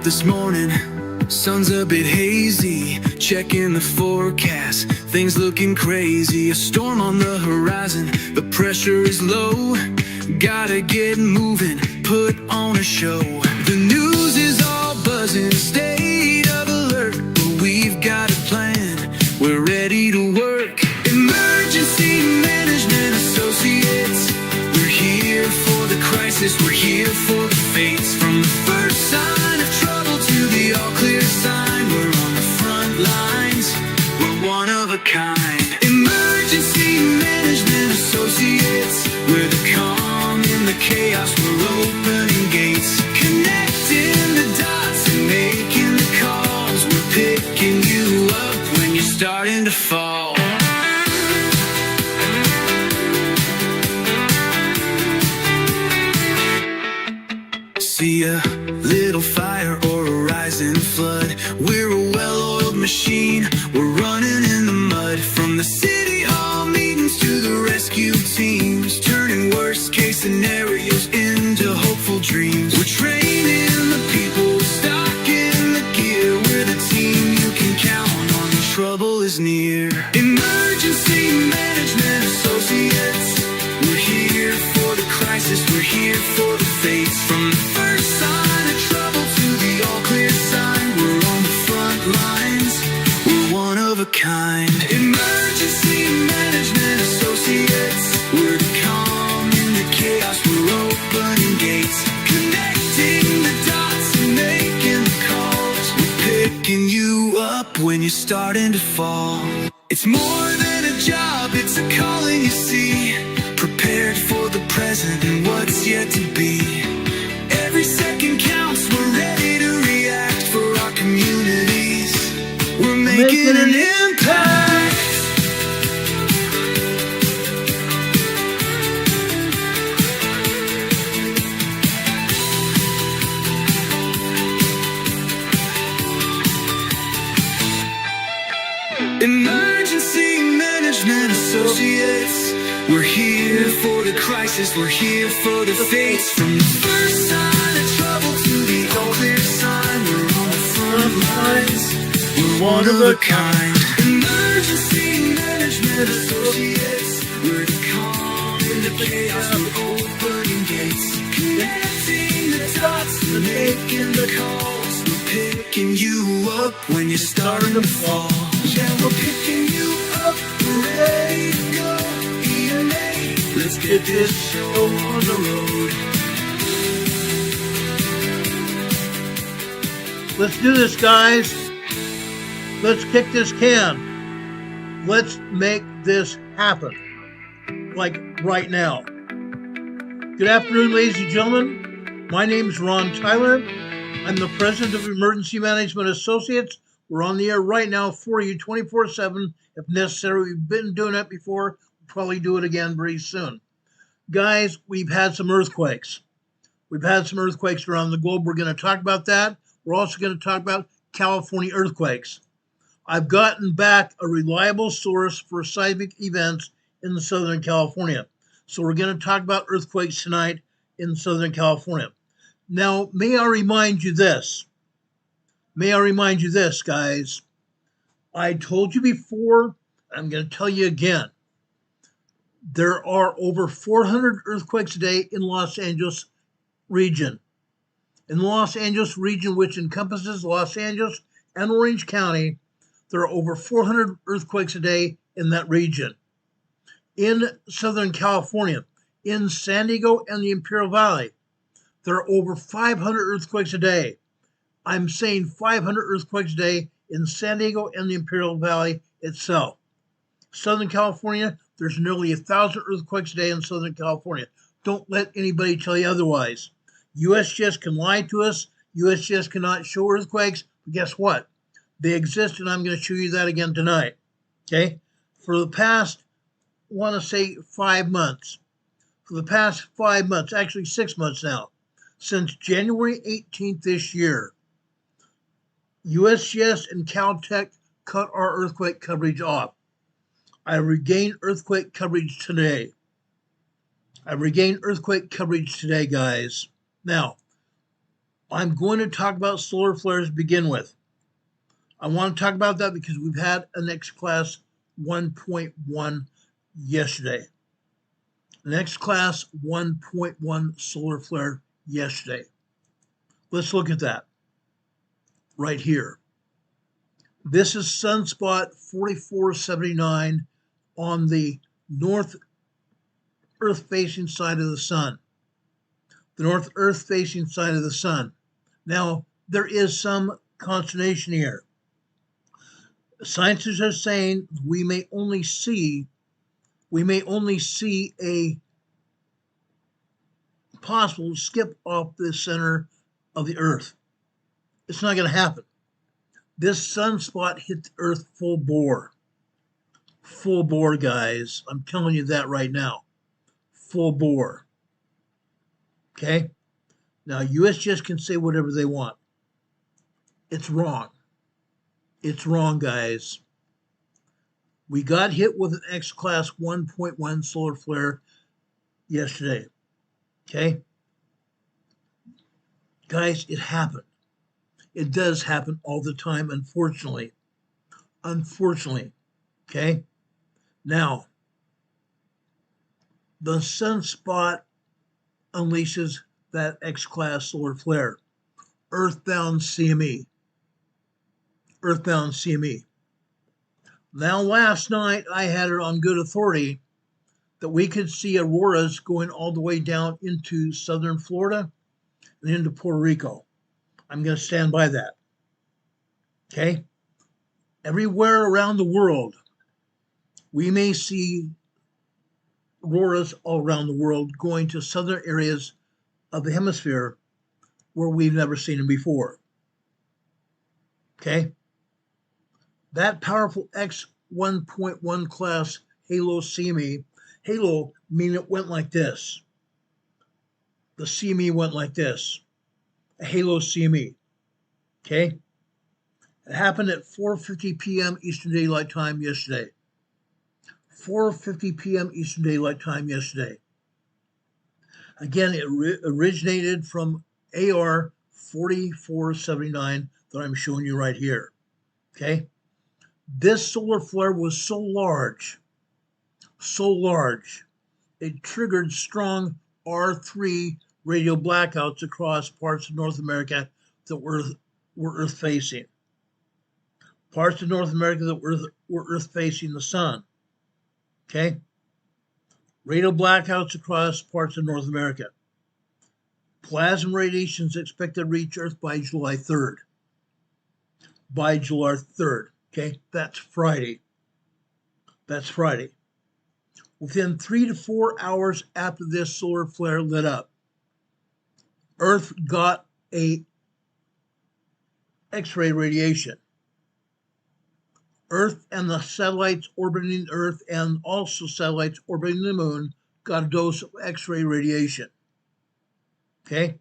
this morning, sun's a bit hazy. Checking the forecast, things looking crazy. A storm on the horizon, the pressure is low. Gotta get moving, put on a show. The news is all buzzing, state of alert, but we've got a plan, we're ready to work. Emergency Management Associates, we're here for the crisis, we're here for the fates. From the first sign of trouble to the all clear sign, we're on the front lines, we're one of a kind. Emergency Management Associates, we're the calm in the chaos, we're opening gates, connecting the dots and making the calls. We're picking you up when you're starting to fall. See a little fire or a rising flood, we're a well-oiled machine, we're running in the mud. From the city hall meetings to the rescue teams, turning worst case scenarios into hopeful dreams. We're training the people, stocking the gear, we're the team you can count on when trouble is near. Emergency Management Associates, we're here for the crisis, we're here for the fates. From the first sign of trouble to the all clear sign, we're on the front lines, we're one of a kind. Emergency Management Associates, we're the calm in the chaos, we're opening gates, connecting the dots and making the calls. We're picking you up when you're starting to fall. It's more than a job, it's a calling, you see. Prepared for the present and what's yet to be. Every second counts, we're ready to react for our communities. We're making an impact. Emergency Management Associates, we're here for the crisis, we're here for the fates. From the first sign of trouble to the all clear sign, we're on the front lines, we're one of a kind. Emergency Management Associates, we're the calm in the chaos, we're opening gates, connecting the dots and making the calls. We're picking you up when you're starting to fall. Yeah, we're picking you up, we're ready to go. EMA, let's get this show on the road. Let's do this, guys. Let's kick this can. Let's make this happen. Like right now. Good afternoon, ladies and gentlemen. My name is Ron Tyler. I'm the president of Emergency Management Associates. We're on the air right now for you 24/7 if necessary. We've been doing it before. We'll probably do it again very soon. Guys, we've had some earthquakes. We've had some earthquakes around the globe. We're going to talk about that. We're also going to talk about California earthquakes. I've gotten back a reliable source for seismic events in Southern California. So we're going to talk about earthquakes tonight in Southern California. Now, may I remind you this? May I remind you this, guys? I told you before, I'm going to tell you again. There are over 400 earthquakes a day in Los Angeles region. In the Los Angeles region, which encompasses Los Angeles and Orange County, there are over 400 earthquakes a day in that region. In Southern California, in San Diego and the Imperial Valley, there are over 500 earthquakes a day. I'm saying 500 earthquakes a day in San Diego and the Imperial Valley itself. Southern California, there's nearly 1,000 earthquakes a day in Southern California. Don't let anybody tell you otherwise. USGS can lie to us. USGS cannot show earthquakes. But guess what? They exist, and I'm going to show you that again tonight. Okay? For the past, I want to say 5 months. For the past 5 months, actually 6 months now, since January 18th this year, USGS and Caltech cut our earthquake coverage off. I regained earthquake coverage today. I regained earthquake coverage today, guys. Now, I'm going to talk about solar flares to begin with. I want to talk about that because we've had an X class 1.1 yesterday. An X class 1.1 solar flare yesterday. Let's look at that right here. This is sunspot 4479 on the north Earth facing side of the sun. The north Earth facing side of the sun. Now, there is some consternation here. Scientists are saying we may only see a possible skip off the center of the Earth. It's not going to happen. This sunspot hit the Earth full bore. Full bore, guys. I'm telling you that right now. Full bore. Okay? Now, USGS can say whatever they want. It's wrong. It's wrong, guys. We got hit with an X class 1.1 solar flare yesterday. Okay? Guys, it happened. It does happen all the time, unfortunately. Unfortunately. Okay? Now, the sunspot unleashes that X class solar flare. Earthbound CME. Earthbound CME. Now, last night I had it on good authority that we could see auroras going all the way down into southern Florida and into Puerto Rico. I'm going to stand by that. Okay? Everywhere around the world, we may see auroras all around the world going to southern areas of the hemisphere where we've never seen them before. Okay? That powerful X 1.1 class halo CME, halo meaning it went like this. The CME went like this. A halo CME. Okay? It happened at 4:50 p.m. Eastern Daylight Time yesterday. 4:50 p.m. Eastern Daylight Time yesterday. Again, it originated from AR 4479 that I'm showing you right here. Okay? This solar flare was so large, it triggered strong R3 radio blackouts across parts of North America that were Earth facing. Parts of North America that were Earth facing the sun. Okay? Radio blackouts across parts of North America. Plasma radiation is expected to reach Earth by July 3rd. By July 3rd. Okay? That's Friday. That's Friday. Within 3 to 4 hours after this solar flare lit up, Earth got a X-ray radiation. Earth and the satellites orbiting Earth and also satellites orbiting the moon got a dose of X-ray radiation. Okay?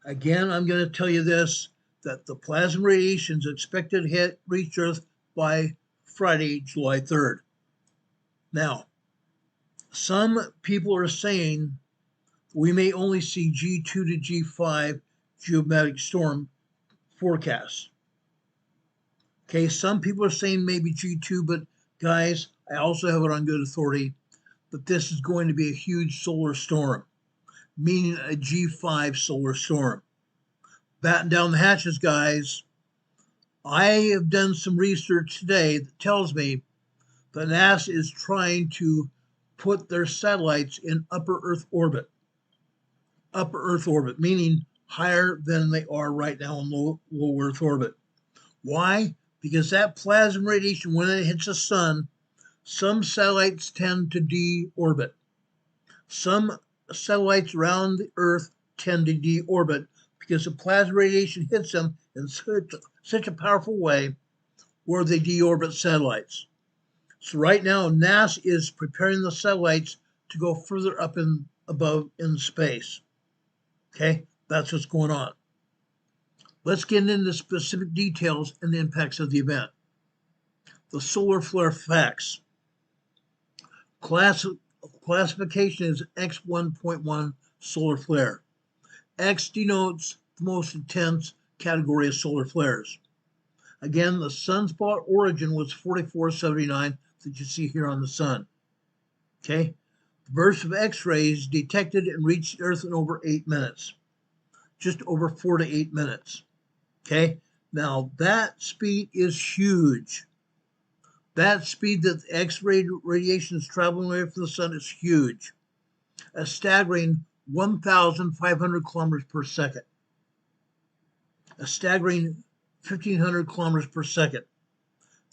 Again, I'm going to tell you this, that the plasma radiation is expected to reach Earth by Friday, July 3rd. Now, some people are saying we may only see G2 to G5 geomagnetic storm forecasts. Okay, some people are saying maybe G2, but guys, I also have it on good authority that this is going to be a huge solar storm, meaning a G5 solar storm. Batten down the hatches, guys. I have done some research today that tells me that NASA is trying to put their satellites in upper Earth orbit. Upper Earth orbit, meaning higher than they are right now in low Earth orbit. Why? Because that plasma radiation, when it hits the sun, some satellites tend to deorbit. Some satellites around the Earth tend to deorbit because the plasma radiation hits them in such a powerful way where they deorbit satellites. So right now, NASA is preparing the satellites to go further up above in space. Okay, that's what's going on. Let's get into specific details and the impacts of the event. The solar flare facts. Classification is X 1.1 solar flare. X denotes the most intense category of solar flares. Again, the sunspot origin was 4479 that you see here on the sun. Okay? The burst of X-rays detected and reached the Earth in over 8 minutes. Just over 4 to 8 minutes. Okay? Now, that speed is huge. That speed that the X-ray radiation is traveling away from the sun is huge. A staggering 1,500 kilometers per second. A staggering 1,500 kilometers per second.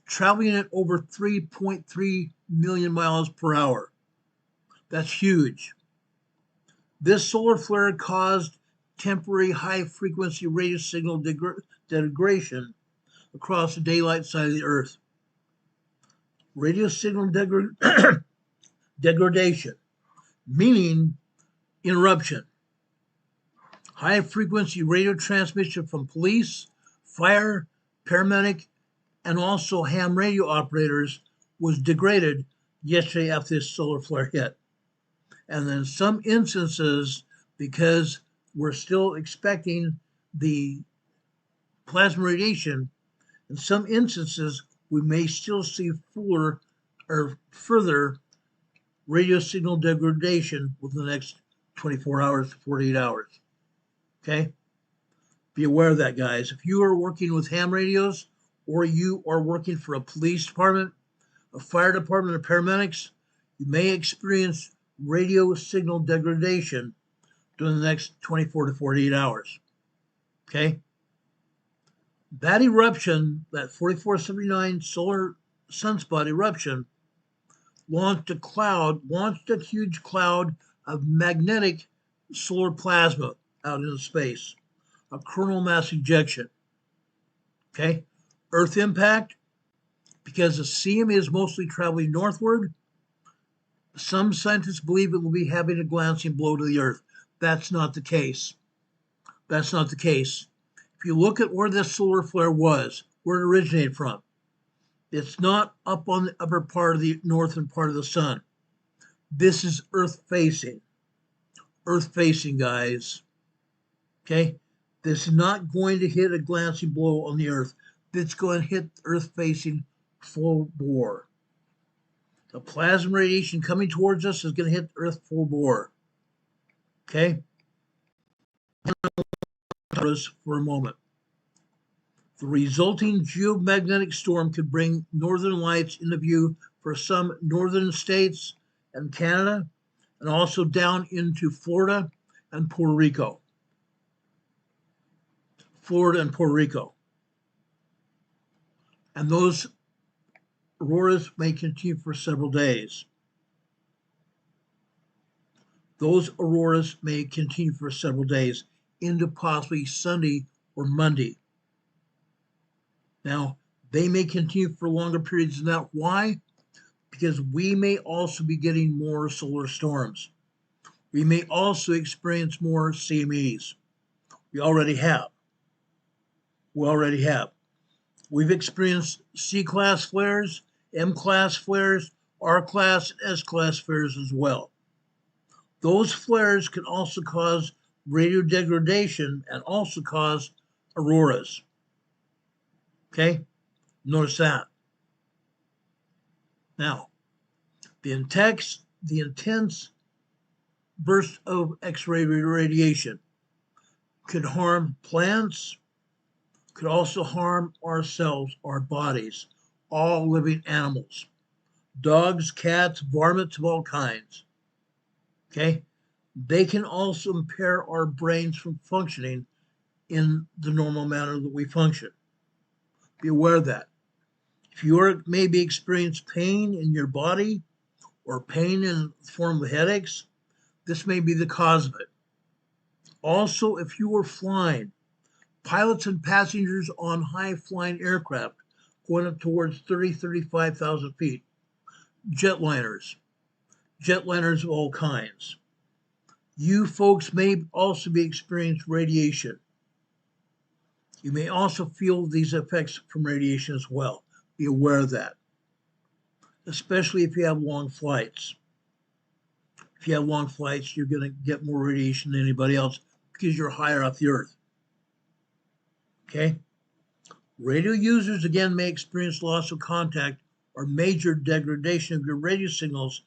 Traveling at over 3.3 million miles per hour. That's huge. This solar flare caused temporary high-frequency radio signal degradation across the daylight side of the Earth. Radio signal degradation, meaning interruption. High-frequency radio transmission from police, fire, paramedic, and also ham radio operators was degraded yesterday after this solar flare hit. And in some instances, because we're still expecting the plasma radiation, in some instances, we may still see further radio signal degradation within the next 24 hours to 48 hours. Okay? Be aware of that, guys. If you are working with ham radios, or you are working for a police department, a fire department, or paramedics, you may experience radio signal degradation during the next 24 to 48 hours. Okay? That eruption, that 4479 solar sunspot eruption, launched a huge cloud of magnetic solar plasma out into space, a coronal mass ejection. Okay? Earth impact, because the CME is mostly traveling northward, some scientists believe it will be having a glancing blow to the Earth. That's not the case. That's not the case. If you look at where this solar flare was, where it originated from, it's not up on the upper part of the northern part of the sun. This is Earth facing. Earth facing, guys. Okay? This is not going to hit a glancing blow on the Earth. It's going to hit Earth facing full bore. The plasma radiation coming towards us is going to hit Earth full bore. Okay? For a moment. The resulting geomagnetic storm could bring northern lights into view for some northern states and Canada, and also down into Florida and Puerto Rico. Florida and Puerto Rico. And those auroras may continue for several days. Those auroras may continue for several days into possibly Sunday or Monday. Now, they may continue for longer periods than that. Why? Because we may also be getting more solar storms. We may also experience more CMEs. We already have. We've experienced C-class flares, M-class flares, R-class, and S-class flares as well. Those flares can also cause radio degradation and also cause auroras. Okay? Notice that. Now, the intense burst of X-ray radiation could harm plants, could also harm ourselves, our bodies, all living animals, dogs, cats, varmints of all kinds. Okay? They can also impair our brains from functioning in the normal manner that we function. Be aware of that. If you are maybe experience pain in your body or pain in the form of headaches, this may be the cause of it. Also, if you were flying, pilots and passengers on high-flying aircraft going up towards 35,000 feet, jetliners of all kinds. You folks may also be experiencing radiation. You may also feel these effects from radiation as well. Be aware of that, especially if you have long flights. If you have long flights, you're going to get more radiation than anybody else because you're higher off the Earth. Okay? Radio users again may experience loss of contact or major degradation of your radio signals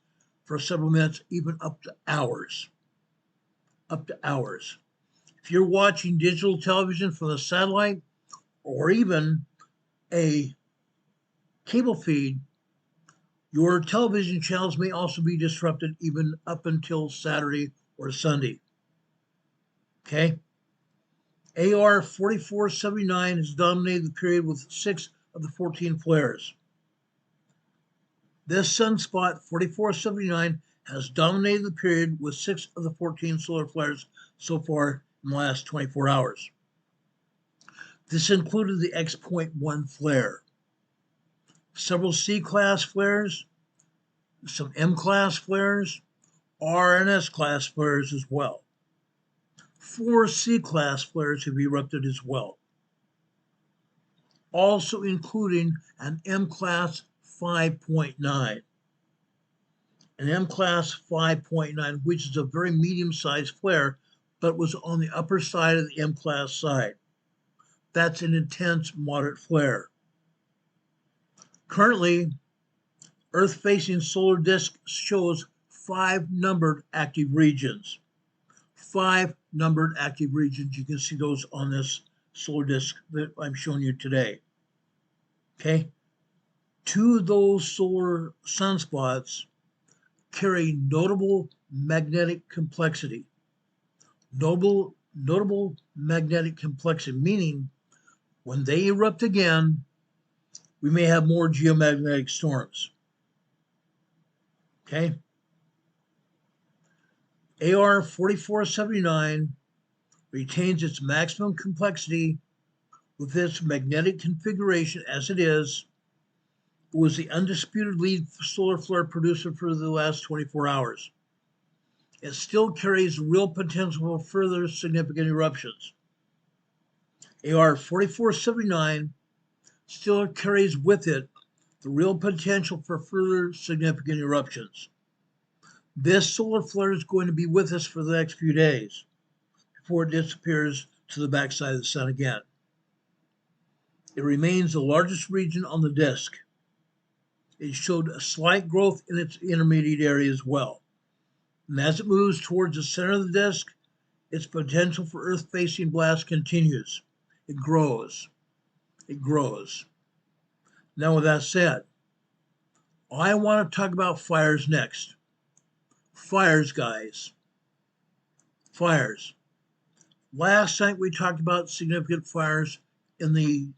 for several minutes, even up to hours. Up to hours. If you're watching digital television from the satellite or even a cable feed, your television channels may also be disrupted even up until Saturday or Sunday. Okay? AR 4479 has dominated the period with 6 of the 14 flares. This sunspot 4479 has dominated the period with 6 of the 14 solar flares so far in the last 24 hours. This included the X.1 flare, several C-class flares, some M-class flares, R and S-class flares as well. 4 C-class flares have erupted as well, also including an M-class 5.9. An M-class 5.9, which is a very medium-sized flare, but was on the upper side of the M-class side. That's an intense moderate flare. Currently, Earth-facing solar disk shows 5 numbered active regions. 5 numbered active regions. You can see those on this solar disk that I'm showing you today. Okay? 2 of those solar sunspots carry notable magnetic complexity. Notable magnetic complexity, meaning when they erupt again, we may have more geomagnetic storms. Okay? AR 4479 retains its maximum complexity with its magnetic configuration as it is. It was the undisputed lead solar flare producer for the last 24 hours. It still carries real potential for further significant eruptions. AR 4479 still carries with it the real potential for further significant eruptions. This solar flare is going to be with us for the next few days before it disappears to the backside of the sun again. It remains the largest region on the disk. It showed a slight growth in its intermediate area as well. And as it moves towards the center of the disk, its potential for Earth-facing blasts continues. It grows. It grows. Now, with that said, I want to talk about fires next. Fires, guys. Fires. Last night we talked about significant fires in the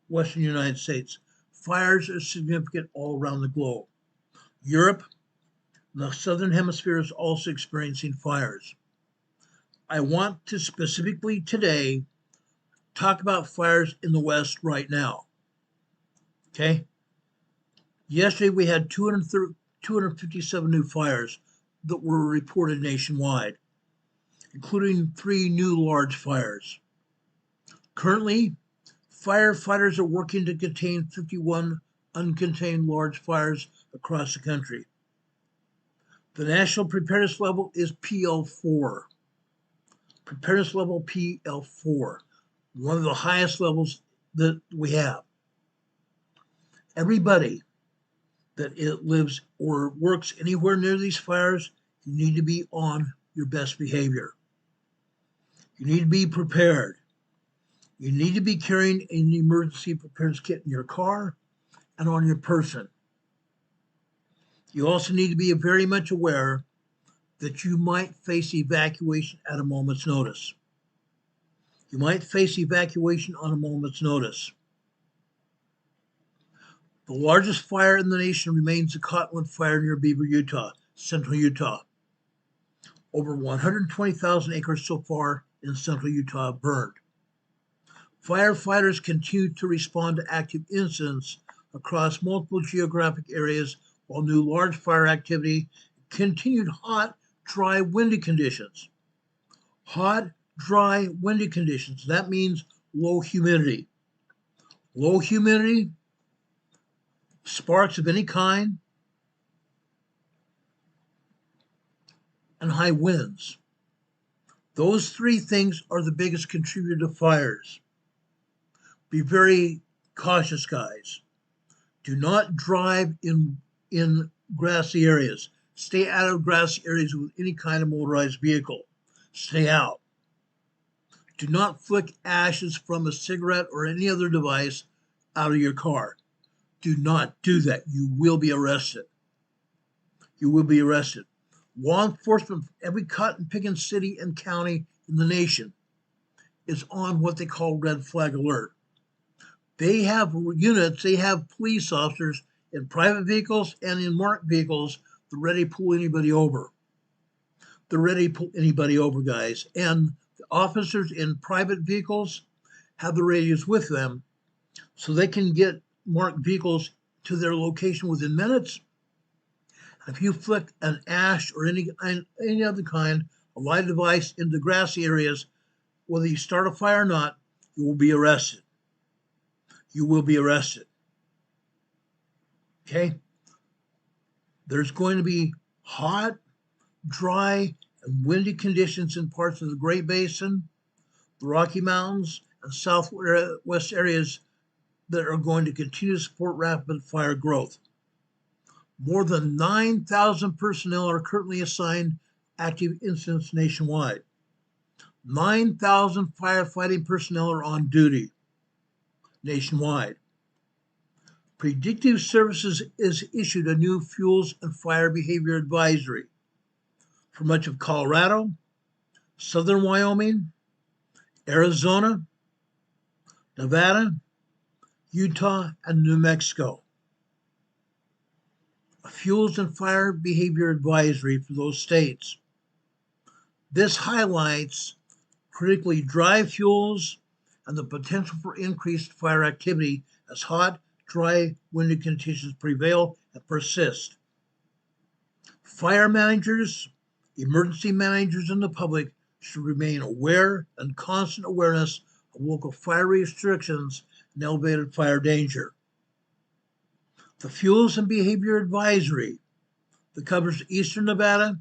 western United States. Fires are significant all around the globe. Europe, the southern hemisphere, is also experiencing fires. I want to specifically today talk about fires in the West right now. Okay? Yesterday we had 257 new fires that were reported nationwide, including 3 new large fires. Currently, firefighters are working to contain 51 uncontained large fires across the country. The national preparedness level is PL4. Preparedness level PL4, one of the highest levels that we have. Everybody that lives or works anywhere near these fires, you need to be on your best behavior. You need to be prepared. You need to be carrying an emergency preparedness kit in your car and on your person. You also need to be very much aware that you might face evacuation at a moment's notice. You might face evacuation on a moment's notice. The largest fire in the nation remains the Cottonwood Fire near Beaver, Utah, central Utah. Over 120,000 acres so far in central Utah burned. Firefighters continue to respond to active incidents across multiple geographic areas, while new large fire activity continued hot, dry, windy conditions. Hot, dry, windy conditions. That means low humidity. Low humidity, sparks of any kind, and high winds. Those 3 things are the biggest contributor to fires. Be very cautious, guys. Do not drive in grassy areas. Stay out of grassy areas with any kind of motorized vehicle. Stay out. Do not flick ashes from a cigarette or any other device out of your car. Do not do that. You will be arrested. You will be arrested. Law enforcement from every cotton picking city and county in the nation is on what they call red flag alert. They have units, they have police officers in private vehicles and in marked vehicles. They're ready to pull anybody over. They're ready to pull anybody over, guys. And the officers in private vehicles have the radios with them so they can get marked vehicles to their location within minutes. If you flick an ash or any other kind of light device into grassy areas, whether you start a fire or not, you will be arrested. You will be arrested. Okay? There's going to be hot, dry, and windy conditions in parts of the Great Basin, the Rocky Mountains, and southwest areas that are going to continue to support rapid fire growth. More than 9,000 personnel are currently assigned active incidents nationwide. 9,000 firefighting personnel are on duty nationwide. Predictive Services is issued a new fuels and fire behavior advisory for much of Colorado, southern Wyoming, Arizona, Nevada, Utah, and New Mexico. A fuels and fire behavior advisory for those states. This highlights critically dry fuels and the potential for increased fire activity as hot, dry, windy conditions prevail and persist. Fire managers, emergency managers, and the public should remain aware and constant awareness of local fire restrictions and elevated fire danger. The Fuels and Behavior Advisory that covers eastern Nevada,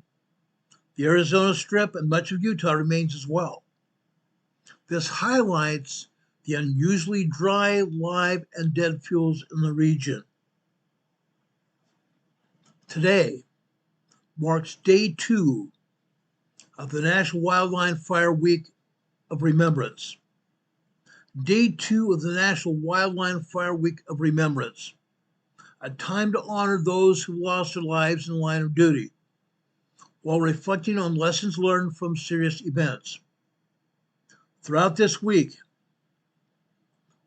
the Arizona Strip, and much of Utah remains as well. This highlights the unusually dry, live, and dead fuels in the region. Today marks day 2 of the National Wildland Fire Week of Remembrance. Day 2 of the National Wildland Fire Week of Remembrance. A time to honor those who lost their lives in the line of duty, while reflecting on lessons learned from serious events. Throughout this week,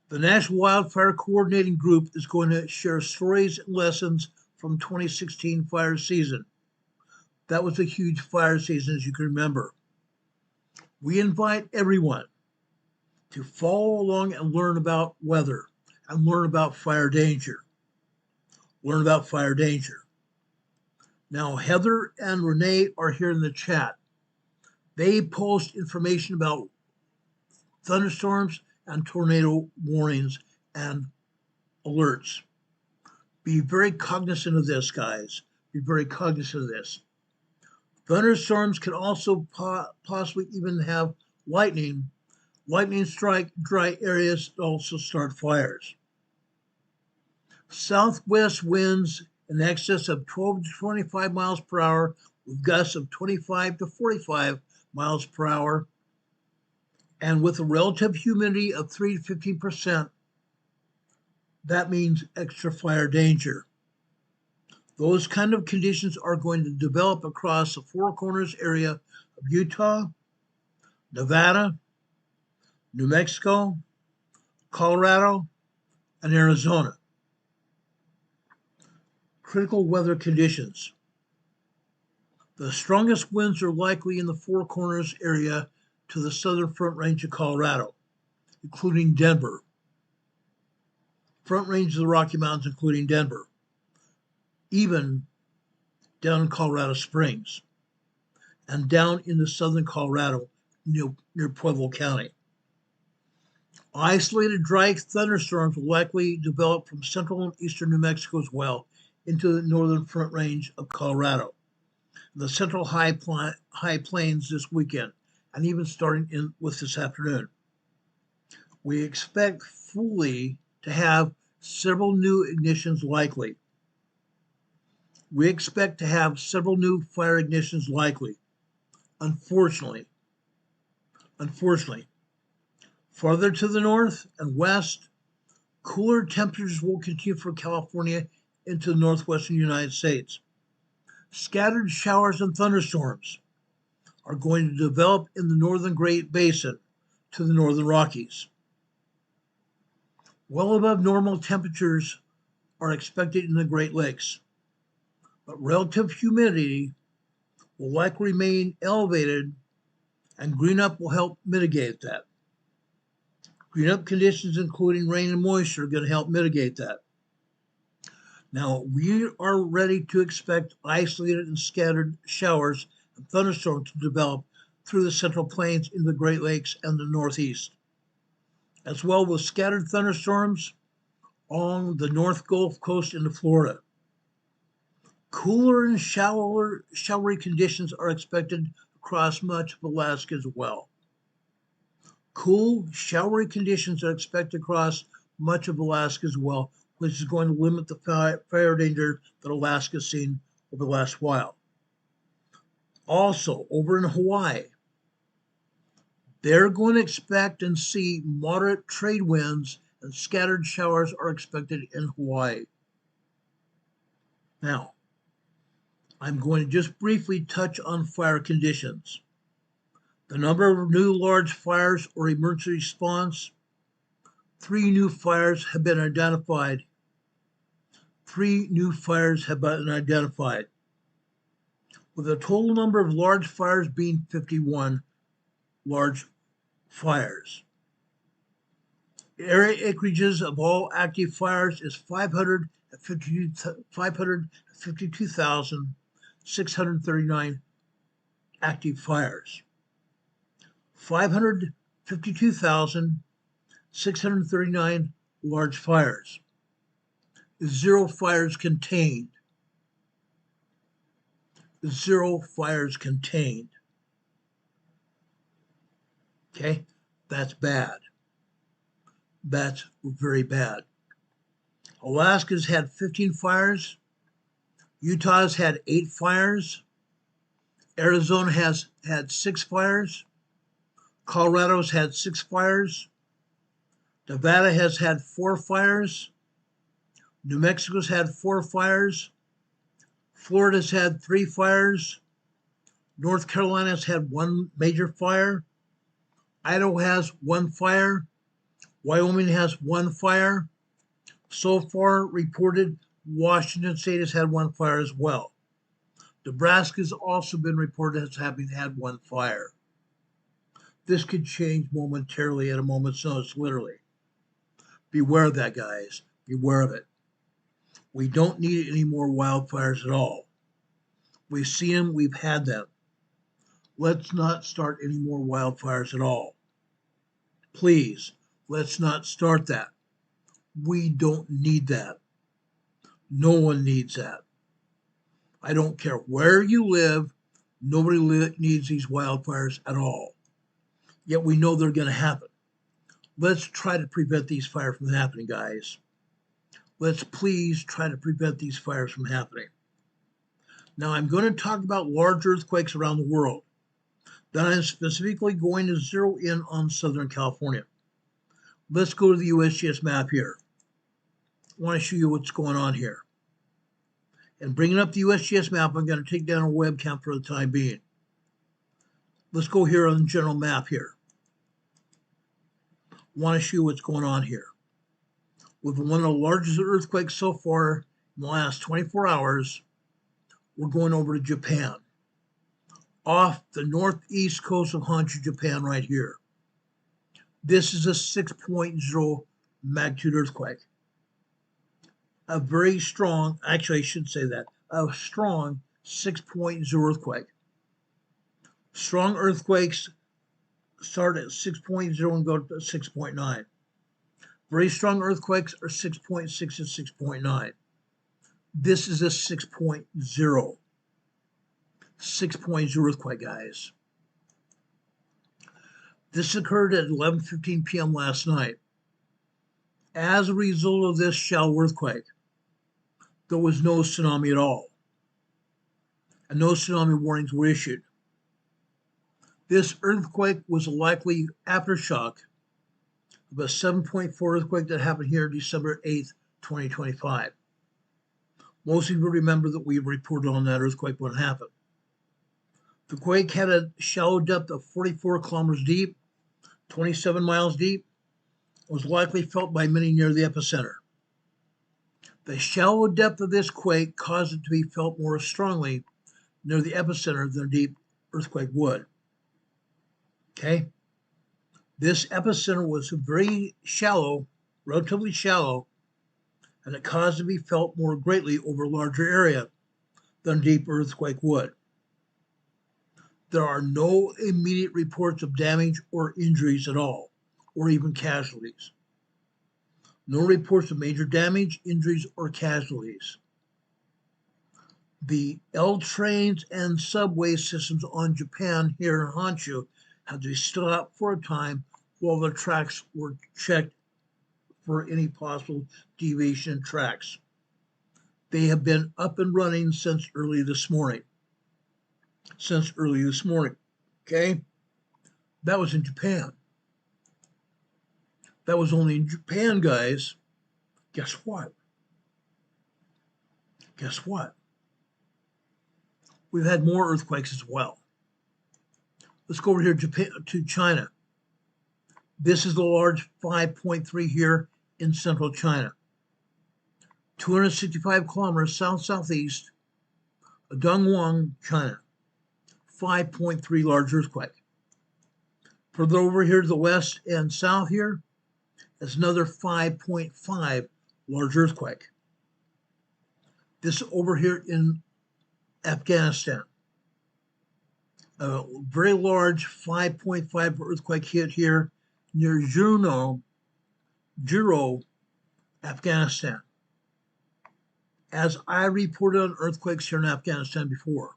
the National Wildfire Coordinating Group is going to share stories and lessons from 2016 fire season. That was a huge fire season, as you can remember. We invite everyone to follow along and learn about weather and learn about fire danger. Learn about fire danger. Now, Heather and Renee are here in the chat. They post information about thunderstorms and tornado warnings and alerts. Be very cognizant of this, guys. Be very cognizant of this. Thunderstorms can also possibly even have lightning. Lightning strike dry areas and also start fires. Southwest winds in excess of 12 to 25 miles per hour with gusts of 25 to 45 miles per hour and with a relative humidity of 3 to 15%. That means extra fire danger. Those kind of conditions are going to develop across the Four Corners area of Utah, Nevada, New Mexico, Colorado, and Arizona. Critical weather conditions. The strongest winds are likely in the Four Corners area to the southern Front Range of Colorado, including Denver. Front Range of the Rocky Mountains, including Denver. Even down in Colorado Springs and down into southern Colorado near Pueblo County. Isolated dry thunderstorms will likely develop from central and eastern New Mexico as well into the northern Front Range of Colorado, the central high plains this weekend, and even starting with this afternoon. We expect fully to have several new ignitions likely. We expect to have several new fire ignitions likely. Unfortunately, farther to the north and west, cooler temperatures will continue for California into the northwestern United States. Scattered showers and thunderstorms are going to develop in the northern Great Basin to the northern Rockies. Well above normal temperatures are expected in the Great Lakes, but relative humidity will likely remain elevated, and green up will help mitigate that. Green up conditions, including rain and moisture, are going to help mitigate that. Now, we are ready to expect isolated and scattered showers and thunderstorms to develop through the Central Plains in the Great Lakes and the Northeast, as well with scattered thunderstorms along the North Gulf Coast into Florida. Cooler and showery conditions are expected across much of Alaska as well. Cool, showery conditions are expected across much of Alaska as well, which is going to limit the fire danger that Alaska has seen over the last while. Also, over in Hawaii, they're going to expect and see moderate trade winds, and scattered showers are expected in Hawaii. Now, I'm going to just briefly touch on fire conditions. The number of new large fires or emergency response: 3 new fires have been identified. 3 new fires have been identified, with a total number of large fires being 51 large fires. Area acreages of all active fires is 552,639 active fires. 552,639 large fires. 0 fires contained. 0 fires contained. Okay, that's bad. That's very bad. Alaska's had 15 fires. Utah's had 8 fires. Arizona has had 6 fires. Colorado's had 6 fires. Nevada has had 4 fires. New Mexico's had 4 fires. Florida's had 3 fires. North Carolina's had 1 major fire. Idaho has 1 fire. Wyoming has 1 fire. So far reported, Washington State has had 1 fire as well. Nebraska's also been reported as having had 1 fire. This could change momentarily at a moment's notice, literally. Beware of that, guys. Beware of it. We don't need any more wildfires at all. We've seen them, we've had them. Let's not start any more wildfires at all. Please, let's not start that. We don't need that. No one needs that. I don't care where you live, nobody needs these wildfires at all. Yet we know they're going to happen. Let's try to prevent these fires from happening, guys. Let's please try to prevent these fires from happening. Now, I'm going to talk about large earthquakes around the world. Then I'm specifically going to zero in on Southern California. Let's go to the USGS map here. I want to show you what's going on here. And bringing up the USGS map, I'm going to take down a webcam for the time being. Let's go here on the general map here. I want to show you what's going on here. With one of the largest earthquakes so far in the last 24 hours, we're going over to Japan. Off the northeast coast of Honshu, Japan, right here. This is a 6.0 magnitude earthquake. A very strong, actually I should say that, a strong 6.0 earthquake. Strong earthquakes start at 6.0 and go to 6.9. Very strong earthquakes are 6.6 and 6.9. This is a 6.0. 6.0 earthquake, guys. This occurred at 11:15 p.m. last night. As a result of this shallow earthquake, there was no tsunami at all, and no tsunami warnings were issued. This earthquake was a likely aftershock of a 7.4 earthquake that happened here December 8th, 2025. Most of you remember that we reported on that earthquake when it happened. The quake had a shallow depth of 44 kilometers deep, 27 miles deep, was likely felt by many near the epicenter. The shallow depth of this quake caused it to be felt more strongly near the epicenter than a deep earthquake would. Okay? This epicenter was very shallow, relatively shallow, and it caused it to be felt more greatly over a larger area than a deep earthquake would. There are no immediate reports of damage or injuries at all, or even casualties. No reports of major damage, injuries, or casualties. The L trains and subway systems on Japan here in Honshu had to stop for a time while the tracks were checked for any possible deviation in tracks. They have been up and running since early this morning. Okay? That was in Japan. That was only in Japan, guys. Guess what? We've had more earthquakes as well. Let's go over here to China. This is the large 5.3 here in central China. 265 kilometers south-southeast of Dongguan, China. 5.3 large earthquake. Further over here to the west and south here is another 5.5 large earthquake. This over here in Afghanistan. A very large 5.5 earthquake hit here near Juro, Afghanistan. As I reported on earthquakes here in Afghanistan before,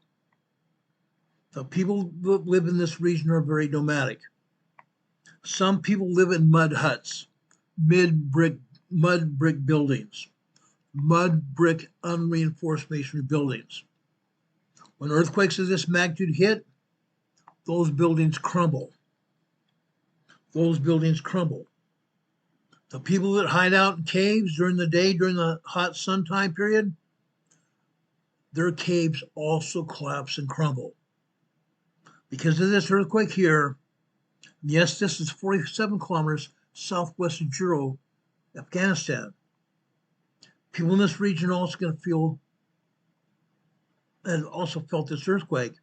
the people that live in this region are very nomadic. Some people live in mud huts, mud brick buildings, mud brick unreinforced masonry buildings. When earthquakes of this magnitude hit, those buildings crumble. The people that hide out in caves during the day, during the hot sun time period, their caves also collapse and crumble. Because of this earthquake here, yes, this is 47 kilometers southwest of Juro, Afghanistan. People in this region are also going to feel, and also felt this earthquake,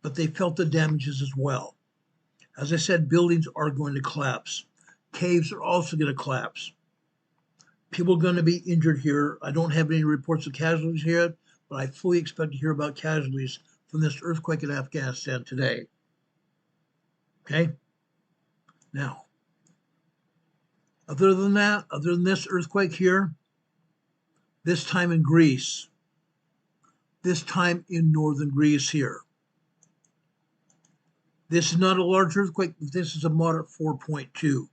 but they felt the damages as well. As I said, buildings are going to collapse. Caves are also going to collapse. People are going to be injured here. I don't have any reports of casualties here, but I fully expect to hear about casualties from this earthquake in Afghanistan today. Okay? Now, other than this earthquake here, this time in Greece, this time in northern Greece here. This is not a large earthquake, but this is a moderate 4.2.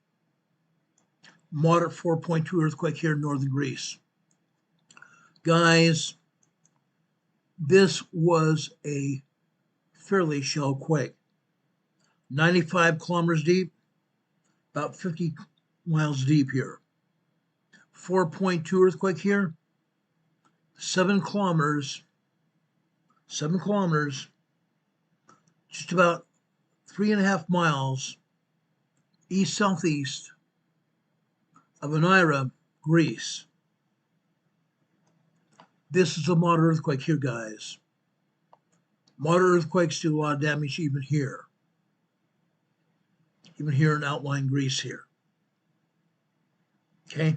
Moderate 4.2 earthquake here in northern Greece. Guys, this was a fairly shallow quake. 95 kilometers deep, about 50 miles deep here. 4.2 earthquake here, 7 kilometers, just about 3.5 miles east-southeast of Aveyah, Greece. This is a moderate earthquake here, guys. Moderate earthquakes do a lot of damage even here in outlying Greece here. Okay?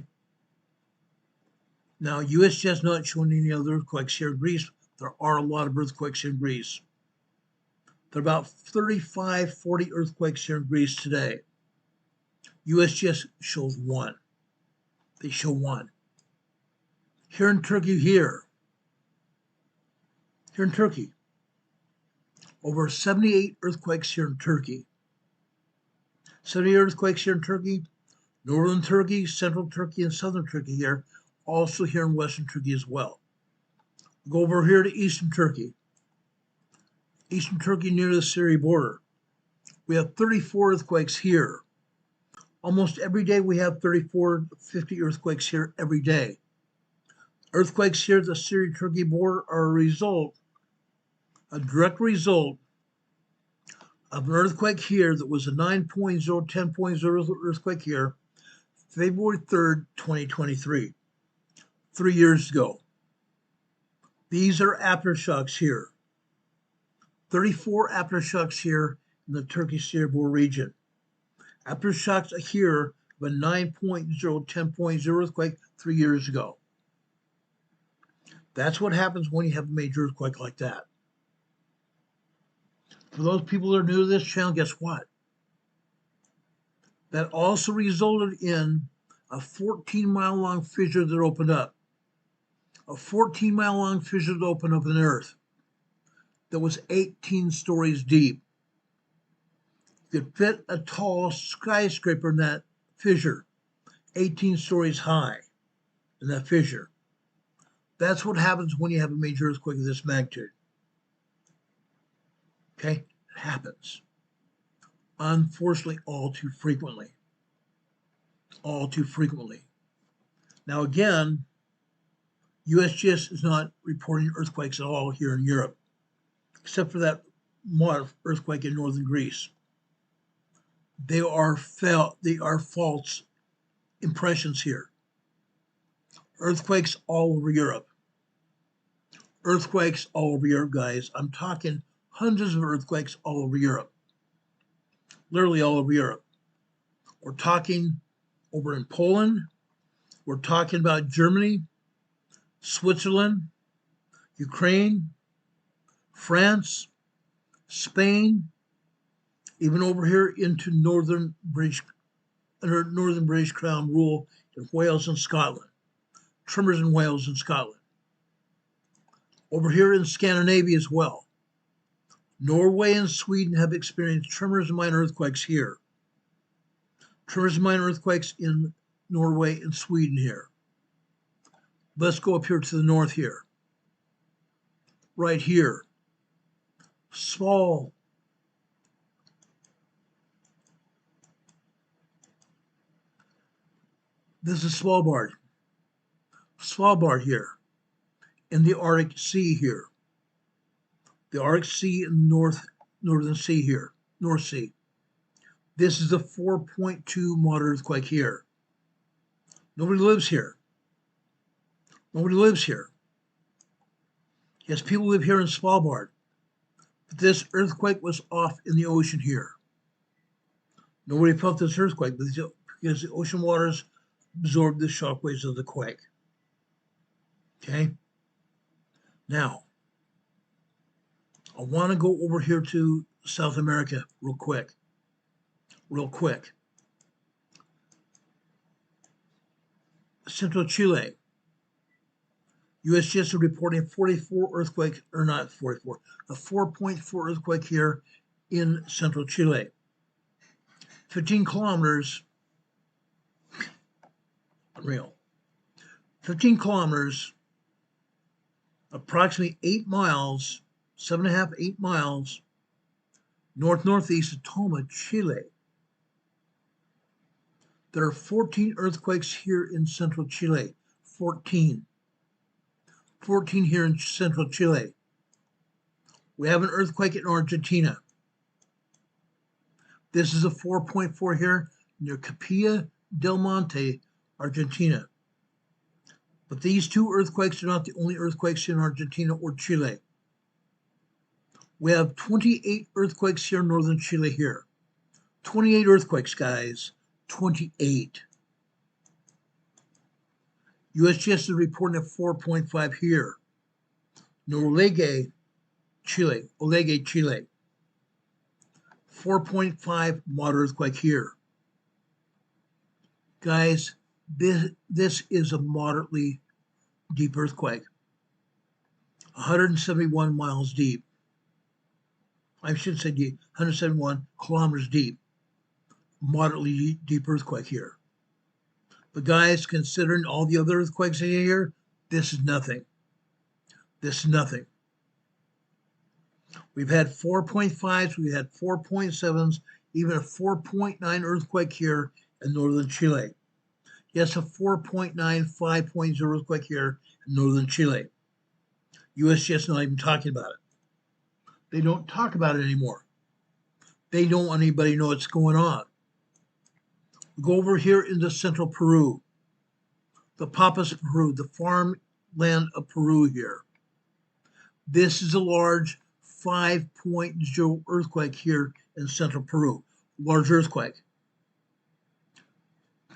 Now, USGS is not showing any other earthquakes here in Greece. There are a lot of earthquakes here in Greece. There are about 35, 40 earthquakes here in Greece today. USGS shows one. They show one. Here in Turkey, here in Turkey, over 78 earthquakes here in Turkey. 70 earthquakes here in Turkey, northern Turkey, central Turkey, and southern Turkey here, also here in western Turkey as well. Go over here to eastern Turkey. Eastern Turkey near the Syria border. We have 34 earthquakes here. Almost every day we have 34, 50 earthquakes here every day. Earthquakes here at the Syria-Turkey border are a direct result of an earthquake here that was a 9.0, 10.0 earthquake here, February 3rd, 2023, 3 years ago. These are aftershocks here. 34 aftershocks here in the Turkey-Syria border region. Aftershocks here of a 9.0, 10.0 earthquake 3 years ago. That's what happens when you have a major earthquake like that. For those people that are new to this channel, guess what? That also resulted in a 14-mile-long fissure that opened up. A 14-mile-long fissure that opened up in the earth that was 18 stories deep. You could fit a tall skyscraper in that fissure, 18 stories high in that fissure. That's what happens when you have a major earthquake of this magnitude. Okay? It happens. Unfortunately, all too frequently. All too frequently. Now again, USGS is not reporting earthquakes at all here in Europe, except for that earthquake in northern Greece. They are false impressions here. Earthquakes all over Europe. Earthquakes all over Europe, guys. I'm talking hundreds of earthquakes all over Europe. Literally all over Europe. We're talking over in Poland. We're talking about Germany, Switzerland, Ukraine, France, Spain, even over here into northern British Crown rule in Wales and Scotland. Tremors in Wales and Scotland. Over here in Scandinavia as well. Norway and Sweden have experienced tremors and minor earthquakes here. Tremors and minor earthquakes in Norway and Sweden here. Let's go up here to the north here. Right here. Small. This is Svalbard. Svalbard here. In the Arctic Sea here. The Arctic Sea and the Northern Sea here. North Sea. This is a 4.2 moderate earthquake here. Nobody lives here. Nobody lives here. Yes, people live here in Svalbard. But this earthquake was off in the ocean here. Nobody felt this earthquake because the ocean waters absorbed the shock waves of the quake. Okay? Now, I want to go over here to South America real quick. Central Chile. USGS is reporting 44 earthquakes, or not 44, a 4.4 earthquake here in central Chile. 15 kilometers, unreal. 15 kilometers, approximately 8 miles, 7.5, 8 miles, northeast of Toma, Chile. There are 14 earthquakes here in central Chile. 14 here in central Chile. We have an earthquake in Argentina. This is a 4.4 here near Capilla del Monte, Argentina. But these two earthquakes are not the only earthquakes in Argentina or Chile. We have 28 earthquakes here in northern Chile here. 28 earthquakes, guys. 28. USGS is reporting a 4.5 here. Olegé, Chile. 4.5 moderate earthquake here. Guys, this is a moderately deep earthquake. 171 miles deep. I should say deep. 171 kilometers deep. moderately deep earthquake here. But guys, considering all the other earthquakes in here, this is nothing. This is nothing. We've had 4.5s, we've had 4.7s, even a 4.9 earthquake here in northern Chile. Yes, a 4.9, 5.0 earthquake here in northern Chile. USGS not even talking about it. They don't talk about it anymore. They don't want anybody to know what's going on. We go over here into central Peru, the Pampas of Peru, the farmland of Peru here. This is a large 5.0 earthquake here in central Peru. Large earthquake.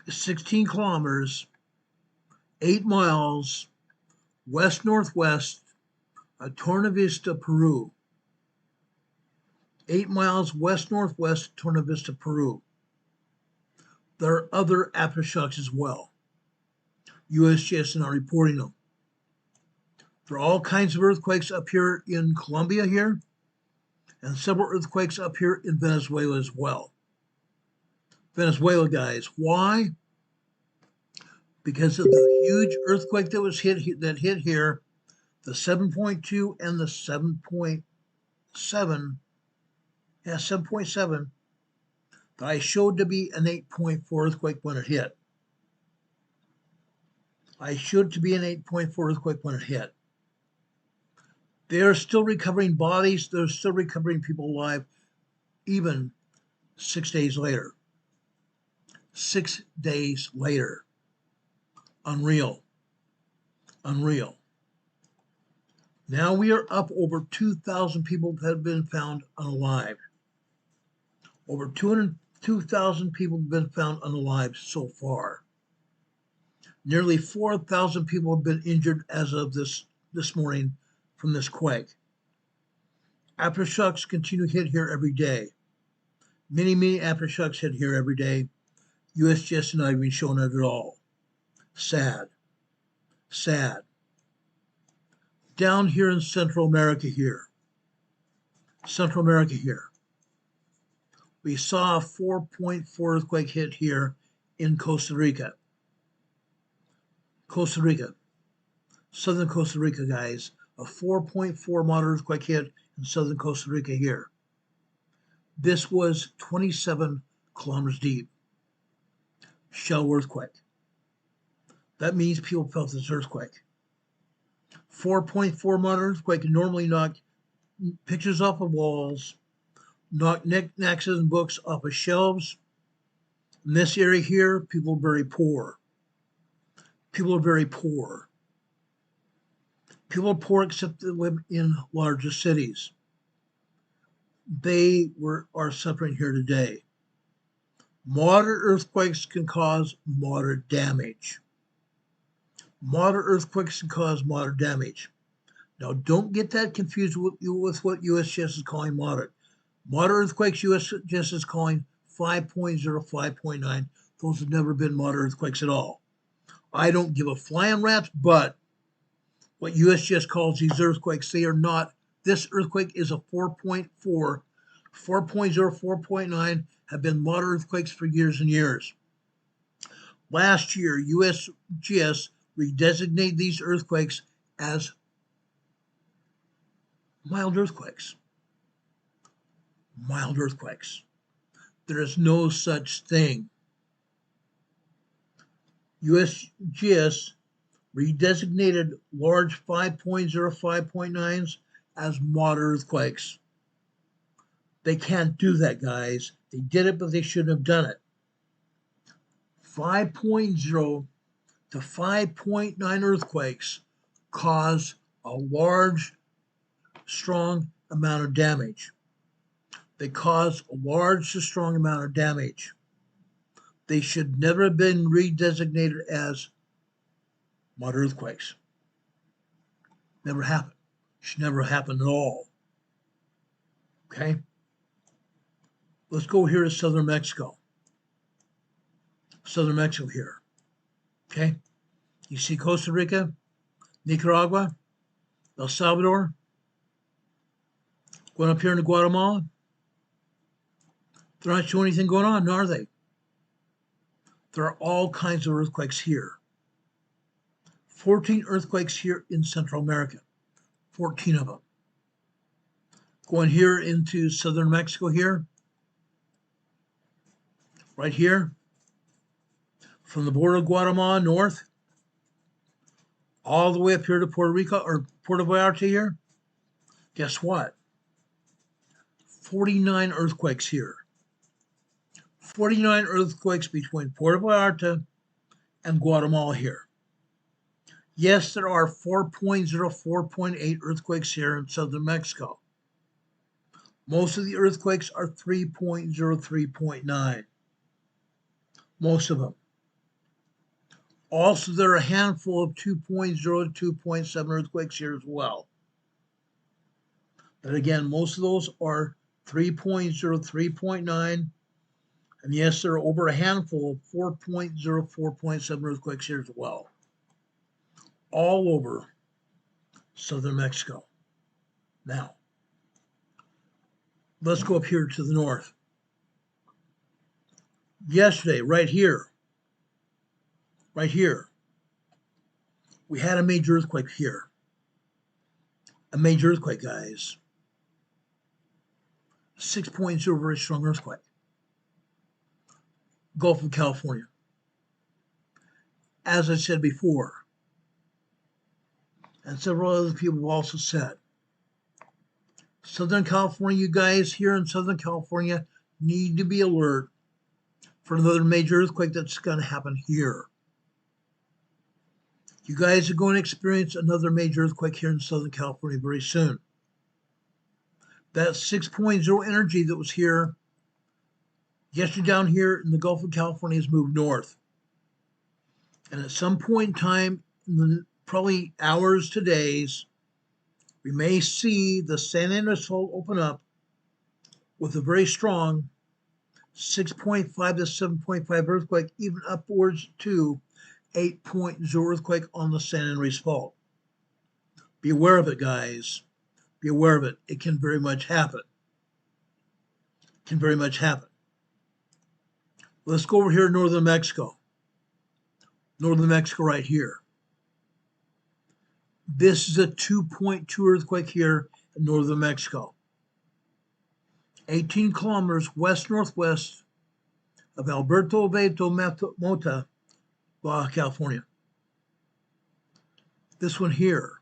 16 kilometers, 8 miles, west-northwest of Tornavista, Peru. 8 miles west-northwest of Tornavista, Peru. There are other aftershocks as well. USGS is not reporting them. There are all kinds of earthquakes up here in Colombia here, and several earthquakes up here in Venezuela as well. Venezuela, guys, why? Because of the huge earthquake that hit here, the 7.2 and the 7.7, 7.7, that I showed to be an 8.4 earthquake when it hit. I showed it to be an 8.4 earthquake when it hit. They're still recovering bodies. They're still recovering people alive, even 6 days later. 6 days later. Unreal. Unreal. Now we are up over 2,000 people that have been found unalive. Over 202,000 people have been found unalive so far. Nearly 4,000 people have been injured as of this morning from this quake. Aftershocks continue to hit here every day. Many aftershocks hit here every day. USGS is not even showing it at all. Sad. Sad. Down here in Central America here. Central America here. We saw a 4.4 earthquake hit here in Costa Rica. Costa Rica. Southern Costa Rica, guys. A 4.4 moderate earthquake hit in southern Costa Rica here. This was 27 kilometers deep. Shell earthquake. That means people felt this earthquake. 4.4 moderate earthquake can normally knock pictures off of walls, knock knickknacks and books off of shelves. In this area here, people are very poor. People are very poor. People are poor except they live in larger cities. They are suffering here today. Moderate earthquakes can cause moderate damage. Moderate earthquakes can cause moderate damage. Now, don't get that confused with what USGS is calling moderate. Moderate earthquakes, USGS is calling 5.0, 5.9. Those have never been moderate earthquakes at all. I don't give a flying rat's butt what USGS calls these earthquakes. They are not. This earthquake is a 4.4, 4.0, 4.9 have been moderate earthquakes for years and years. Last year, USGS redesignated these earthquakes as mild earthquakes. Mild earthquakes. There is no such thing. USGS redesignated large 5.0, 5.9s as moderate earthquakes. They can't do that, guys. They did it, but they shouldn't have done it. 5.0 to 5.9 earthquakes cause a large, strong amount of damage. They cause a large to strong amount of damage. They should never have been redesignated as moderate earthquakes. Never happened. Should never happen at all. Okay? Let's go here to southern Mexico. Southern Mexico here. Okay? You see Costa Rica, Nicaragua, El Salvador, going up here into Guatemala. They're not showing anything going on, are they? There are all kinds of earthquakes here. 14 earthquakes here in Central America, 14 of them. Going here into southern Mexico here, right here, from the border of Guatemala north, all the way up here to Puerto Rico or Puerto Vallarta here. Guess what? 49 earthquakes here. 49 earthquakes between Puerto Vallarta and Guatemala here. Yes, there are 4.0, 4.8 earthquakes here in southern Mexico. Most of the earthquakes are 3.0, 3.9. Most of them. Also, there are a handful of 2.0 to 2.7 earthquakes here as well. But again, most of those are 3.0, 3.9. And yes, there are over a handful of 4.0, 4.7 earthquakes here as well. All over southern Mexico. Now, let's go up here to the north. Yesterday, right here, we had a major earthquake here. A major earthquake, guys. 6.0, very strong earthquake. Gulf of California. As I said before, and several other people have also said, Southern California, you guys here in Southern California need to be alert for another major earthquake that's going to happen here. You guys are going to experience another major earthquake here in Southern California very soon. That 6.0 energy that was here yesterday down here in the Gulf of California has moved north. And at some point in time, in the probably hours to days, we may see the San Andreas Fault open up with a very strong 6.5 to 7.5 earthquake, even upwards to 8.0 earthquake on the San Andreas Fault. Be aware of it, guys. Be aware of it. It can very much happen. It can very much happen. Let's go over here to northern Mexico. Northern Mexico right here. This is a 2.2 earthquake here in northern Mexico. 18 kilometers west-northwest of Alberto Veto Mota, Baja California. This one here.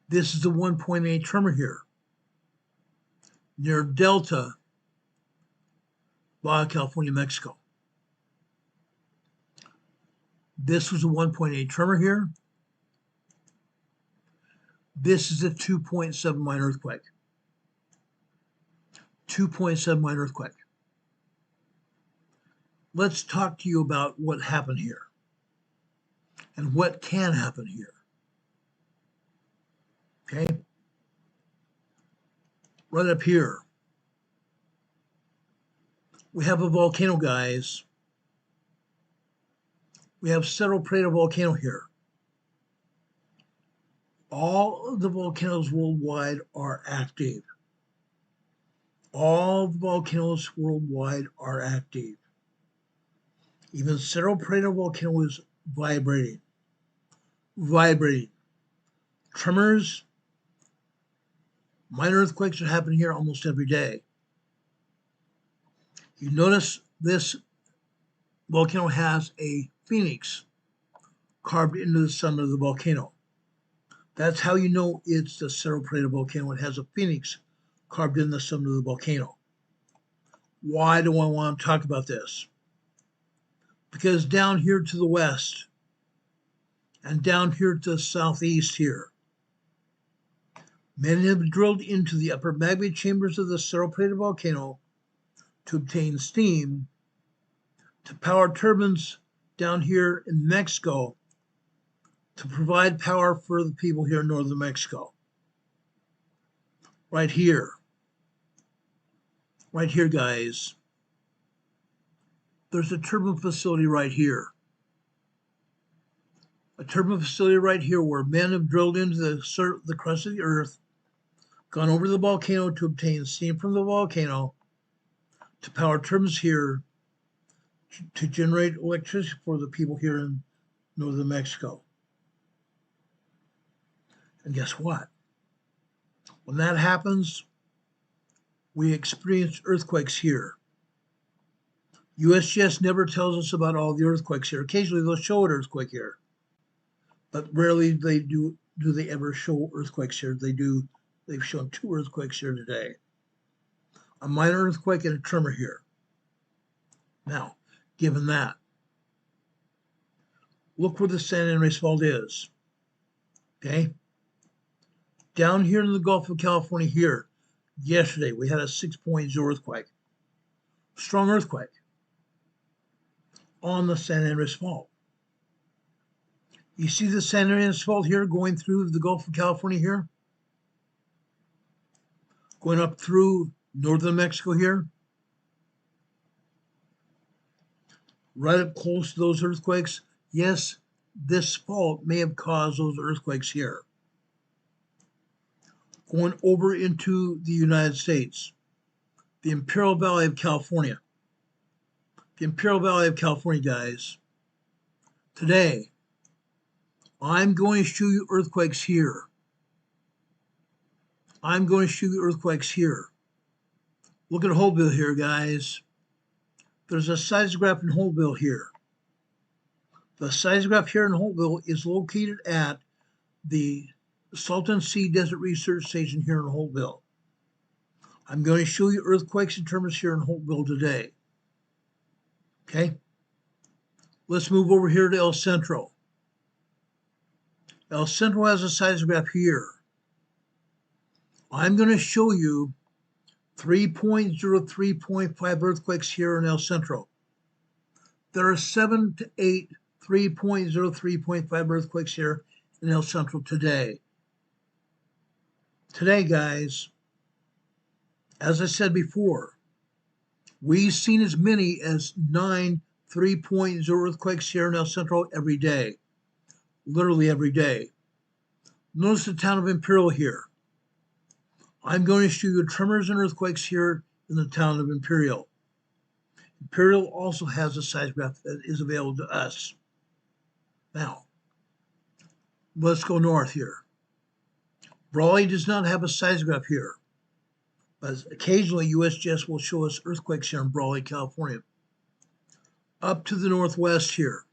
This is the 1.8 tremor here. Near Delta, Baja California, Mexico. This was a 1.8 tremor here. This is a 2.7 minor earthquake. 2.7 minor earthquake. Let's talk to you about what happened here and what can happen here. Okay? Right up here, we have a volcano, guys. We have Cerro Prieto volcano here. All of the volcanoes worldwide are active. All the volcanoes worldwide are active. Even Cerro Prieto volcano is vibrating. Vibrating. Tremors, minor earthquakes are happening here almost every day. You notice this volcano has a phoenix carved into the summit of the volcano. That's how you know it's the Cerro Prieto volcano. It has a phoenix carved in the summit of the volcano. Why do I want to talk about this? Because down here to the west and down here to the southeast here, men have drilled into the upper magma chambers of the Cerro Prieto volcano to obtain steam to power turbines down here in Mexico to provide power for the people here in northern Mexico. Right here, guys, there's a turbine facility right here. A turbine facility right here where men have drilled into the crust of the earth, gone over the volcano to obtain steam from the volcano to power turbines here to generate electricity for the people here in northern Mexico. And guess what? When that happens, we experience earthquakes here. USGS never tells us about all the earthquakes here. Occasionally they'll show an earthquake here, but rarely do they ever show earthquakes here. They've shown 2 earthquakes here today. A minor earthquake and a tremor here. Now, given that, look where the San Andreas Fault is. Okay? Down here in the Gulf of California here, yesterday we had a 6.0 earthquake. Strong earthquake on the San Andreas Fault. You see the San Andreas Fault here going through the Gulf of California here? Going up through northern Mexico here? Right up close to those earthquakes? Yes, this fault may have caused those earthquakes here. Going over into the United States, the Imperial Valley of California. The Imperial Valley of California, guys. Today, I'm going to show you earthquakes here. I'm going to show you earthquakes here. Look at Holtville here, guys. There's a seismograph in Holtville here. The seismograph here in Holtville is located at the Salton Sea Desert Research Station here in Holtville. I'm going to show you earthquakes and tremors here in Holtville today. Okay? Let's move over here to El Centro. El Centro has a seismograph here. I'm going to show you 3.0, 3.5 earthquakes here in El Centro. There are 7 to 8 3.0, 3.5 earthquakes here in El Centro today. Today, guys, as I said before, we've seen as many as 9 3.0 earthquakes here in El Centro every day. Literally every day. Notice the town of Imperial here. I'm going to show you tremors and earthquakes here in the town of Imperial. Imperial also has a seismograph that is available to us. Now, let's go north here. Brawley does not have a seismograph here, but occasionally USGS will show us earthquakes here in Brawley, California. Up to the northwest here,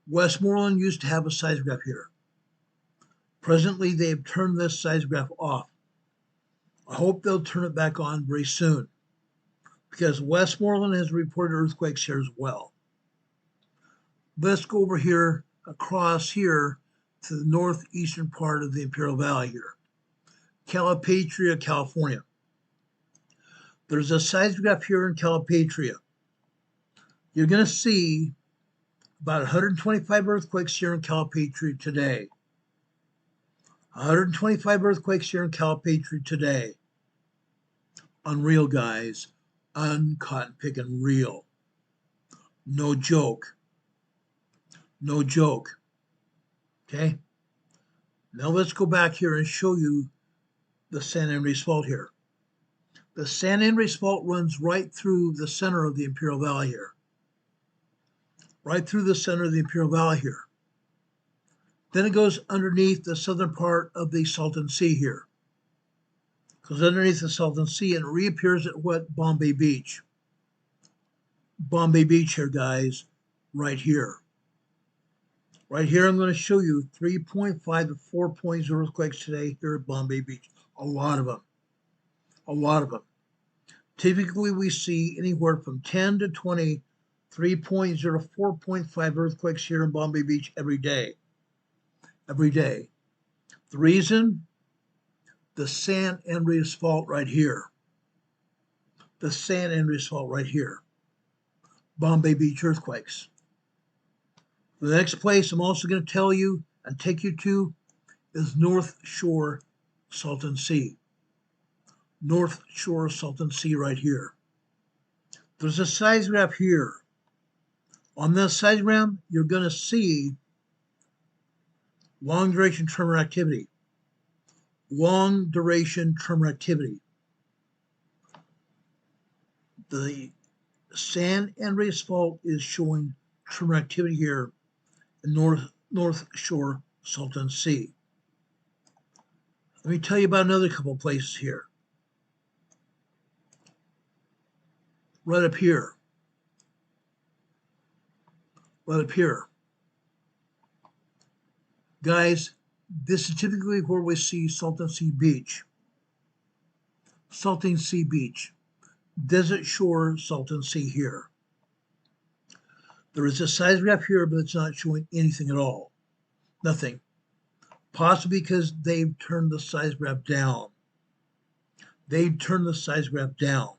Westmoreland used to have a seismograph here. Presently, they have turned this seismograph off. I hope they'll turn it back on very soon, because Westmoreland has reported earthquakes here as well. Let's go over here, across here, to the northeastern part of the Imperial Valley here. Calipatria, California. There's a seismograph here in Calipatria. You're going to see about 125 earthquakes here in Calipatria today. 125 earthquakes here in Calipatria today. Unreal, guys. Uncaught picking real. No joke. No joke. Okay? Now let's go back here and show you the San Andreas Fault here. The San Andreas Fault runs right through the center of the Imperial Valley here. Right through the center of the Imperial Valley here. Then it goes underneath the southern part of the Salton Sea here. Goes underneath the Salton Sea and reappears at what? Bombay Beach. Bombay Beach here, guys. Right here. Right here, I'm going to show you 3.5 to 4.0 earthquakes today here at Bombay Beach. A lot of them. A lot of them. Typically, we see anywhere from 10 to 20 3.0 to 4.5 earthquakes here in Bombay Beach every day. Every day. The reason? The San Andreas Fault right here. The San Andreas Fault right here. Bombay Beach earthquakes. The next place I'm also going to tell you and take you to is North Shore Salton Sea. North Shore Salton Sea right here. There's a seismograph here. On this seismograph, you're going to see long duration tremor activity. Long duration tremor activity. The San Andreas Fault is showing tremor activity here in North Shore Salton Sea. Let me tell you about another couple places here. Right up here. Right up here. Guys, this is typically where we see Salton Sea Beach. Salton Sea Beach. Desert Shore Salton Sea here. There is a seismograph here, but it's not showing anything at all. Nothing. Possibly because they've turned the seismograph down. They've turned the seismograph down.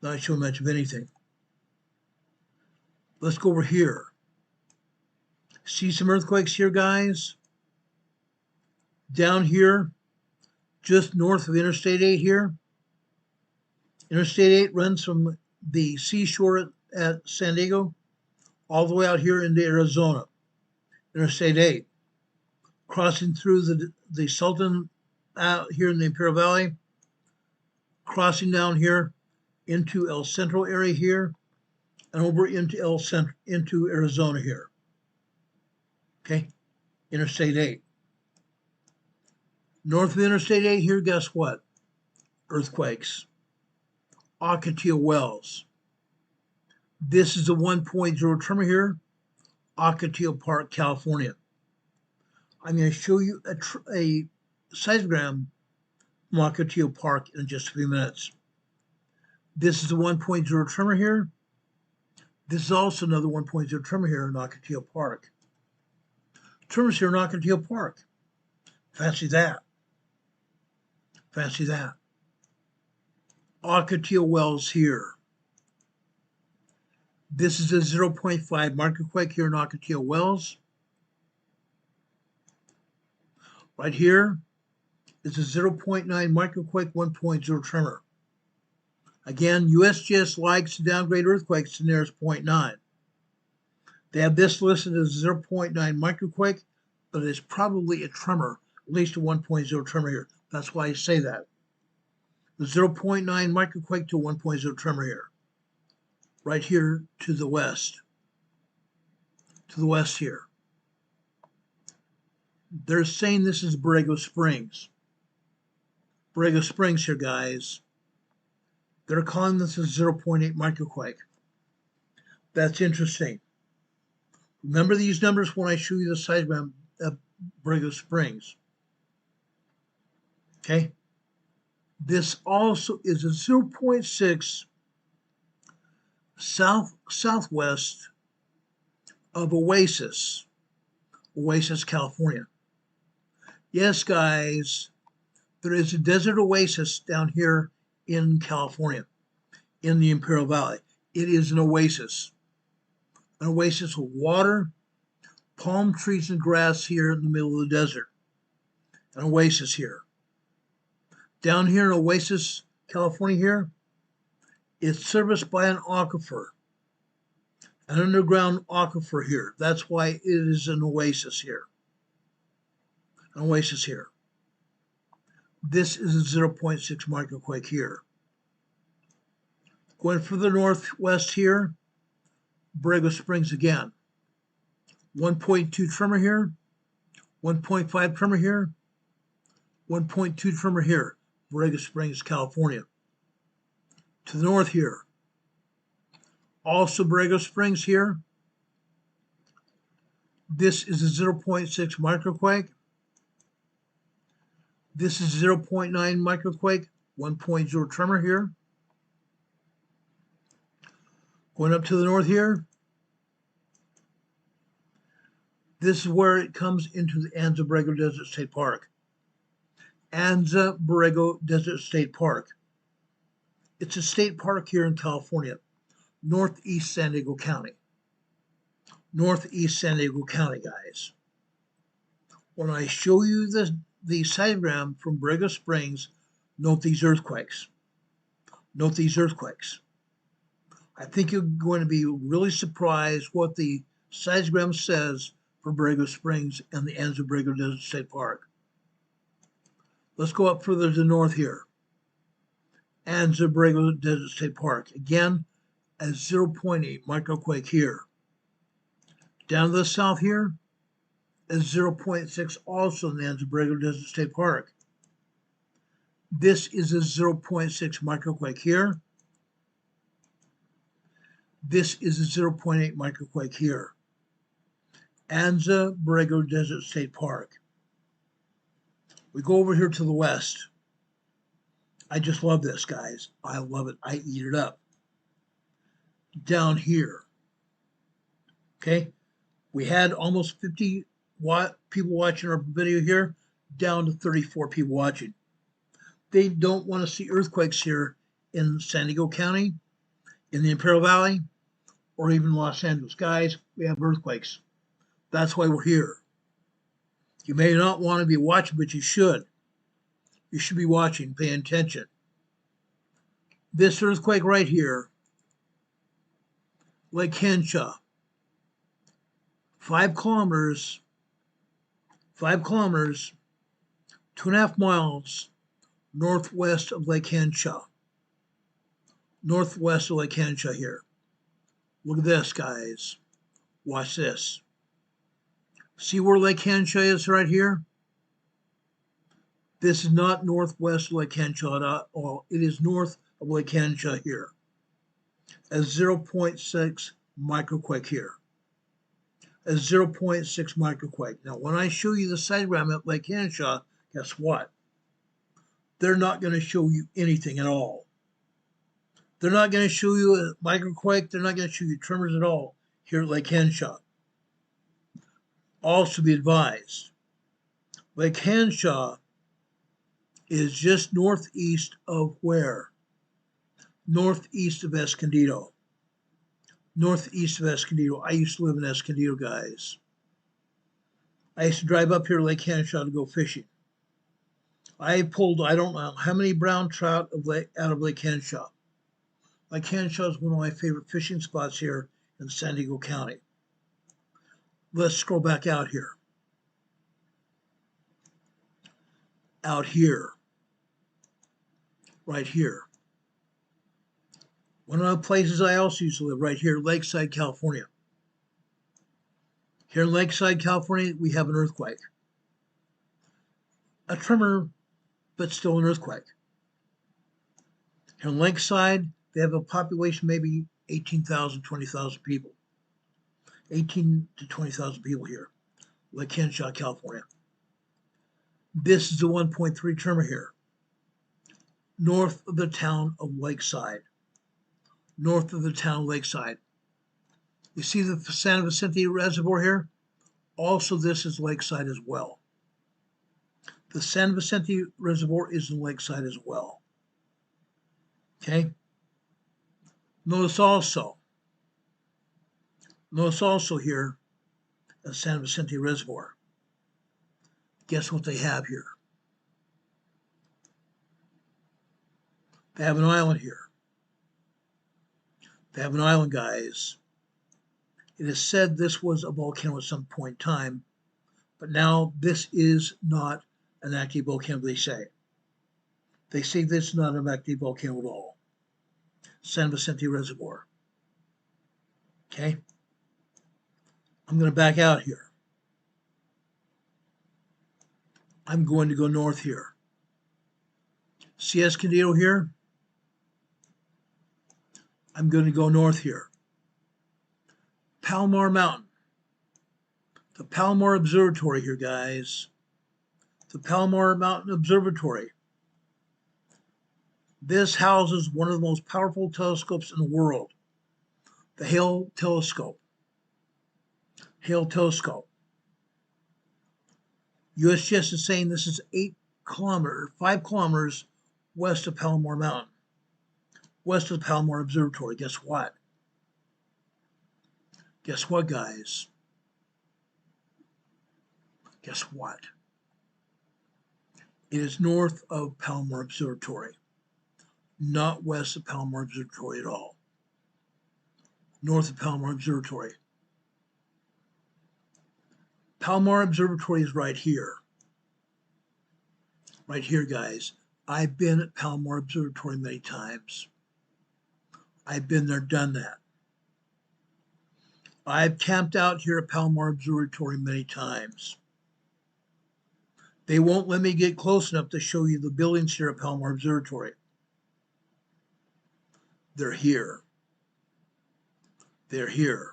Not showing much of anything. Let's go over here. See some earthquakes here, guys? Down here, just north of Interstate 8 here. Interstate 8 runs from the seashore at San Diego all the way out here into Arizona. Interstate 8. Crossing through the Salton out here in the Imperial Valley. Crossing down here into El Centro area here. And over into Arizona here. Okay, Interstate 8. North of Interstate 8 here, guess what? Earthquakes. Ocotillo Wells. This is a 1.0 tremor here, Ocotillo Park, California. I'm going to show you a seismogram from Ocotillo Park in just a few minutes. This is a 1.0 tremor here. This is also another 1.0 tremor here in Ocotillo Park. Tremors here in Ocotillo Park. Fancy that. Fancy that. Ocotillo Wells here. This is a 0.5 microquake here in Ocotillo Wells. Right here is a 0.9 microquake 1.0 tremor. Again, USGS likes to downgrade earthquakes to nearest 0.9. They have this listed as 0.9 microquake, but it's probably a tremor, at least a 1.0 tremor here. That's why I say that. The 0.9 microquake to 1.0 tremor here. Right here to the west. To the west here. They're saying this is Borrego Springs. Borrego Springs here, guys. They're calling this a 0.8 microquake. That's interesting. Remember these numbers when I show you the seismogram of Borrego Springs. Okay? This also is a 0.6 southwest of Oasis, California. Yes, guys, there is a desert oasis down here in California, in the Imperial Valley. It is an oasis with water, palm trees and grass here in the middle of the desert. An oasis here. Down here in Oasis, California here, it's serviced by an aquifer, an underground aquifer here. That's why it is an oasis here. An oasis here. This is a 0.6 microquake here. Going further northwest here, Borrego Springs again. 1.2 tremor here, 1.5 tremor here, 1.2 tremor here, Borrego Springs, California. To the north here, also Borrego Springs here. This is a 0.6 microquake. This is 0.9 microquake, 1.0 tremor here. Going up to the north here, this is where it comes into the Anza Borrego Desert State Park. Anza Borrego Desert State Park. It's a state park here in California, northeast San Diego County. Northeast San Diego County, guys. When I show you the seismogram from Borrego Springs, note these earthquakes. Note these earthquakes. I think you're going to be really surprised what the seismogram says for Borrego Springs and the Anza Borrego Desert State Park. Let's go up further to the north here. and Zabrego Desert State Park. Again, a 0.8 microquake here. Down to the south here is 0.6 also in the Zabrego Desert State Park. This is a 0.6 microquake here. This is a 0.8 microquake here. Anza Borrego Desert State Park. We go over here to the west. I just love this, guys. I love it. I eat it up. Down here, okay, we had almost 50 people watching our video here, down to 34 people watching. They don't want to see earthquakes here in San Diego County, in the Imperial Valley, or even Los Angeles. Guys, we have earthquakes. That's why we're here. You may not want to be watching, but you should. You should be watching, paying attention. This earthquake right here, Lake Henshaw, 5 kilometers, 2.5 miles northwest of Lake Henshaw. Northwest of Lake Henshaw here. Look at this, guys. Watch this. See where Lake Henshaw is right here? This is not northwest of Lake Henshaw at all. It is north of Lake Henshaw here. A 0.6 microquake here. A 0.6 microquake. Now, when I show you the diagram at Lake Henshaw, guess what? They're not going to show you anything at all. They're not going to show you a microquake. They're not going to show you tremors at all here at Lake Henshaw. Also be advised, Lake Henshaw is just northeast of where? Northeast of Escondido. Northeast of Escondido. I used to live in Escondido, guys. I used to drive up here to Lake Henshaw to go fishing. I pulled, I don't know how many brown trout out of Lake Henshaw. Lake Henshaw is one of my favorite fishing spots here in San Diego County. Let's scroll back out here. Out here. Right here. One of the places I also used to live, right here, Lakeside, California. Here in Lakeside, California, we have an earthquake. A tremor, but still an earthquake. Here in Lakeside, they have a population maybe 18,000, 20,000 people. 18 to 20,000 people here. Lake Henshaw, California. This is a 1.3 tremor here. North of the town of Lakeside. North of the town of Lakeside. You see the San Vicente Reservoir here? Also, this is Lakeside as well. The San Vicente Reservoir is in Lakeside as well. Okay? Notice also here at San Vicente Reservoir. Guess what they have here? They have an island here. They have an island, guys. It is said this was a volcano at some point in time, but now this is not an active volcano, they say. They say this is not an active volcano at all. San Vicente Reservoir. Okay? I'm going to back out here. I'm going to go north here. See Escondido here? I'm going to go north here. Palomar Mountain. The Palomar Observatory here, guys. The Palomar Mountain Observatory. This houses one of the most powerful telescopes in the world. The Hale Telescope. Hale Telescope. USGS is saying this is 5 kilometers west of Palomar Mountain. West of the Palomar Observatory. Guess what? Guess what, guys? Guess what? It is north of Palomar Observatory, not west of Palomar Observatory at all. North of Palomar Observatory. Palomar Observatory is right here. Right here, guys. I've been at Palomar Observatory many times. I've been there, done that. I've camped out here at Palomar Observatory many times. They won't let me get close enough to show you the buildings here at Palomar Observatory. They're here. They're here.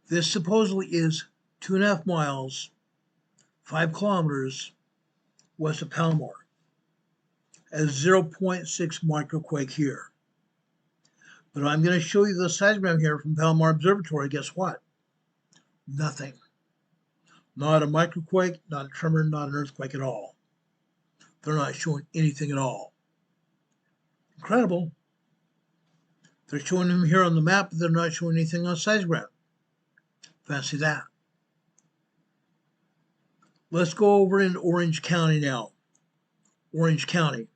This supposedly is 2.5 miles, 5 kilometers west of Palomar. At 0.6 microquake here. But I'm going to show you the seismogram here from Palomar Observatory. Guess what? Nothing. Not a microquake, not a tremor, not an earthquake at all. They're not showing anything at all. Incredible. They're showing them here on the map, but they're not showing anything on seismogram. Fancy that. Let's go over in Orange County now. Orange County.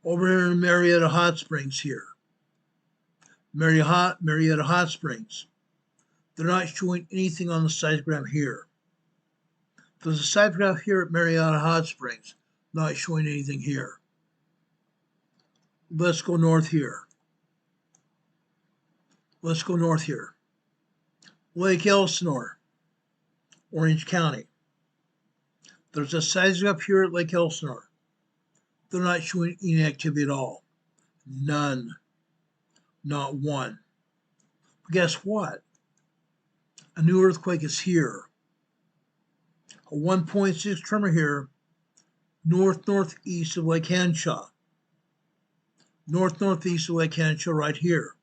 Over here in Marietta Hot Springs here. Marietta Hot Springs. They're not showing anything on the seismogram here. There's a seismograph here at Marietta Hot Springs, not showing anything here. Let's go north here. Let's go north here. Lake Elsinore, Orange County. There's a seismograph here at Lake Elsinore. They're not showing any activity at all. None. Not one. But guess what? A new earthquake is here. A 1.6 tremor here, north-northeast of Lake Henshaw. North-northeast of Lake Henshaw right here.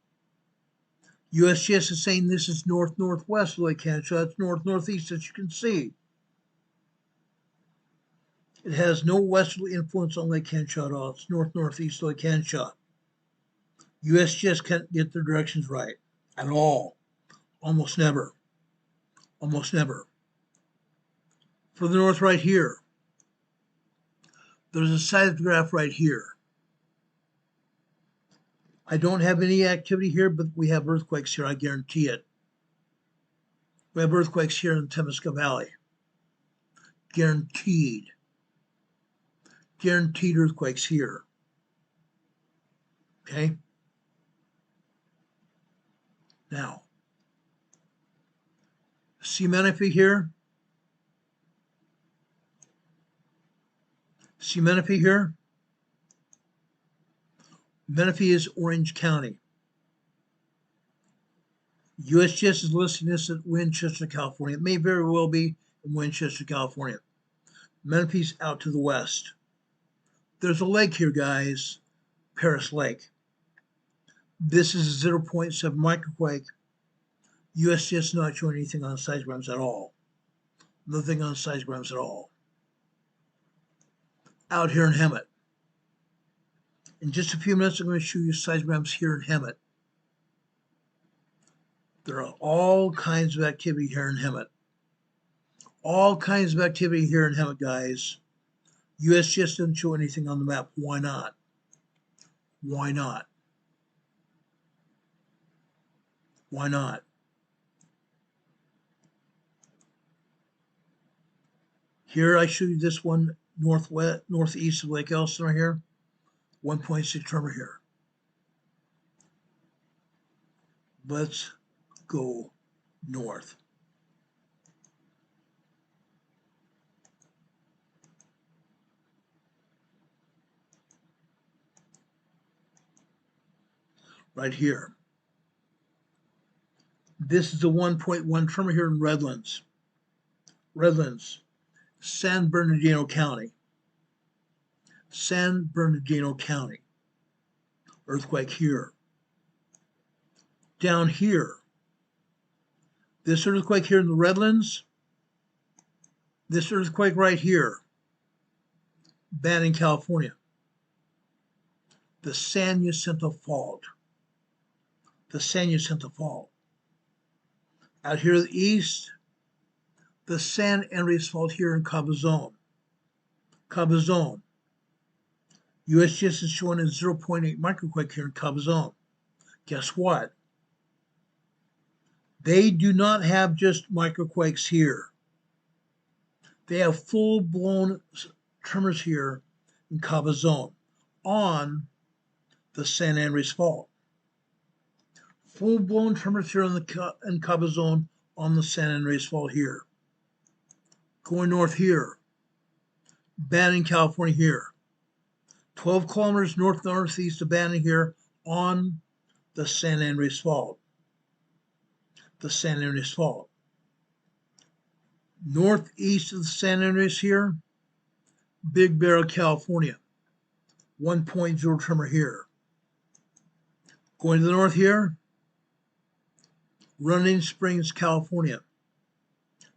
USGS is saying this is north-northwest of Lake Henshaw. It's north-northeast, as you can see. It has no westerly influence on Lake Henshaw at all. It's north-northeast of Lake Henshaw. USGS can't get their directions right at all. Almost never. Almost never. Further north right here, there's a seismograph right here. I don't have any activity here, but we have earthquakes here, I guarantee it. We have earthquakes here in the Temescal Valley. Guaranteed. Guaranteed earthquakes here. Okay? Now, see Menifee here? See Menifee here? Menifee is Orange County. USGS is listing this at Winchester, California. It may very well be in Winchester, California. Menifee's out to the west. There's a lake here, guys. Pires Lake. This is a 0.7 microquake. USGS not showing anything on seismograms at all. Nothing on seismograms at all. Out here in Hemet. In just a few minutes, I'm going to show you seismograms here in Hemet. There are all kinds of activity here in Hemet. All kinds of activity here in Hemet, guys. USGS doesn't show anything on the map. Why not? Why not? Why not? Here I show you this one northeast of Lake Elsinore here. 1.6 tremor here. Let's go north. Right here. This is a 1.1 tremor here in Redlands. Redlands, San Bernardino County. San Bernardino County. Earthquake here. Down here. This earthquake here in the Redlands. This earthquake right here. Banning, California. The San Jacinto Fault. The San Jacinto Fault. Out here to the east, the San Andreas Fault here in Cabazon. Cabazon. USGS is showing a 0.8 microquake here in Cabazon. Guess what? They do not have just microquakes here. They have full-blown tremors here in Cabazon on the San Andreas Fault. Full-blown tremors here in Cabazon on the San Andreas Fault here. Going north here, Banning, California here. 12 kilometers northeast of Banning here on the San Andreas Fault. The San Andreas Fault. Northeast of the San Andreas here, Big Bear, California. 1.0 tremor here. Going to the north here, Running Springs, California.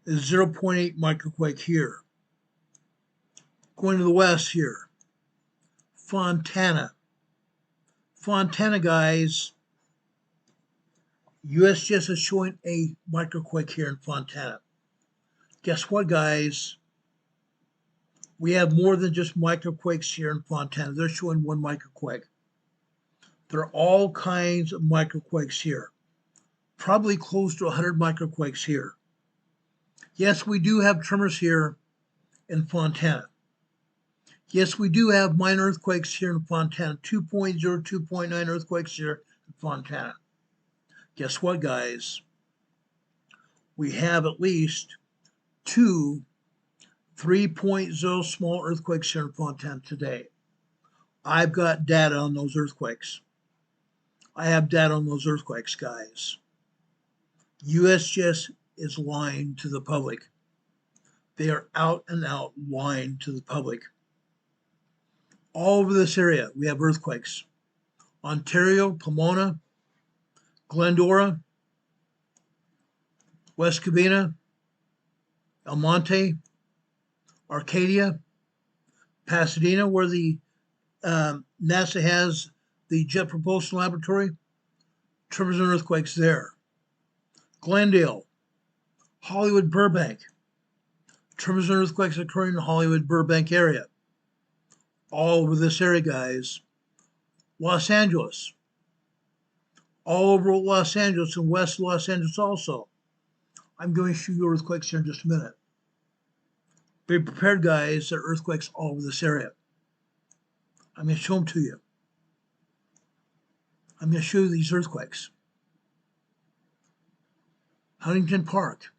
Is 0.8 microquake here. Going to the west here, Fontana. Fontana, guys, USGS is showing a microquake here in Fontana. Guess what, guys? We have more than just microquakes here in Fontana. They're showing one microquake. There are all kinds of microquakes here. Probably close to 100 microquakes here. Yes, we do have tremors here in Fontana. Yes, we do have minor earthquakes here in Fontana. 2.0, 2.9 earthquakes here in Fontana. Guess what, guys? We have at least 2 3.0 small earthquakes here in Fontana today. I've got data on those earthquakes. I have data on those earthquakes, guys. USGS is lying to the public. They are out and out lying to the public. All over this area, we have earthquakes. Ontario, Pomona, Glendora, West Covina, El Monte, Arcadia, Pasadena, where the NASA has the Jet Propulsion Laboratory. Tremors and earthquakes there. Glendale, Hollywood, Burbank. Tremors and earthquakes occurring in the Hollywood, Burbank area. All over this area, guys. Los Angeles. All over Los Angeles and west Los Angeles also. I'm going to show you earthquakes here in just a minute. Be prepared, guys. There are earthquakes all over this area. I'm going to show them to you. I'm going to show you these earthquakes. Huntington Park,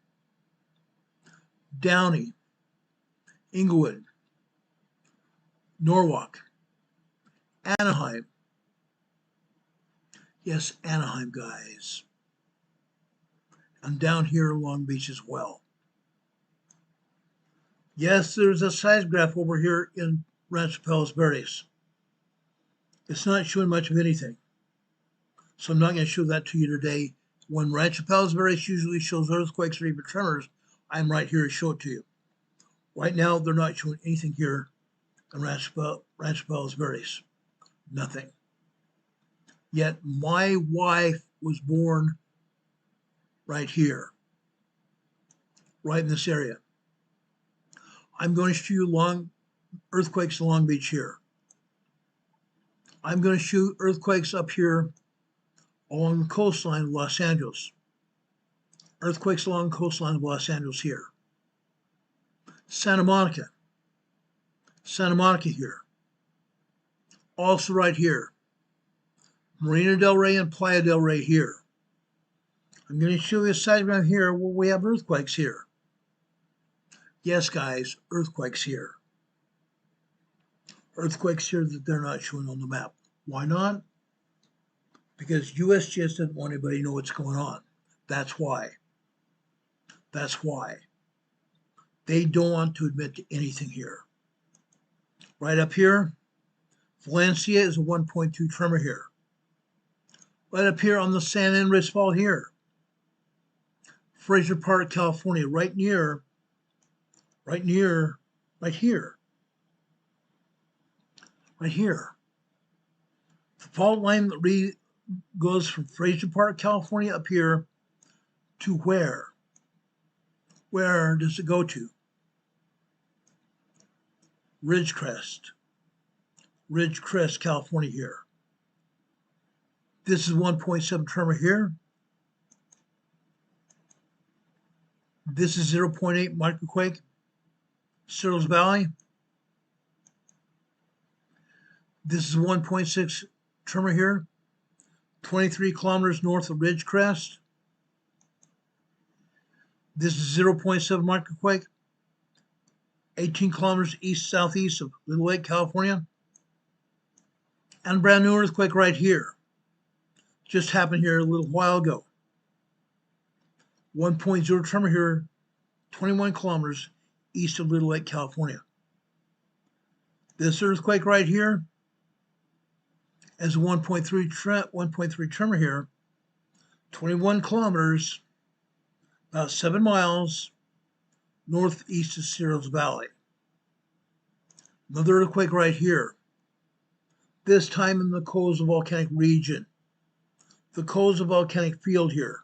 Downey, Inglewood, Norwalk, Anaheim. Yes, Anaheim, guys. And down here in Long Beach as well. Yes, there's a seismograph over here in Rancho Palos Verdes. It's not showing much of anything. So I'm not going to show that to you today. When Rancho Palos Verdes usually shows earthquakes or even tremors, I'm right here to show it to you. Right now, they're not showing anything here in Rancho Palos Verdes. Nothing. Yet my wife was born right here, right in this area. I'm going to show you earthquakes in Long Beach here. I'm going to show earthquakes up here along the coastline of Los Angeles. Earthquakes along the coastline of Los Angeles here. Santa Monica here. Also right here. Marina del Rey and Playa del Rey here. I'm going to show you a seismograph here where we have earthquakes here. Yes, guys, earthquakes here. Earthquakes here that they're not showing on the map. Why not? Because USGS doesn't want anybody to know what's going on. That's why. That's why. They don't want to admit to anything here. Right up here, Valencia is a 1.2 tremor here. Right up here on the San Andreas Fault here. Fraser Park, California, right here. Right here. The fault line that goes from Fraser Park, California up here to where? Where does it go to? Ridgecrest, California here. This is 1.7 tremor here. This is 0.8 microquake. Searles Valley. This is 1.6 tremor here, 23 kilometers north of Ridgecrest. This is 0.7 microquake, 18 kilometers east-southeast of Little Lake, California. And a brand new earthquake right here. Just happened here a little while ago. 1.0 tremor here, 21 kilometers east of Little Lake, California. This earthquake right here is 1.3 tremor here, 21 kilometers, about 7 miles northeast of Searles Valley. Another earthquake right here, this time in the Coals Volcanic region. The Coals Volcanic field here.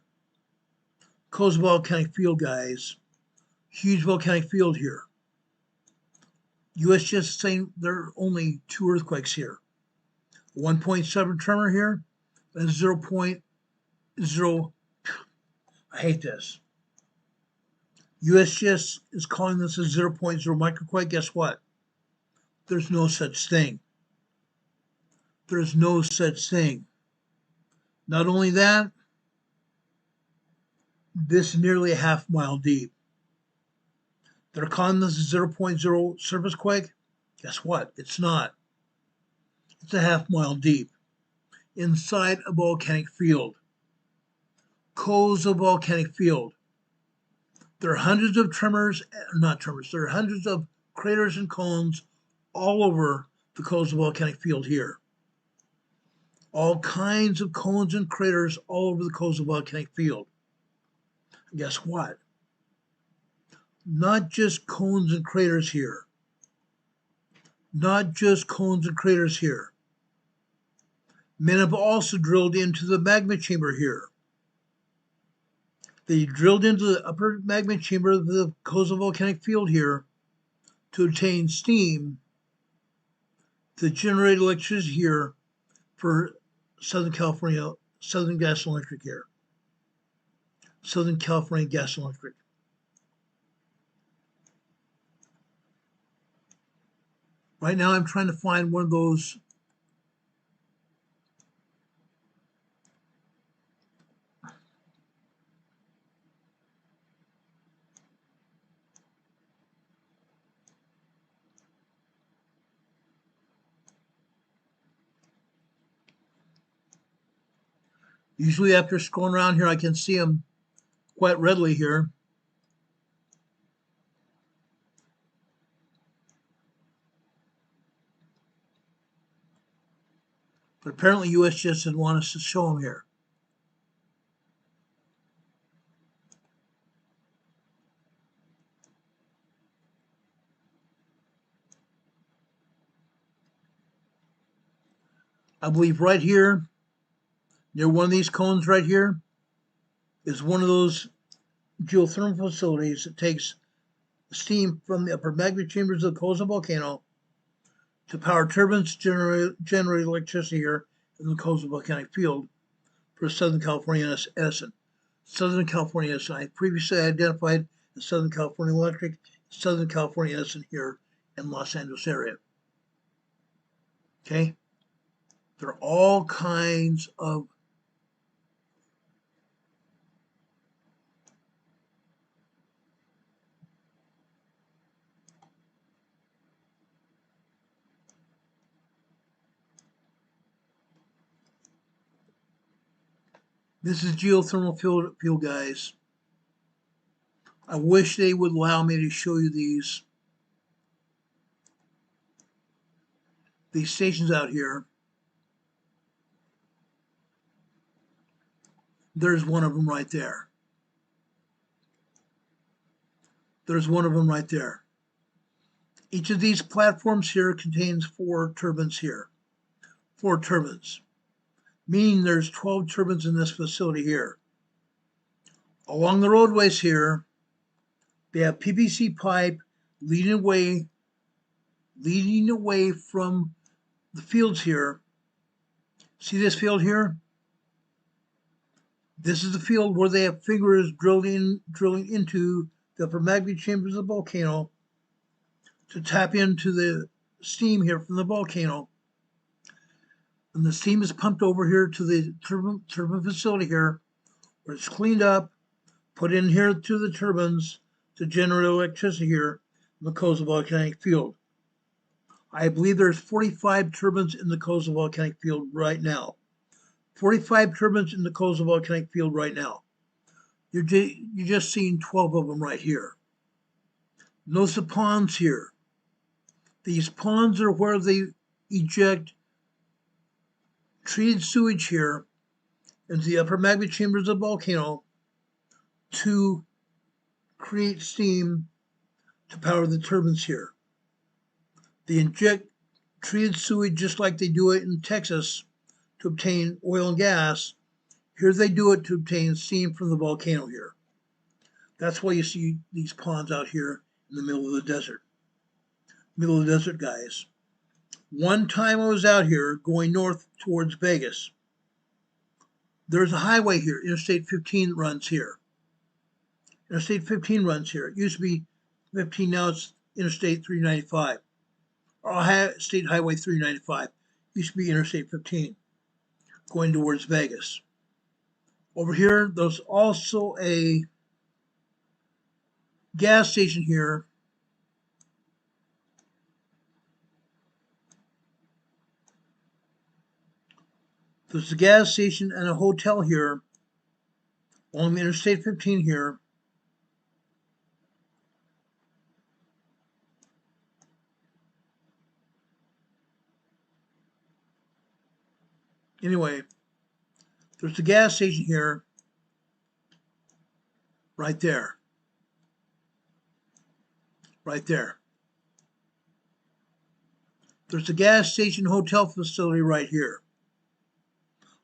Coals Volcanic field, guys. Huge volcanic field here. USGS is saying there are only 2 earthquakes here. 1.7 tremor here and 0.0. I hate this. USGS is calling this a 0.0 microquake. Guess what? There's no such thing. There's no such thing. Not only that, this is nearly a half mile deep. They're calling this a 0.0 surface quake. Guess what? It's not. It's a half mile deep inside a volcanic field. Coals of volcanic field. There are hundreds of there are hundreds of craters and cones all over the Coals of volcanic field here. All kinds of cones and craters all over the Coals of volcanic field. And guess what? Not just cones and craters here. Not just cones and craters here. Men have also drilled into the magma chamber here. They drilled into the upper magma chamber of the Coals of volcanic field here to obtain steam to generate electricity here for Southern California, Southern Gas and Electric here. Southern California Gas and Electric. Right now I'm trying to find one of those usually after scrolling around here I can see them quite readily here. But apparently USGS didn't want us to show them here. I believe right here, near one of these cones right here, is one of those geothermal facilities that takes steam from the upper magma chambers of the Coals volcano to power turbines to generate electricity here in the Coals volcanic field for Southern California Edison. Southern California Edison, I previously identified as Southern California Electric, Southern California Edison here in Los Angeles area. Okay? There are all kinds of this is geothermal field, guys. I wish they would allow me to show you these stations out here. There's one of them right there. There's one of them right there. Each of these platforms here contains 4 turbines here. 4 turbines. Meaning there's 12 turbines in this facility here. Along the roadways here, they have PVC pipe leading away from the fields here. See this field here? This is the field where they have fingers drilling into the upper magma chambers of the volcano to tap into the steam here from the volcano. And the steam is pumped over here to the turbine facility here, where it's cleaned up, put in here to the turbines to generate electricity here in the Coastal Volcanic Field. I believe there's 45 turbines in the Coastal Volcanic Field right now. 45 turbines in the Coastal Volcanic Field right now. You're just seeing 12 of them right here. Notice the ponds here. These ponds are where they eject treated sewage here into the upper magma chambers of the volcano to create steam to power the turbines here. They inject treated sewage just like they do it in Texas to obtain oil and gas. Here they do it to obtain steam from the volcano here. That's why you see these ponds out here in the middle of the desert. Middle of the desert, guys. One time I was out here going north towards Vegas. There's a highway here. Interstate 15 runs here. Interstate 15 runs here. It used to be 15, now it's Interstate 395. Or State Highway 395. Used to be Interstate 15 going towards Vegas. Over here, there's also a gas station here. There's a gas station and a hotel here along the Interstate 15 here. Anyway, there's a gas station here, right there. Right there. There's a gas station hotel facility right here.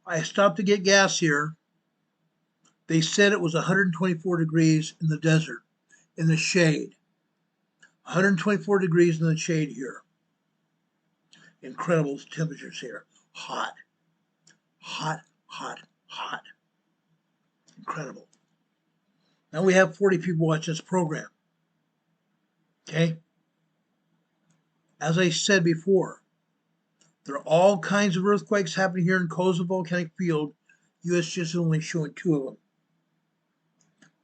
I stopped to get gas here. They said it was 124 degrees in the desert, in the shade. 124 degrees in the shade here. Incredible temperatures here. Hot. Hot, hot, hot. Incredible. Now we have 40 people watching this program. Okay? As I said before, there are all kinds of earthquakes happening here in Coastal Volcanic Field. USGS is only showing 2 of them.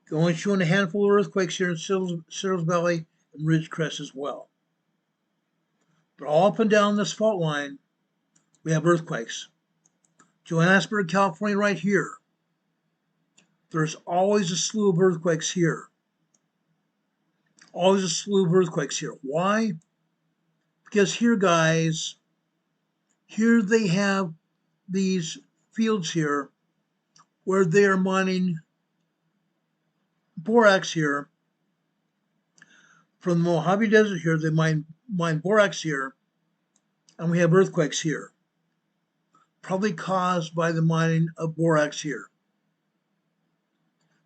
They're only showing a handful of earthquakes here in Searles Valley and Ridgecrest as well. But all up and down this fault line, we have earthquakes. Johannesburg, California, right here. There's always a slew of earthquakes here. Always a slew of earthquakes here. Why? Because here, guys, here they have these fields here where they are mining borax here. From the Mojave Desert here, they mine borax here, and we have earthquakes here. Probably caused by the mining of borax here.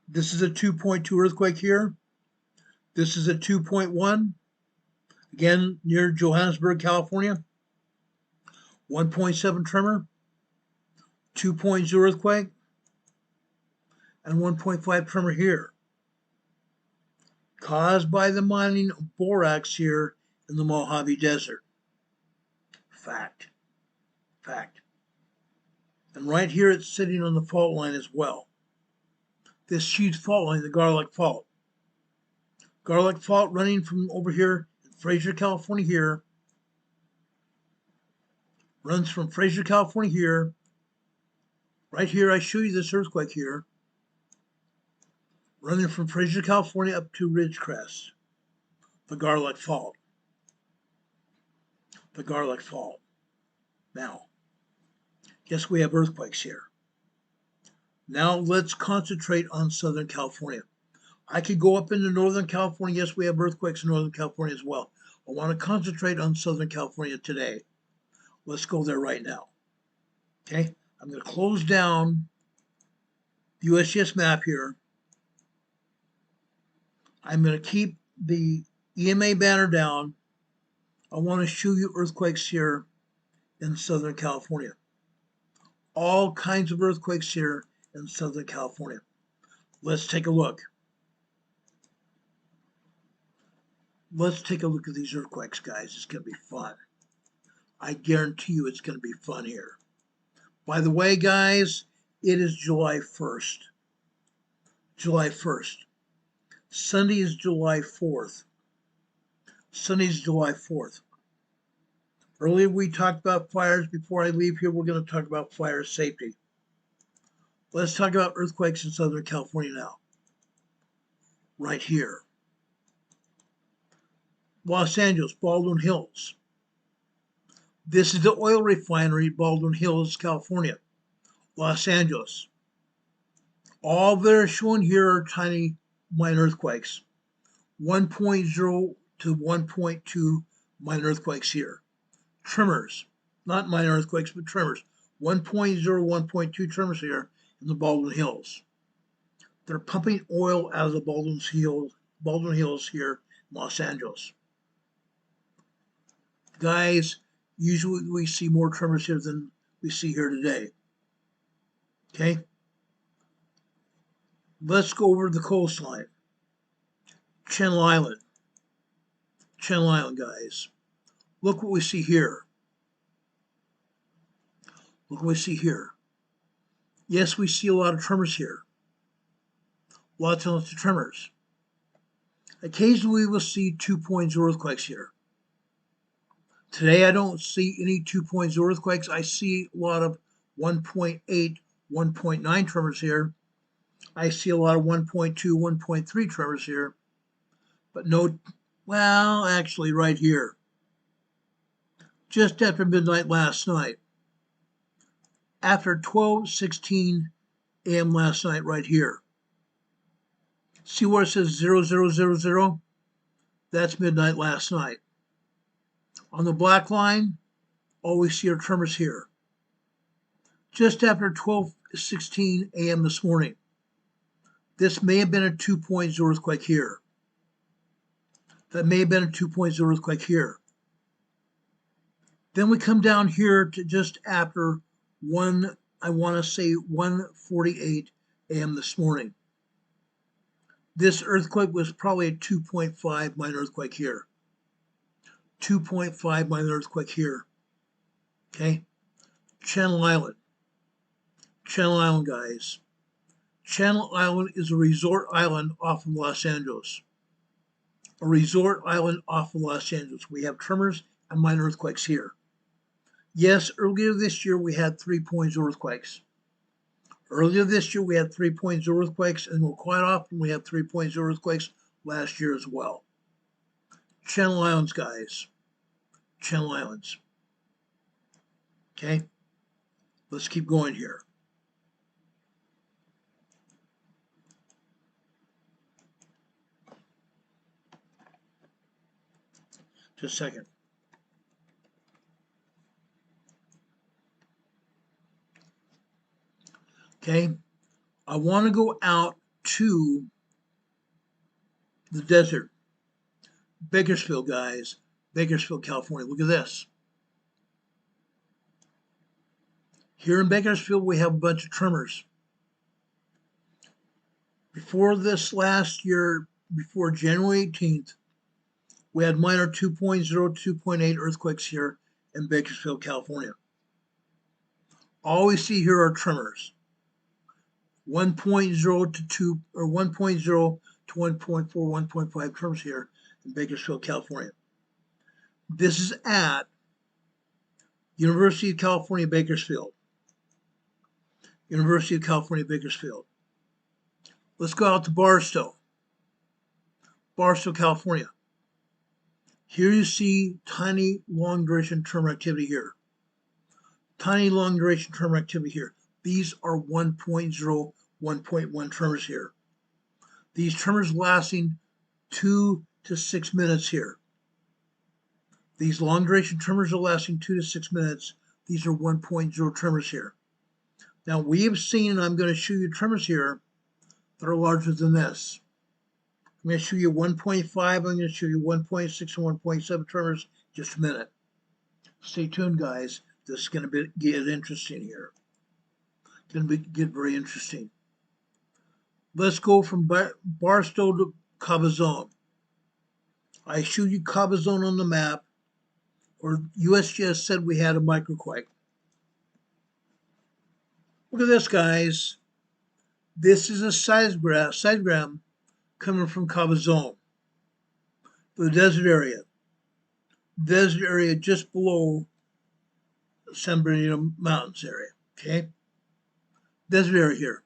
This is a 2.2 earthquake here. This is a 2.1, again near Johannesburg, California. 1.7 tremor, 2.0 earthquake, and 1.5 tremor here. Caused by the mining of borax here in the Mojave Desert. Fact. Fact. And right here it's sitting on the fault line as well. This huge fault line, the Garlic Fault. Garlic Fault running from over here in Fraser, California here. Runs from Fraser, California here. Right here, I show you this earthquake here. Running from Fraser, California up to Ridgecrest. The Garlic Fault. The Garlic Fault. Now, yes, we have earthquakes here. Now let's concentrate on Southern California. I could go up into Northern California. Yes, we have earthquakes in Northern California as well. I want to concentrate on Southern California today. Let's go there right now. Okay, I'm going to close down the USGS map here. I'm going to keep the EMA banner down. I want to show you earthquakes here in Southern California. All kinds of earthquakes here in Southern California. Let's take a look. Let's take a look at these earthquakes, guys. It's going to be fun. I guarantee you it's going to be fun here. By the way, guys, it is July 1st. July 1st. Sunday is July 4th. Sunday is July 4th. Earlier we talked about fires. Before I leave here, we're going to talk about fire safety. Let's talk about earthquakes in Southern California now. Right here. Los Angeles, Baldwin Hills. This is the oil refinery, Baldwin Hills, California. Los Angeles. All they're showing here are tiny minor earthquakes. 1.0 to 1.2 minor earthquakes here. Tremors, not minor earthquakes, but tremors. 1.0, 1.2 tremors here in the Baldwin Hills. They're pumping oil out of the Baldwin Hills here in Los Angeles. Guys, usually we see more tremors here than we see here today. Okay? Let's go over the coastline. Channel Island. Channel Island, guys. Look what we see here. Look what we see here. Yes, we see a lot of tremors here. Lots and lots of tremors. Occasionally we'll see 2.0 earthquakes here. Today I don't see any 2.0 earthquakes. I see a lot of 1.8, 1.9 tremors here. I see a lot of 1.2, 1.3 tremors here. But no, well, actually right here. Just after midnight last night. After 12:16 a.m. last night right here. See where it says 0000? That's midnight last night. On the black line, all we see are tremors here. Just after 12:16 a.m. this morning. This may have been a 2.0 earthquake here. That may have been a 2.0 earthquake here. Then we come down here to just after 1:48 a.m. this morning. This earthquake was probably a 2.5 minor earthquake here. 2.5 minor earthquake here. Okay? Channel Island. Channel Island, guys. Channel Island is a resort island off of Los Angeles. A resort island off of Los Angeles. We have tremors and minor earthquakes here. Yes, earlier this year we had 3.0 earthquakes. Earlier this year we had 3.0 earthquakes, and quite often we had 3.0 earthquakes last year as well. Channel Islands, guys. Channel Islands. Okay? Let's keep going here. Just a second. Okay, I want to go out to the desert. Bakersfield, guys. Bakersfield, California. Look at this. Here in Bakersfield, we have a bunch of tremors. Before this last year, before January 18th, we had minor 2.0, 2.8 earthquakes here in Bakersfield, California. All we see here are tremors. 1.0 to 2 or 1.0 to 1.4, 1.5 tremors here in Bakersfield, California. This is at University of California, Bakersfield. University of California, Bakersfield. Let's go out to Barstow. Barstow, California. Here you see tiny long duration tremor activity here. Tiny long duration tremor activity here. These are 1.0, 1.1 tremors here. These tremors lasting 2 to 6 minutes here. These long duration tremors are lasting 2 to 6 minutes. These are 1.0 tremors here. Now we have seen, and I'm going to show you tremors here that are larger than this. I'm going to show you 1.5, I'm going to show you 1.6 and 1.7 tremors in just a minute. Stay tuned, guys. This is going to get interesting here. It's going to get very interesting. Let's go from Barstow to Cabazon. I showed you Cabazon on the map, or USGS said we had a microquake. Look at this, guys. This is a seismogram coming from Cabazon, the desert area. Desert area just below San Bernardino Mountains area, okay? Desert area here.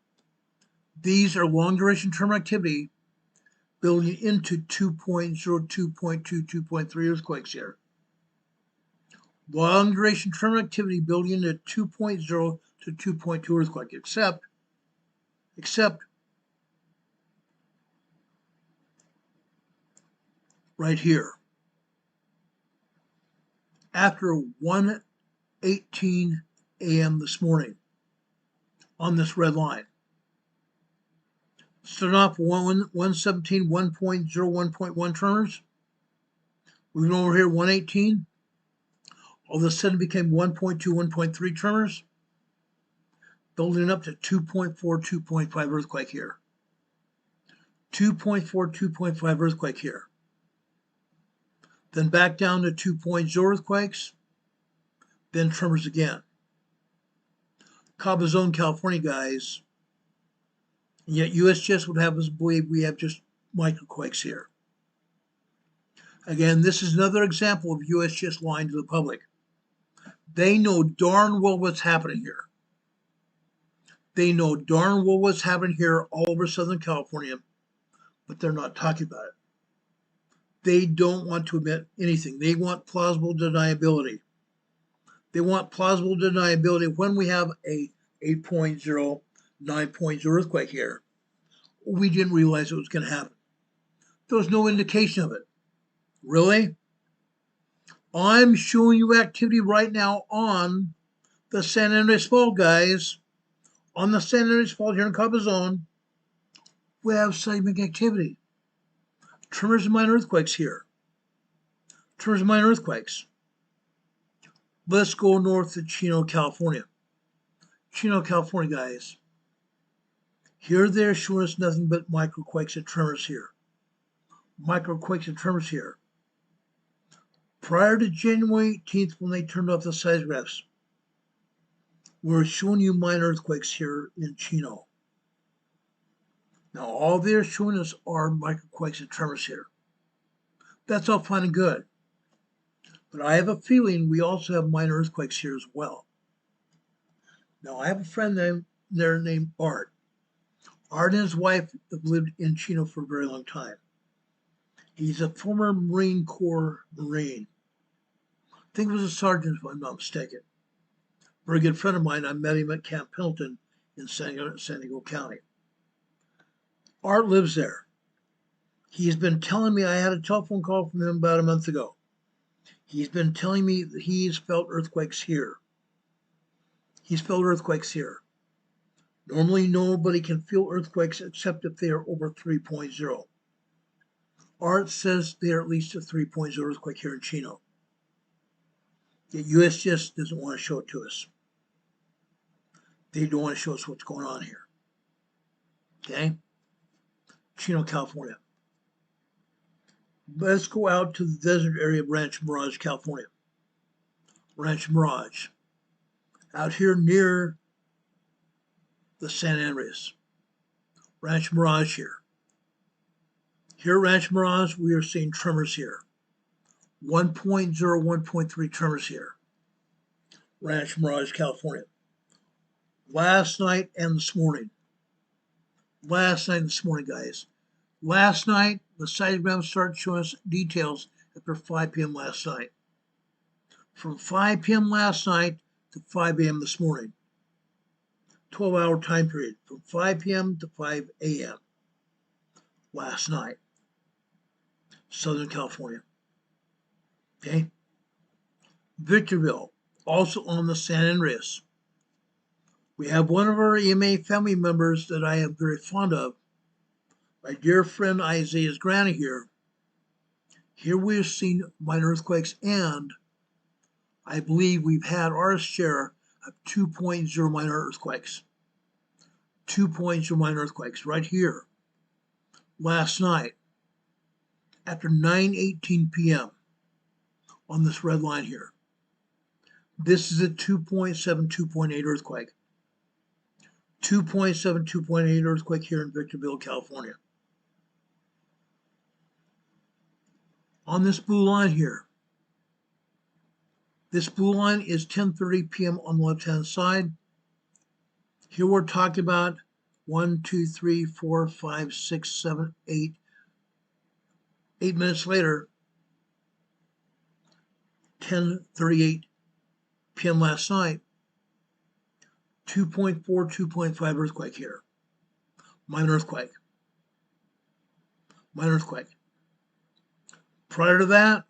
These are long duration term activity building into 2.0, 2.2, 2.3 earthquakes here. Long duration term activity building into 2.0 to 2.2 earthquake, except right here. After 1:18 a.m. this morning on this red line. Starting off 117, 1.0, 1.1 tremors. We went over here 118. All of a sudden became 1.2, 1.3 tremors. Building up to 2.4, 2.5 earthquake here. 2.4, 2.5 earthquake here. Then back down to 2.0 earthquakes. Then tremors again. Cabazon, California, guys. And yet USGS would have us believe we have just microquakes here. Again, this is another example of USGS lying to the public. They know darn well what's happening here. They know darn well what's happening here all over Southern California, but they're not talking about it. They don't want to admit anything. They want plausible deniability. They want plausible deniability when we have a 8.0, 9.0 earthquake here. We didn't realize it was going to happen. There was no indication of it. Really? I'm showing you activity right now on the San Andreas Fault, guys. On the San Andreas Fault here in Cabazon, we have seismic activity. Tremors and minor earthquakes here. Tremors and minor earthquakes. Let's go north to Chino, California. Chino, California, guys. Here they're showing us nothing but microquakes and tremors here. Microquakes and tremors here. Prior to January 18th, when they turned off the seismographs, we're showing you minor earthquakes here in Chino. Now, all they're showing us are microquakes and tremors here. That's all fine and good. But I have a feeling we also have minor earthquakes here as well. Now, I have a friend there named Art. Art and his wife have lived in Chino for a very long time. He's a former Marine Corps Marine. I think he was a sergeant, if I'm not mistaken. Very good friend of mine. I met him at Camp Pendleton in San Diego County. Art lives there. He's been telling me, I had a telephone call from him about a month ago. He's been telling me that he's felt earthquakes here. He's felt earthquakes here. Normally, nobody can feel earthquakes except if they are over 3.0. Art says they're at least a 3.0 earthquake here in Chino. Yet USGS doesn't want to show it to us. They don't want to show us what's going on here. Okay? Chino, California. Let's go out to the desert area of Rancho Mirage, California. Rancho Mirage. Out here near the San Andreas. Rancho Mirage here. Here at Rancho Mirage, we are seeing tremors here. 1.0, 1.3 tremors here. Rancho Mirage, California. Last night and this morning. Last night and this morning, guys. Last night, the seismogram started showing us details after 5 p.m. last night. From 5 p.m. last night to 5 a.m. this morning. 12-hour time period. From 5 p.m. to 5 a.m. last night. Southern California. Okay? Victorville, also on the San Andreas. We have one of our EMA family members that I am very fond of, my dear friend Aveyah's granny here. Here we have seen minor earthquakes, and I believe we've had our share of 2.0 minor earthquakes. 2.0 minor earthquakes right here last night. after 9:18 p.m. on this red line here. This is a 2.7, 2.8 earthquake. 2.7, 2.8 earthquake here in Victorville, California. On this blue line here, this blue line is 10:30 p.m. on the left-hand side. Here we're talking about 1, 2, 3, 4, 5, 6, 7, 8. 8 minutes later, 10:38 p.m. last night, 2.4, 2.5 earthquake here. Minor earthquake. Minor earthquake. Prior to that,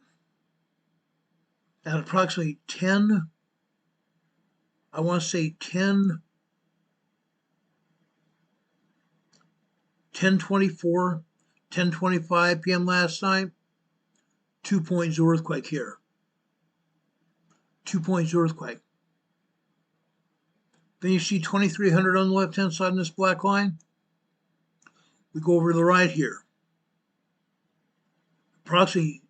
at approximately 10:24, 10:25 p.m. last night, 2.0 earthquake here. 2.0 earthquake. Then you see 2300 on the left-hand side in this black line. We go over to the right here. Approximately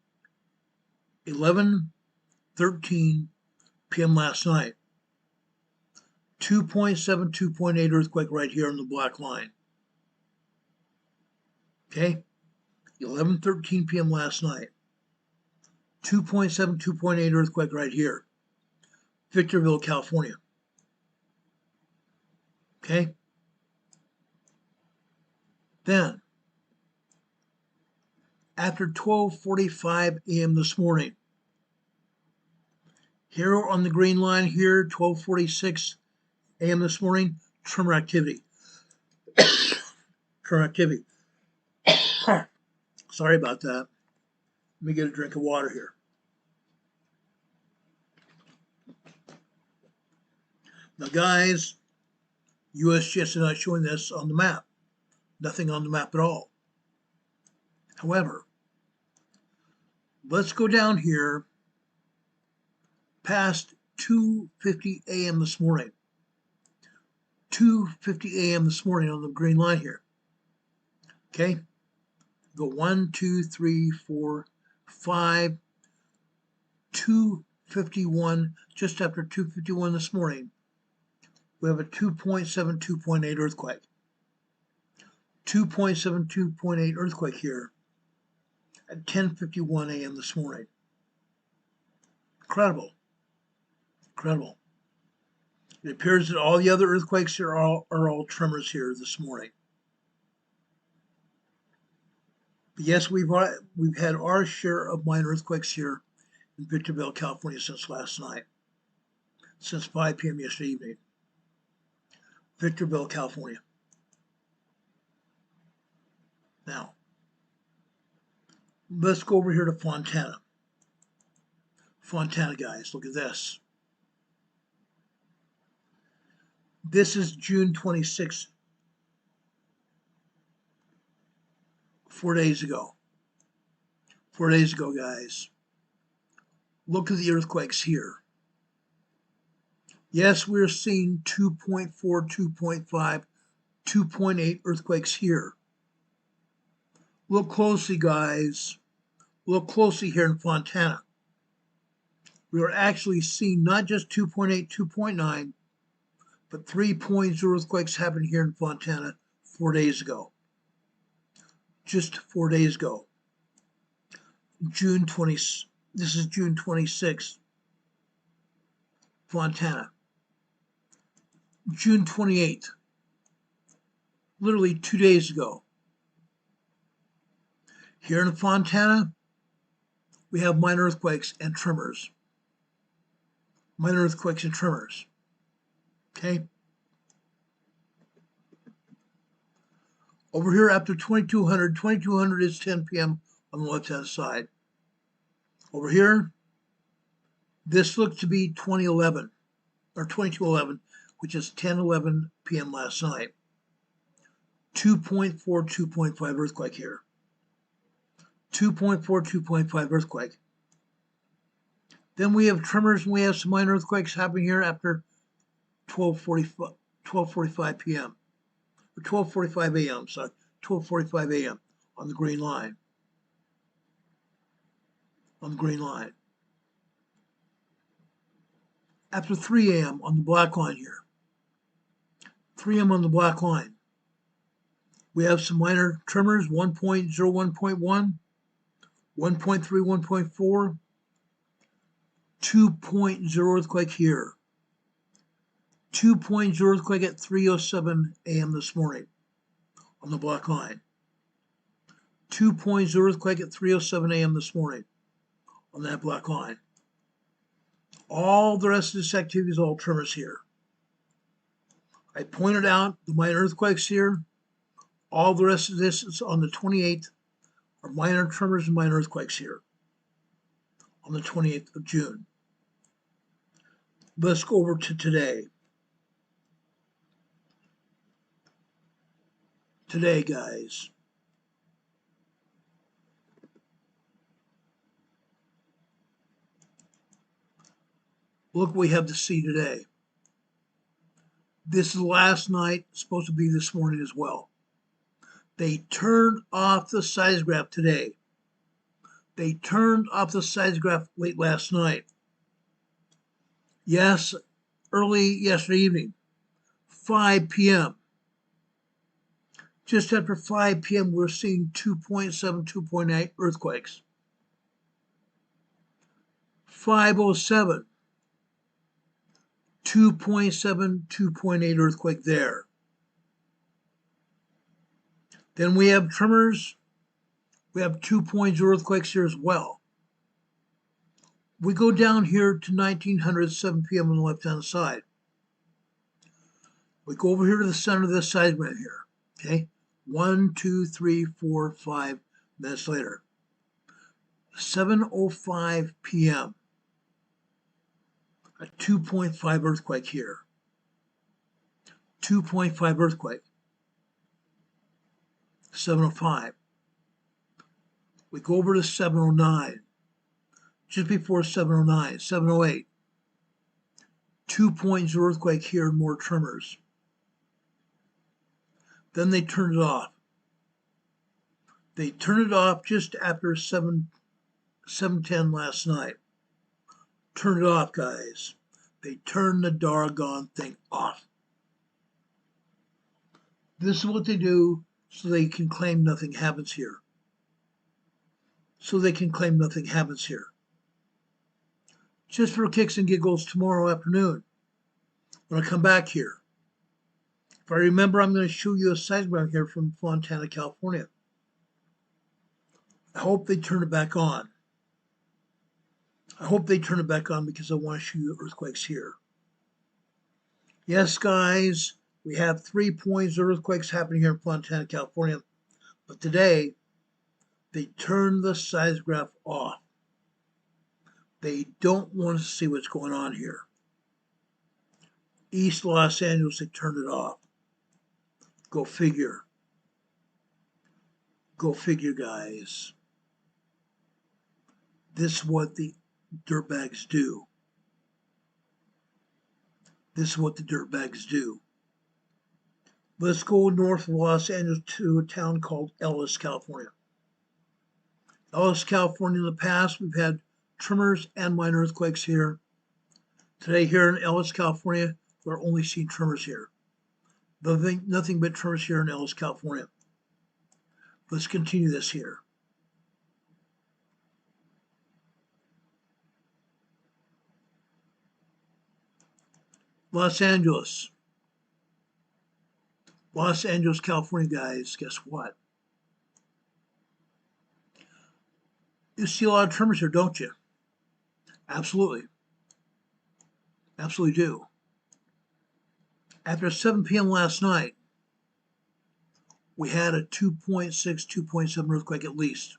11:13 p.m. last night. 2.7, 2.8 earthquake right here on the black line. Okay? 11:13 p.m. last night. 2.7, 2.8 earthquake right here. Victorville, California. Okay? Then, after 12:45 a.m. this morning, here on the green line here, 12:46 a.m. this morning, tremor activity. Tremor activity. Sorry about that. Let me get a drink of water here. Now, guys, USGS is not showing this on the map. Nothing on the map at all. However, let's go down here past 2:50 a.m. this morning. 2:50 a.m. this morning on the green line here. Okay? Go 1, 2, 3, 4, 5, 2:51, just after 2:51 this morning. We have a 2.7, 2.8 earthquake. 2.7, 2.8 earthquake here at 10:51 a.m. this morning. Incredible. Incredible. It appears that all the other earthquakes here are all tremors here this morning. But yes, we've had our share of minor earthquakes here in Victorville, California since last night, since 5 p.m. yesterday evening. Victorville, California. Now, let's go over here to Fontana. Fontana, guys, look at this. This is June 26th, 4 days ago. 4 days ago, guys. Look at the earthquakes here. Yes, we're seeing 2.4, 2.5, 2.8 earthquakes here. Look closely, guys. Look closely here in Fontana. We are actually seeing not just 2.8, 2.9, but 3.0 earthquakes happened here in Fontana 4 days ago. Just 4 days ago. This is June 26th. Fontana. June 28th. Literally 2 days ago. Here in Fontana, we have minor earthquakes and tremors. Minor earthquakes and tremors. Okay? Over here after 2200 is 10 p.m. on the left-hand side. Over here, this looks to be 2011, or 2211, which is 10:11 p.m. last night. 2.4, 2.5 earthquake here. 2.4, 2.5 earthquake. Then we have tremors and we have some minor earthquakes happening here after 12:45 p.m. or 12:45 a.m. Sorry, 12:45 a.m. on the green line. on the green line. After 3 a.m. on the black line here, 3 a.m. on the black line, we have some minor tremors, 1.0, 1.1, 1.3, 1.4, 2.0 earthquake here. 2.0 earthquake at 3:07 a.m. this morning on the black line. 2.0 earthquake at 3:07 a.m. this morning on that black line. All the rest of this activity is all tremors here. I pointed out the minor earthquakes here. All the rest of this is on the 28th are minor tremors and minor earthquakes here on the 28th of June. Let's go over to today. Today, guys. Look what we have to see today. This is last night, supposed to be this morning as well. They turned off the seismograph today. They turned off the seismograph late last night. Yes, early yesterday evening, 5 p.m. Just after 5 p.m., we're seeing 2.7, 2.8 earthquakes. 5:07, 2.7, 2.8 earthquake there. Then we have tremors. We have 2.0 earthquakes here as well. We go down here to 1900, 7 p.m. on the left-hand side. We go over here to the center of this seismic here. Okay, 1, 2, 3, 4, 5 minutes later. 7:05 p.m. A 2.5 earthquake here. 2.5 earthquake. 7:05. We go over to 7:09. Just before 7:09, 7:08. 2.0 earthquake here and more tremors. Then they turned it off. They turned it off just after 7:10 last night. Turn it off, guys. They turned the doggone thing off. This is what they do so they can claim nothing happens here. So they can claim nothing happens here. Just for kicks and giggles tomorrow afternoon, when I come back here. If I remember, I'm going to show you a seismogram here from Fontana, California. I hope they turn it back on. I hope they turn it back on because I want to show you earthquakes here. Yes, guys, we have 3 points of earthquakes happening here in Fontana, California. But today, they turned the seismograph off. They don't want to see what's going on here. East Los Angeles, they turned it off. Go figure. Go figure, guys. This is what the dirtbags do. This is what the dirtbags do. Let's go north of Los Angeles to a town called Ellis, California. Ellis, California, in the past, we've had tremors and minor earthquakes here. Today, here in Ellis, California, we're only seeing tremors here. Nothing but tremors here in Ellis, California. Let's continue this here. Los Angeles, California, guys, guess what? You see a lot of tremors here, don't you? Absolutely. Absolutely do. After 7 p.m. last night, we had a 2.6, 2.7 earthquake at least.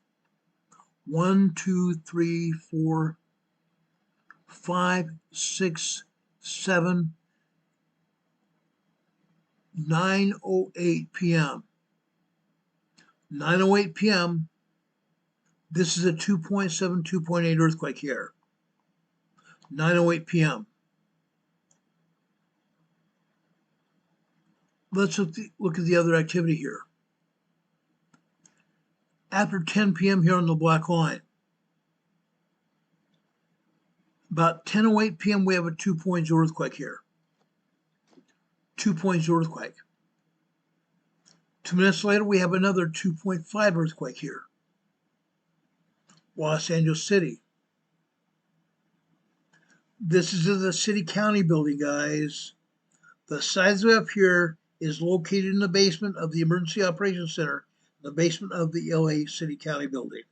1, 2, 3, 4, 5, 6, 7, 9:08 p.m. 9:08 p.m. This is a 2.7, 2.8 earthquake here. 9:08 p.m. Let's look at the other activity here. After 10 p.m. here on the black line, About 10:08 p.m. we have a 2.0 earthquake here. 2.0 earthquake. 2 minutes later we have another 2.5 earthquake here. Los Angeles City. This is the city-county building, guys. The seismic up here is located in the basement of the Emergency Operations Center, the basement of the LA City-County building.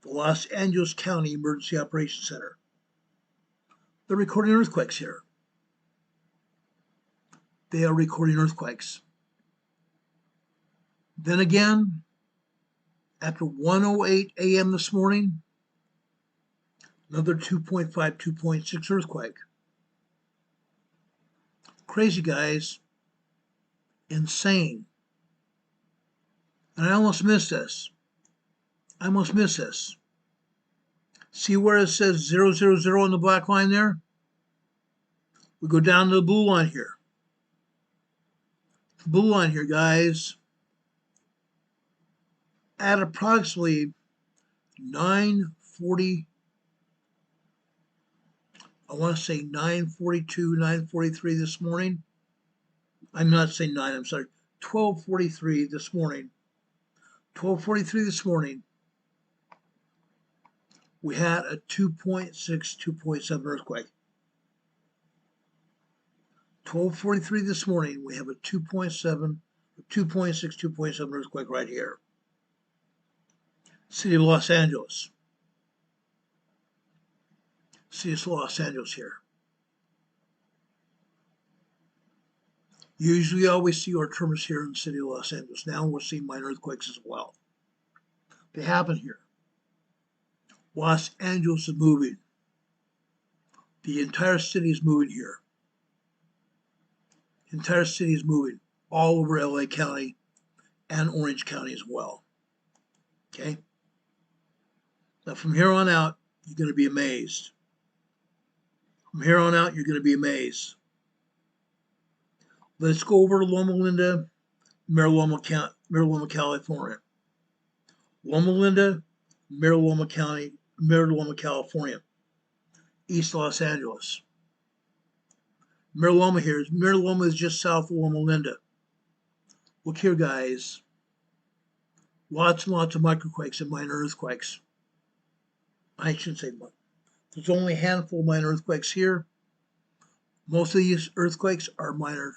The Los Angeles County Emergency Operations Center. They're recording earthquakes here. They are recording earthquakes. Then again, after 1:08 a.m. this morning, another 2.5, 2.6 earthquake. Crazy, guys. Insane. And I almost missed this. See where it says 000 on the black line there? We go down to the blue line here. The blue line here, guys. At approximately 9:40, I want to say 9:42, 9:43 this morning. I'm not saying 9, I'm sorry. 12:43 this morning. 12:43 this morning. We had a 2.6, 2.7 earthquake. 12:43 this morning, we have a 2.7, 2.6, 2.7 earthquake right here. City of Los Angeles. City of Los Angeles here. Usually we always see our tremors here in the city of Los Angeles. Now we're seeing minor earthquakes as well. They happen here. Los Angeles is moving. The entire city is moving here. The entire city is moving all over LA County and Orange County as well. Okay? Now from here on out, you're going to be amazed. From here on out, you're going to be amazed. Let's go over to Loma Linda, Mira Loma, California. Loma Linda, Mira Loma, California. East Los Angeles. Mira Loma here. Mira Loma is just south of Loma Linda. Look here, guys. Lots and lots of microquakes and minor earthquakes. I should say more. There's only a handful of minor earthquakes here. Most of these earthquakes are minor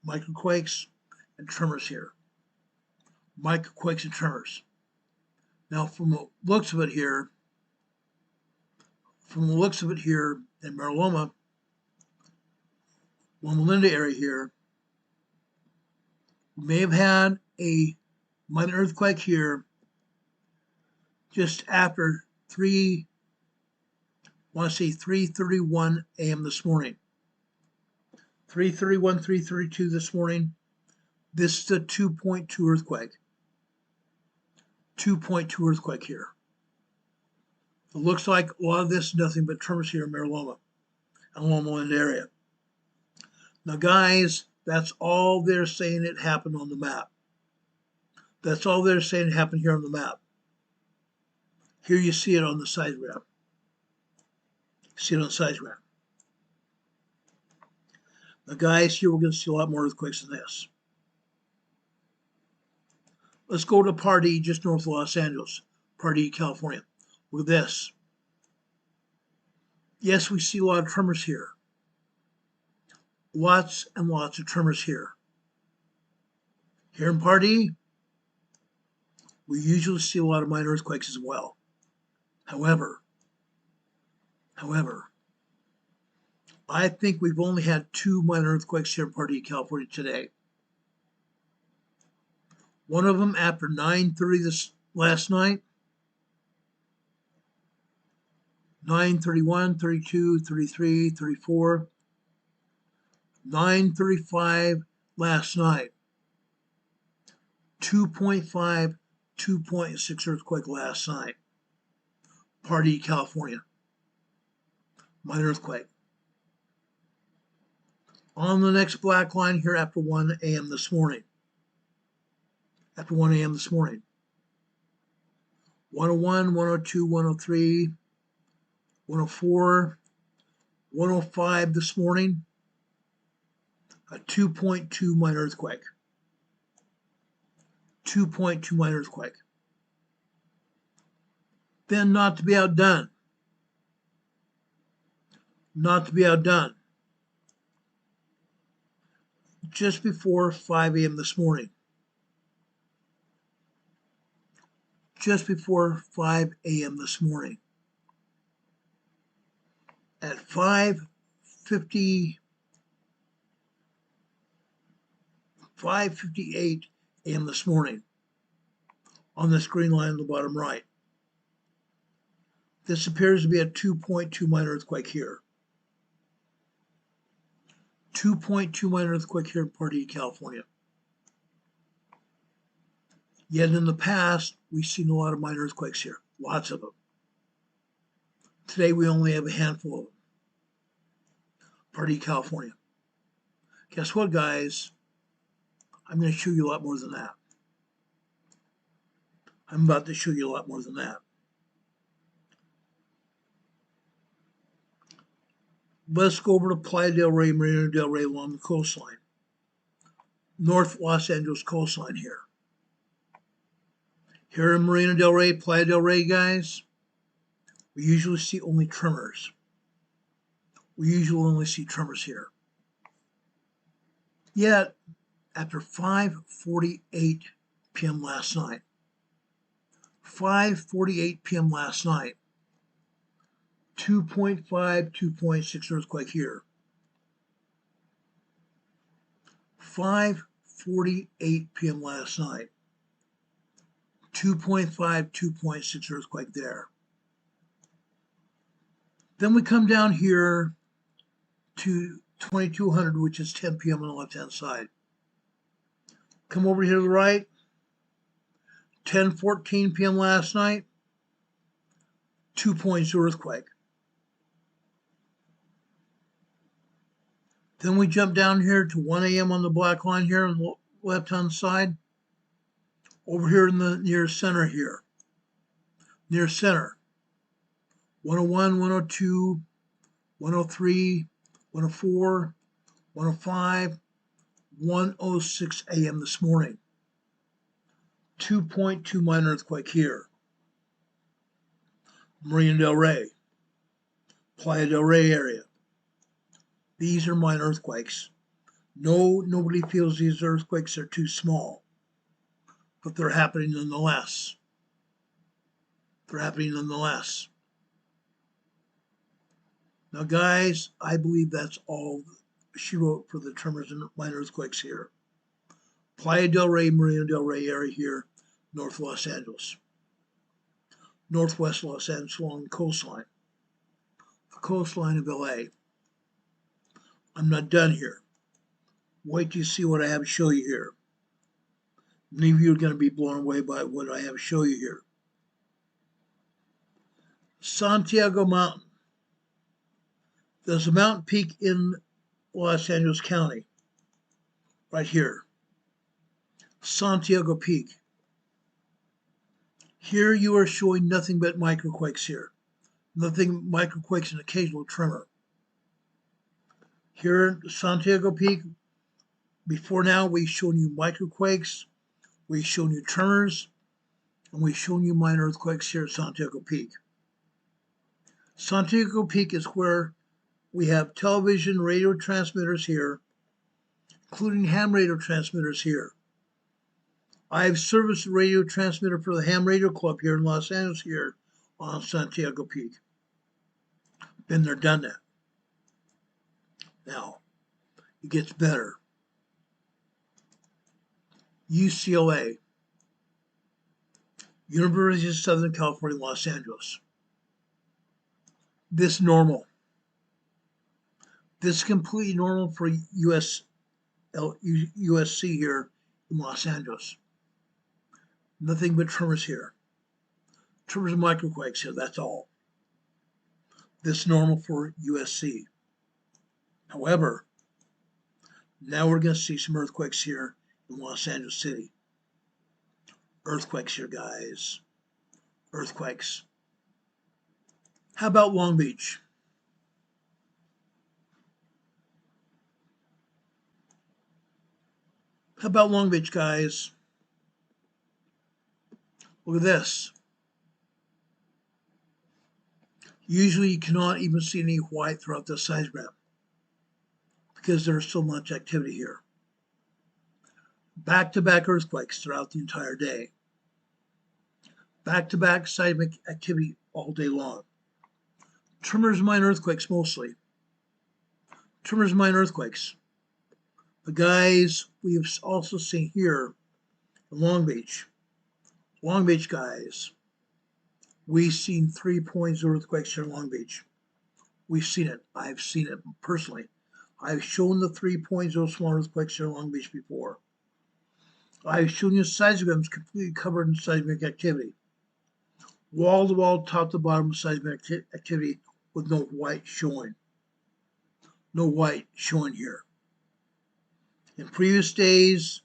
microquakes and tremors here. Microquakes and tremors. Now, from the looks of it here, in Mira Loma, Loma Linda area here, we may have had a minor earthquake here just after 3:31 a.m. this morning. 3:31, 3:32 this morning. This is a 2.2 earthquake. 2.2 earthquake here. It looks like a lot of this is nothing but tremors here in Mira Loma and Loma Linda area. Now, guys, that's all they're saying it happened on the map. That's all they're saying it happened here on the map. Here you see it on the seismograph. See it on the seismograph. Now, guys, here we're going to see a lot more earthquakes than this. Let's go to Pardee, just north of Los Angeles. Pardee, California. Look at this. Yes, we see a lot of tremors here. Lots and lots of tremors here. Here in Pardee, we usually see a lot of minor earthquakes as well. However, I think we've only had 2 minor earthquakes here in Pardee, California today. One of them after 9:30 this last night. 9:31, 32, 33, 34. 9:35 last night. 2.5, 2.6 earthquake last night. Pardee, California. Minor earthquake. On the next black line here after 1 a.m. this morning. After 1 a.m. this morning. 101, 102, 103, 104, 105 this morning, a 2.2 minor earthquake. 2.2 minor earthquake. Then not to be outdone. Not to be outdone. Just before 5 a.m. this morning. Just before 5 a.m. this morning. At 5:58 a.m. this morning, on this green line on the bottom right. This appears to be a 2.2 minor earthquake here. 2.2 minor earthquake here in Pardee, California. Yet in the past, we've seen a lot of minor earthquakes here. Lots of them. Today we only have a handful of them. Pardee, California. Guess what, guys? I'm going to show you a lot more than that. I'm about to show you a lot more than that. Let's go over to Playa del Rey, Marina del Rey along the coastline. North Los Angeles coastline here. Here in Marina del Rey, Playa del Rey, guys, we usually see only tremors. We usually only see tremors here. Yet, after 5:48 p.m. last night, 5:48 p.m. last night, 2.5, 2.6 earthquake here. 5:48 p.m. last night, 2.5, 2.6 earthquake there. Then we come down here to 2200, which is 10 p.m. on the left-hand side. Come over here to the right, 10:14 p.m. last night, 2.0 earthquake. Then we jump down here to 1 a.m. on the black line here on the left-hand side. Over here in the near center here. Near center. 101, 102, 103, 104, 105, 1:06 a.m. this morning. 2.2 minor earthquake here. Marina del Rey. Playa del Rey area. These are minor earthquakes. Nobody feels these earthquakes are too small, but they're happening nonetheless. They're happening nonetheless. Now, guys, I believe that's all she wrote for the tremors and minor earthquakes here. Playa del Rey, Marina del Rey area here, North Los Angeles. Northwest Los Angeles along the coastline. The coastline of LA. I'm not done here. Wait till you see what I have to show you here. Many of you are going to be blown away by what I have to show you here. Santiago Mountain. There's a mountain peak in Los Angeles County. Right here. Santiago Peak. Here you are showing nothing but microquakes here. Nothing microquakes and occasional tremor. Here at Santiago Peak, before now we've shown you microquakes, we've shown you tremors, and we've shown you minor earthquakes here at Santiago Peak. Santiago Peak is where we have television radio transmitters here, including ham radio transmitters here. I've serviced the radio transmitter for the Ham Radio Club here in Los Angeles here on Santiago Peak. Been there, done that. Now, it gets better. UCLA, University of Southern California, Los Angeles. This normal. This is completely normal for USC here in Los Angeles. Nothing but tremors here. Tremors and microquakes here, that's all. This is normal for USC. However, now we're going to see some earthquakes here in Los Angeles City. Earthquakes here, guys. Earthquakes. How about Long Beach? How about Long Beach, guys? Look at this. Usually you cannot even see any white throughout the seismogram because there's so much activity here. Back-to-back earthquakes throughout the entire day. Back-to-back seismic activity all day long. Tremors, minor earthquakes mostly. Tremors, minor earthquakes. The guys we have also seen here in Long Beach. Long Beach guys. We've seen 3.0 earthquakes here in Long Beach. We've seen it. I've seen it personally. I've shown the 3.0 small earthquakes here in Long Beach before. I've shown you seismograms completely covered in seismic activity. Wall to wall, top to bottom seismic activity with no white showing. No white showing here. In previous days,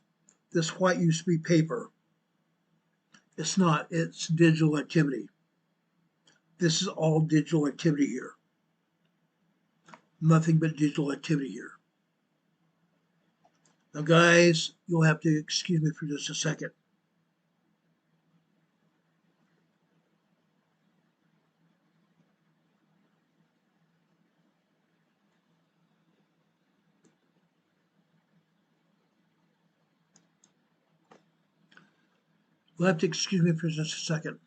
this white used to be paper. It's not, it's digital activity. This is all digital activity here. Nothing but digital activity here. Now guys, you'll have to excuse me for just a second. You'll have to excuse me for just a second.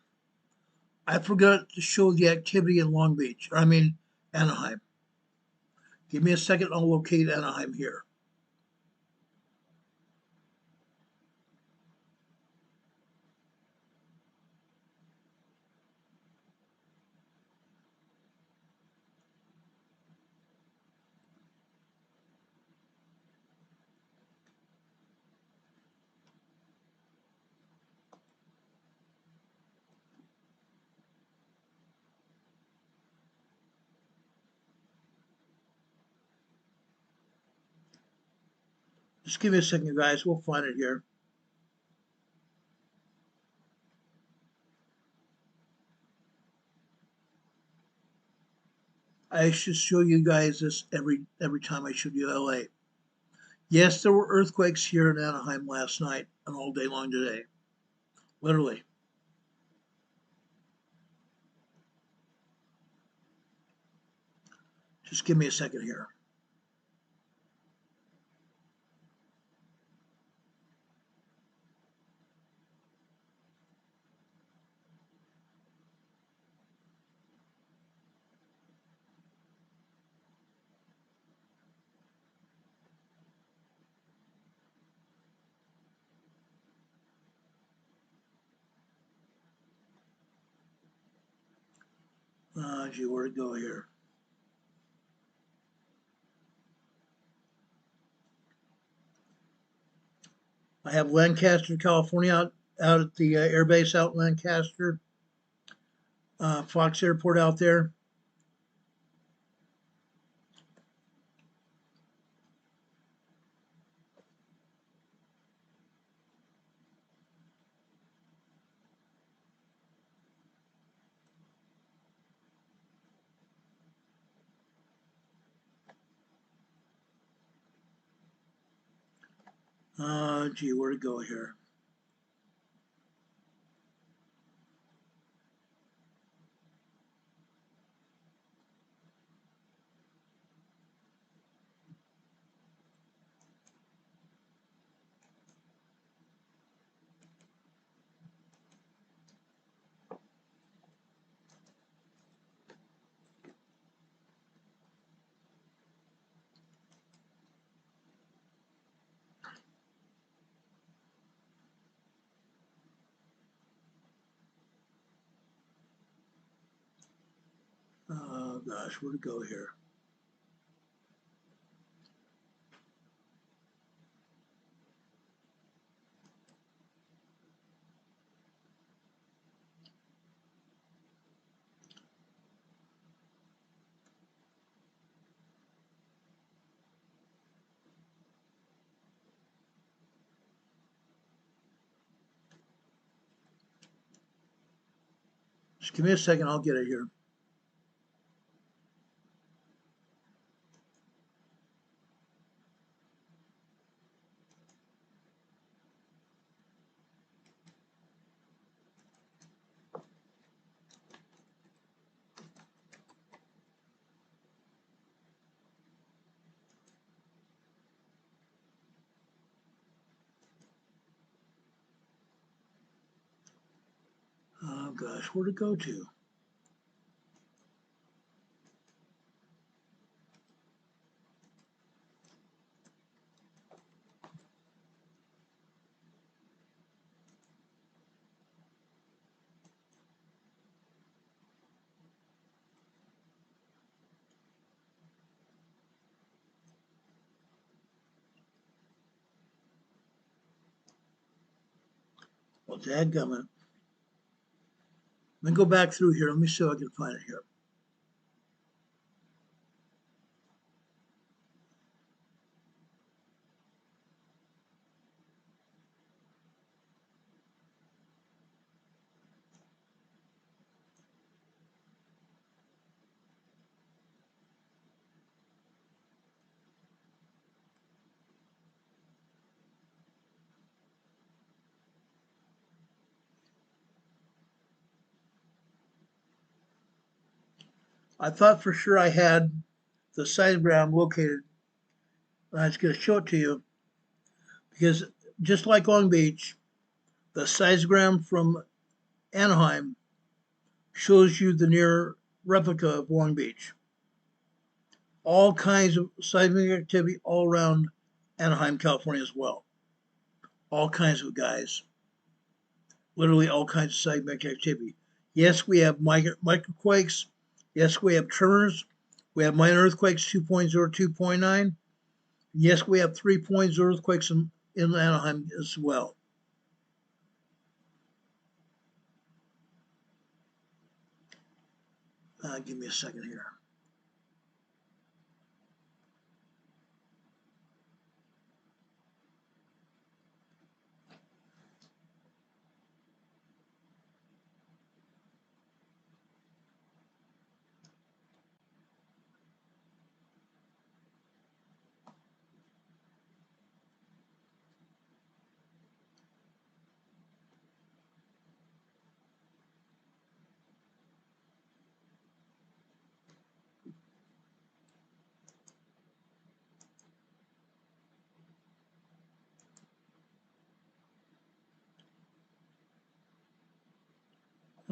I forgot to show the activity in Long Beach, Anaheim. Give me a second, I'll locate Anaheim here. Just give me a second, guys. We'll find it here. I should show you guys this every time I show you LA. Yes, there were earthquakes here in Anaheim last night and all day long today. Literally. Just give me a second here. Gee, where'd it go here? I have Lancaster, California out at the air base out in Lancaster. Fox Airport out there. Gee, where'd it go here? Oh gosh, where'd it go here? Just give me a second, I'll get it here. Oh gosh, where'd it go to? Well, dadgummit. Let me go back through here. Let me see if I can find it here. I thought for sure I had the seismogram located, and I was going to show it to you because just like Long Beach, the seismogram from Anaheim shows you the near replica of Long Beach. All kinds of seismic activity all around Anaheim, California as well. All kinds of guys. Literally all kinds of seismic activity. Yes, we have microquakes. Yes, we have tremors. We have minor earthquakes 2.0, 2.9. Yes, we have 3.0 earthquakes in Anaheim as well. Give me a second here.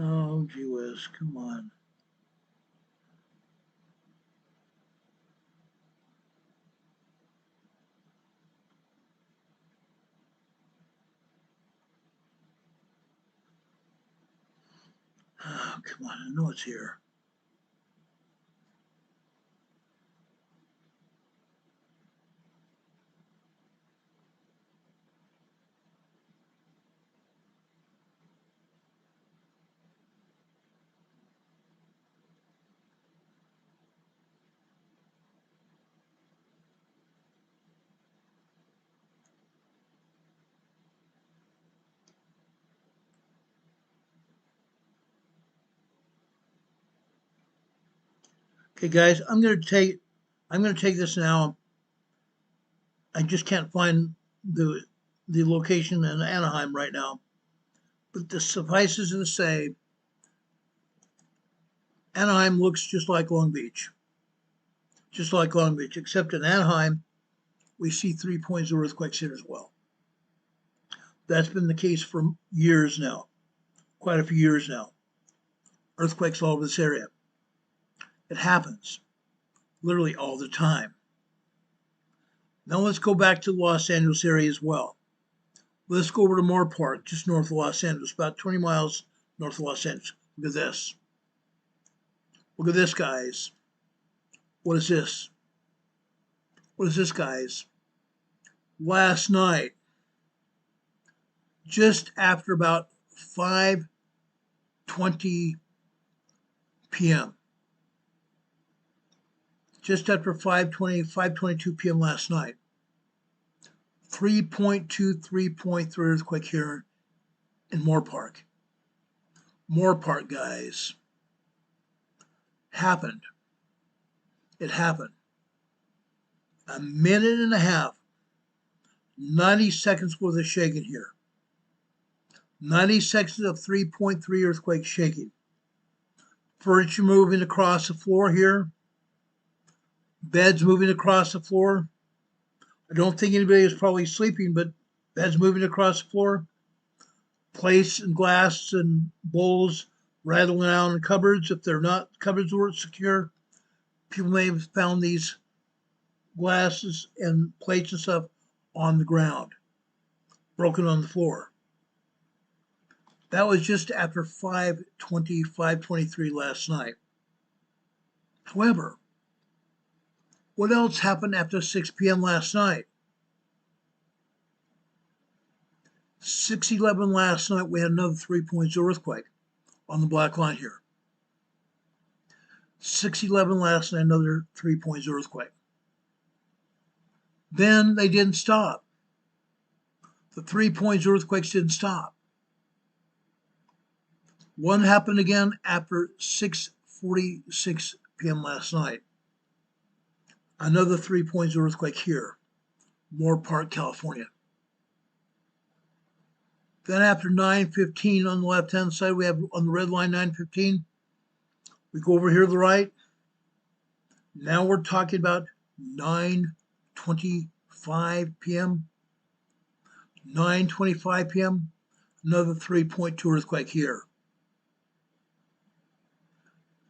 Oh, gee whiz, come on. Oh, come on, I know it's here. Okay, guys, I'm gonna take this now. I just can't find the location in Anaheim right now. But this suffices to say, Anaheim looks just like Long Beach. Just like Long Beach, except in Anaheim, we see 3.0 earthquakes here as well. That's been the case for years now, quite a few years now. Earthquakes all over this area. It happens literally all the time. Now let's go back to the Los Angeles area as well. Let's go over to Moore Park, just north of Los Angeles, about 20 miles north of Los Angeles. Look at this. Look at this, guys. What is this? What is this, guys? Last night, just after about 5:20 p.m., just after 5:22 p.m. last night, 3.2, 3.3 earthquake here in Moore Park. Moore Park, guys. Happened. It happened. A minute and a half, 90 seconds worth of shaking here. 90 seconds of 3.3 earthquake shaking. Furniture moving across the floor here. Beds moving across the floor. I don't think anybody is probably sleeping, but beds moving across the floor. plates and glass and bowls rattling out in cupboards. If they're not, cupboards weren't secure, people may have found these glasses and plates and stuff on the ground, broken on the floor. That was just after 5:20, 5:23 last night. However, what else happened after 6 p.m. last night? 6:11 last night, we had another 3.0 earthquake on the black line here. 6:11 last night, another 3.0 earthquake. Then they didn't stop. The 3.0 earthquakes didn't stop. One happened again after 6:46 p.m. last night. Another 3.0 earthquake here, Moore Park, California. Then after 9:15 on the left-hand side, we have on the red line 9:15. We go over here to the right. Now we're talking about 9:25 p.m. 9:25 p.m. Another 3.2 earthquake here.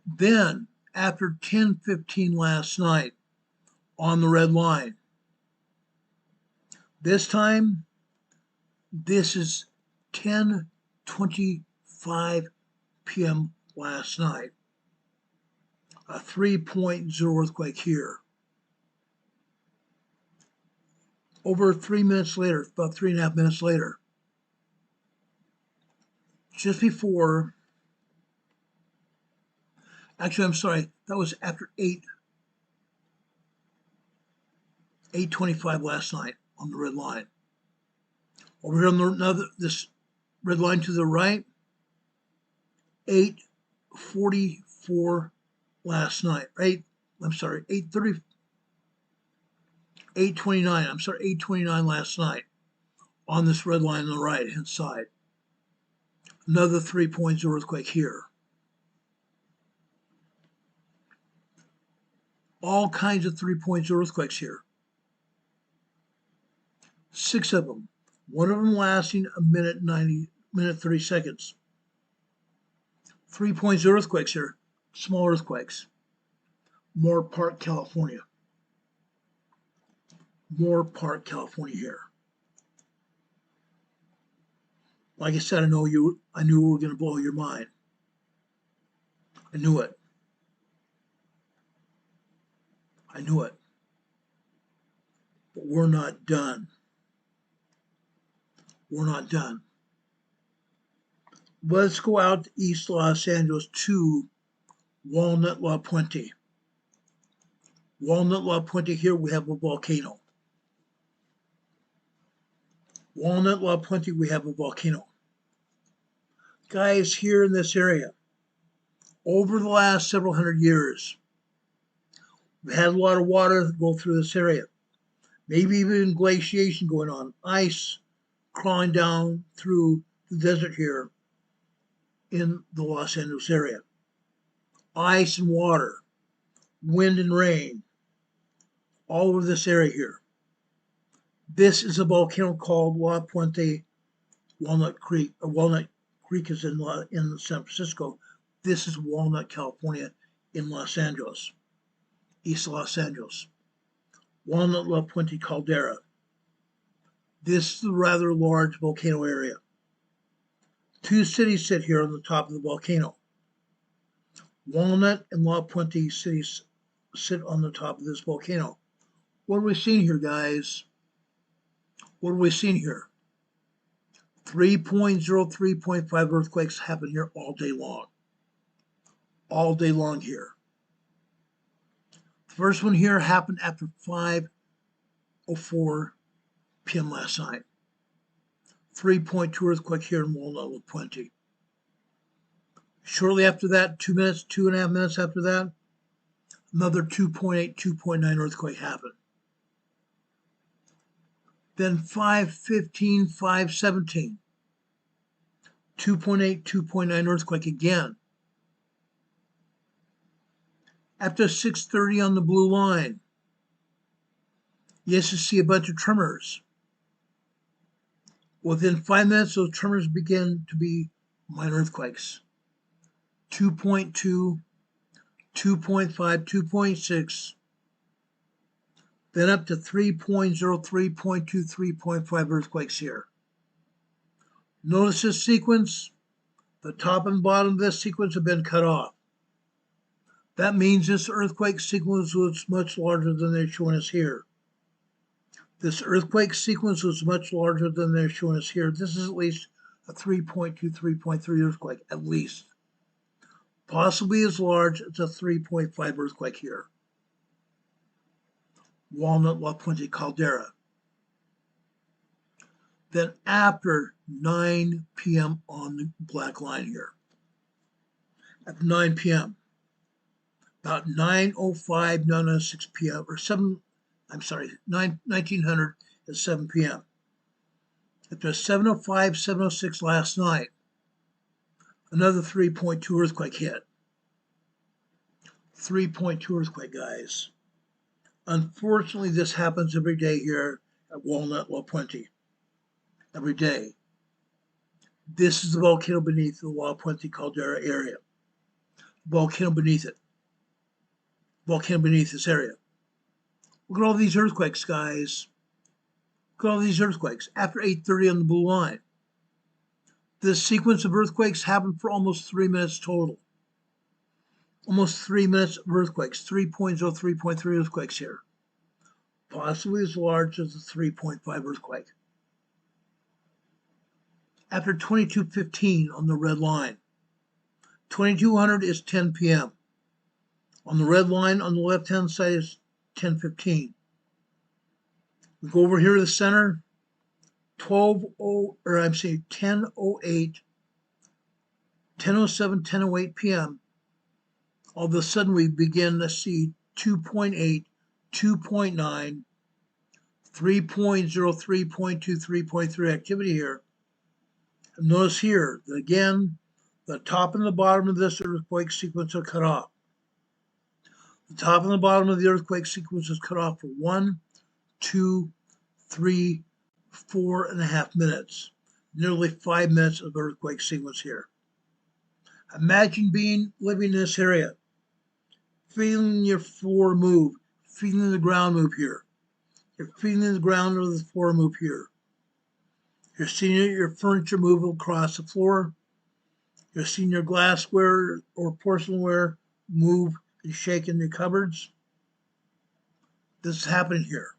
Then after 10:15 last night on the red line, this time this is 10:25 p.m. last night. A 3.0 earthquake here. Over 3 minutes later, about 3.5 minutes later, just before, actually, I'm sorry, that was after 8:25 last night on the red line. Over here on this red line to the right, 8:44 last night. 8:30, 8:29. I'm sorry, 8:29 last night on this red line on the right hand side. Another 3.0 earthquake here. All kinds of 3.0 earthquakes here. 6 of them. One of them lasting a minute 30 seconds. 3.0 earthquakes here, small earthquakes. Moore Park, California. Moore Park, California here. Like I said, I knew we were going to blow your mind. I knew it. I knew it. But we're not done. We're not done. Let's go out to East Los Angeles to Walnut La Puente. Walnut La Puente, here we have a volcano. Walnut La Puente, we have a volcano. Guys, here in this area, over the last several hundred years, we've had a lot of water go through this area. Maybe even glaciation going on, ice crawling down through the desert here in the Los Angeles area. Ice and water, wind and rain, all over this area here. This is a volcano called La Puente Walnut Creek. Walnut Creek is in San Francisco. This is Walnut, California, in Los Angeles, East Los Angeles. Walnut La Puente Caldera. This is a rather large volcano area. 2 cities sit here on the top of the volcano. Walnut and La Puente cities sit on the top of this volcano. What are we seeing here, guys? What are we seeing here? 3.0, 3.5 earthquakes happen here all day long. All day long here. The first one here happened after 5:04 p.m. last night. 3.2 earthquake here in Walnut La Puente. Shortly after that, 2.5 minutes after that, another 2.8, 2.9 earthquake happened. Then 5:15, 5:17, 2.8, 2.9 earthquake again. After 6:30 on the blue line, yes, you see a bunch of tremors. Within 5 minutes, those tremors begin to be minor earthquakes. 2.2, 2.5, 2.6, then up to 3.0, 3.2, 3.5 earthquakes here. Notice this sequence. The top and bottom of this sequence have been cut off. That means this earthquake sequence was much larger than they're showing us here. This earthquake sequence was much larger than they're showing us here. This is at least a 3.2, 3.3 earthquake, at least. Possibly as large as a 3.5 earthquake here. Walnut, La Puente, Caldera. Then after 9 p.m. on the black line here, at 9 p.m., about 9:05, 9:06 p.m., or 1900 at 7 p.m. After 7:05, 7:06 last night, another 3.2 earthquake hit. 3.2 earthquake, guys. Unfortunately, this happens every day here at Walnut, La Puente. Every day. This is the volcano beneath the La Puente Caldera area. Volcano beneath it. Volcano beneath this area. Look at all these earthquakes, guys. Look at all these earthquakes after 8:30 on the blue line. This sequence of earthquakes happened for almost 3 minutes total. Almost 3 minutes of earthquakes. 3.0, 3.3 earthquakes here. Possibly as large as a 3.5 earthquake. After 22:15 on the red line. 2200 is 10 p.m. On the red line on the left-hand side is 10:15. We go over here to the center. 10:08, 10:07, 10:08 p.m. All of a sudden we begin to see 2.8, 2.9, 3.0, 3.2, 3.3 activity here. And notice here that again, the top and the bottom of this earthquake sequence are cut off. The top and the bottom of the earthquake sequence is cut off for 1, 2, 3, 4.5 minutes. Nearly 5 minutes of earthquake sequence here. Imagine living in this area, feeling your floor move, feeling the ground move here. You're feeling the ground or the floor move here. You're seeing your furniture move across the floor. You're seeing your glassware or porcelainware move and shake in your cupboards. This is happening here.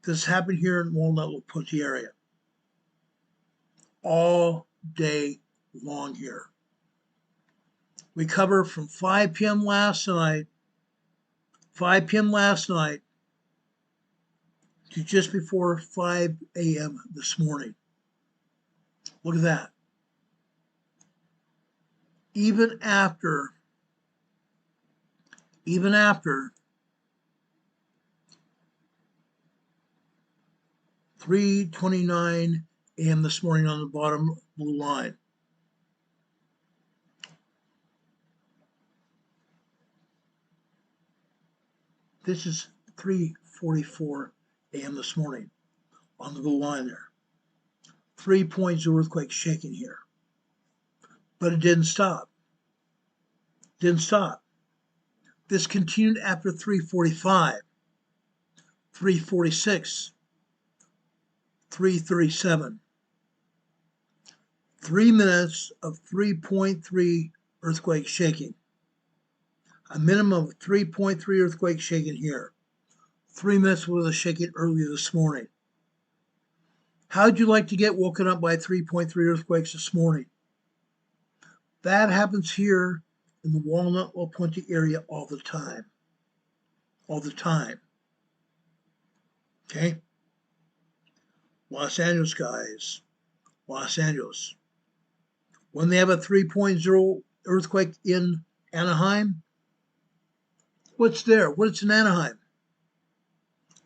This happened here in Walnut, La Puente area. All day long here. We cover from 5 p.m. last night, 5 p.m. last night, to just before 5 a.m. this morning. Look at that. Even after 3:29 a.m. this morning on the bottom blue line. This is 3:44 a.m. this morning on the blue line there. 3.0 earthquake shaking here. But it didn't stop. Didn't stop. This continued after 3:45, 3:46, 3:37. 3 minutes of 3.3 earthquake shaking. A minimum of 3.3 earthquake shaking here. 3 minutes worth of shaking earlier this morning. How'd you like to get woken up by 3.3 earthquakes this morning? That happens here in the Walnut, La Puente area all the time. All the time. Okay? Los Angeles, guys. Los Angeles. When they have a 3.0 earthquake in Anaheim, what's there? What's in Anaheim?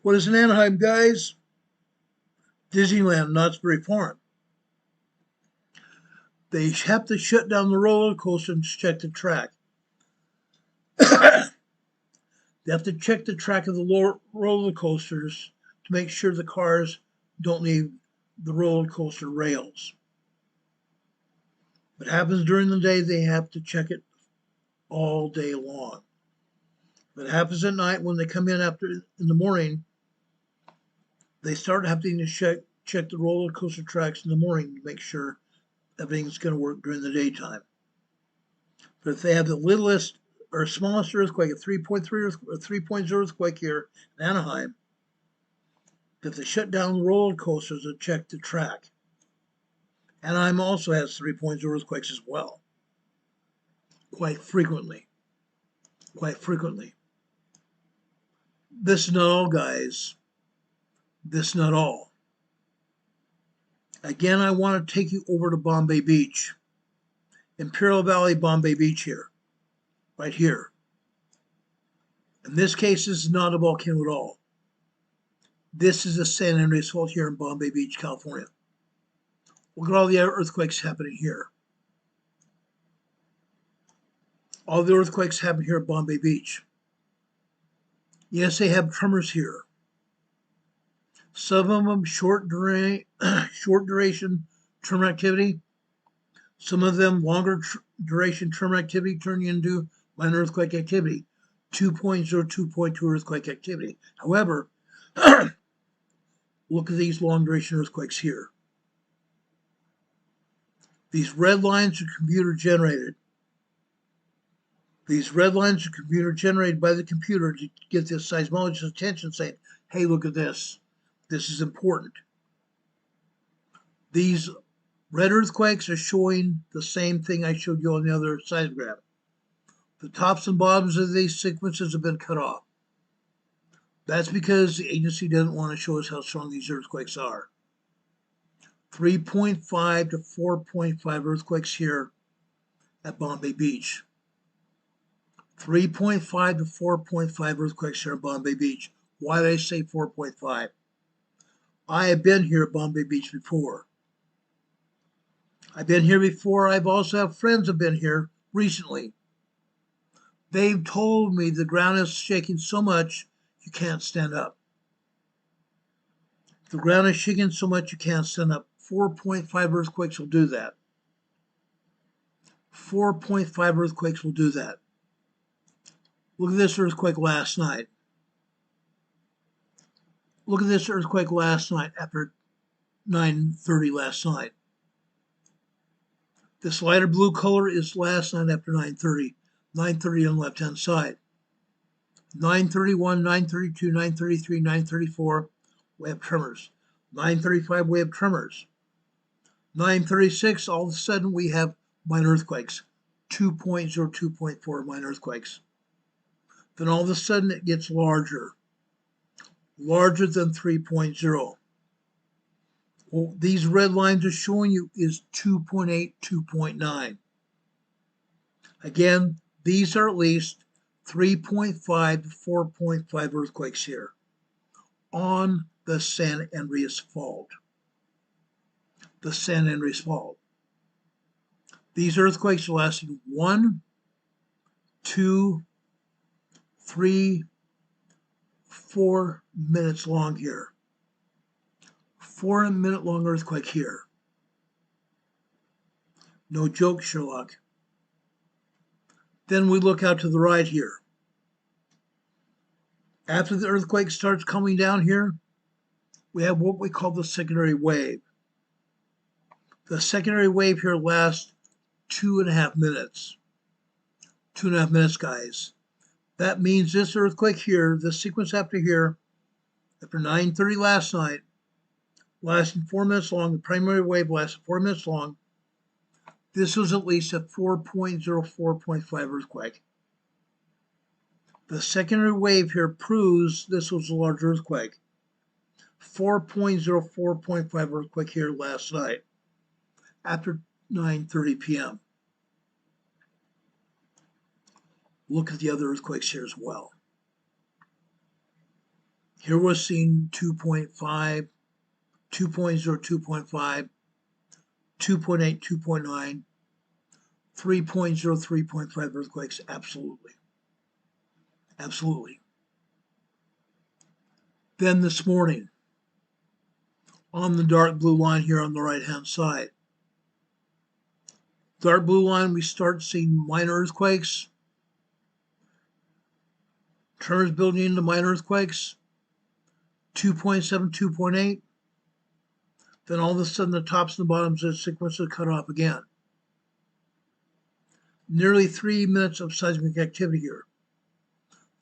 What is in Anaheim, guys? Disneyland, Knott's Berry Farm. They have to shut down the roller coaster and check the track. They have to check the track of the roller coasters to make sure the cars don't leave the roller coaster rails. If it happens during the day, they have to check it all day long. If it happens at night, when they come in in the morning, they start having to check the roller coaster tracks in the morning to make sure everything's going to work during the daytime. But if they have the littlest or smallest earthquake, a 3.3 or 3.0 earthquake here in Anaheim, if they shut down the roller coasters to check the track. Anaheim also has 3.0 earthquakes as well, quite frequently. This is not all, guys. This is not all. Again, I want to take you over to Bombay Beach. Imperial Valley, Bombay Beach here. Right here. In this case, this is not a volcano at all. This is a San Andreas Fault here in Bombay Beach, California. Look at all the earthquakes happening here. All the earthquakes happen here at Bombay Beach. Yes, they have tremors here. Some of them short duration tremor activity. Some of them longer duration tremor activity turning into minor earthquake activity. 2.0, 2.2 earthquake activity. However, look at these long duration earthquakes here. These red lines are computer generated. These red lines are computer generated by the computer to get the seismologist's attention, saying, hey, look at this. This is important. These red earthquakes are showing the same thing I showed you on the other seismograph. The tops and bottoms of these sequences have been cut off. That's because the agency doesn't want to show us how strong these earthquakes are. 3.5 to 4.5 earthquakes here at Bombay Beach. 3.5 to 4.5 earthquakes here at Bombay Beach. Why did I say 4.5? I have been here at Bombay Beach before. I've been here before. I've also had friends have been here recently. They've told me the ground is shaking so much you can't stand up. The ground is shaking so much you can't stand up. 4.5 earthquakes will do that. 4.5 earthquakes will do that. Look at this earthquake last night. Look at this earthquake last night after 9:30 last night. This lighter blue color is last night after 9:30. 9:30 on the left-hand side. 9:31, 9:32, 9:33, 9:34, we have tremors. 9:35, we have tremors. 9:36, all of a sudden we have minor earthquakes. 2.0, 2.4 minor earthquakes. Then all of a sudden it gets larger. Larger than 3.0. Well, these red lines are showing you is 2.8, 2.9. Again, these are at least 3.5 to 4.5 earthquakes here on the San Andreas Fault. The San Andreas Fault. These earthquakes are lasting 1, 2, 3, 4 minutes long here. 4-minute long earthquake here. No joke, Sherlock. Then we look out to the right here. After the earthquake starts coming down here, we have what we call the secondary wave. The secondary wave here lasts 2.5 minutes. 2.5 minutes, guys. That means this earthquake here, this sequence after here, after 9:30 last night, lasting 4 minutes long, the primary wave lasted 4 minutes long. This was at least a 4.0, 4.5 earthquake. The secondary wave here proves this was a large earthquake. 4.0, 4.5 earthquake here last night after 9:30 p.m. Look at the other earthquakes here as well. Here we're seeing 2.5, 2.0, 2.5, 2.8, 2.9, 3.0, 3.5 earthquakes, absolutely. Absolutely. Then this morning, on the dark blue line here on the right-hand side. Dark blue line, we start seeing minor earthquakes, tremors building into minor earthquakes, 2.7, 2.8. Then all of a sudden, the tops and the bottoms of the sequence are cut off again. Nearly 3 minutes of seismic activity here.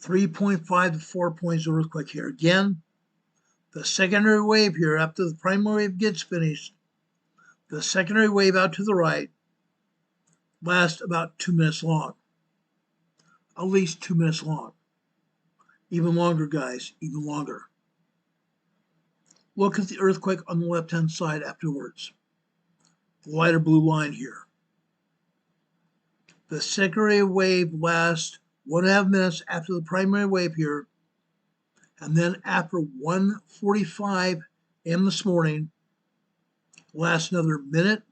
3.5 to 4.0 earthquake here. Again, the secondary wave here, after the primary wave gets finished, the secondary wave out to the right lasts about 2 minutes long. At least 2 minutes long. Even longer, guys, even longer. Look at the earthquake on the left-hand side afterwards. The lighter blue line here. The secondary wave lasts 1.5 minutes after the primary wave here, and then after 1:45 a.m. this morning, lasts another minute,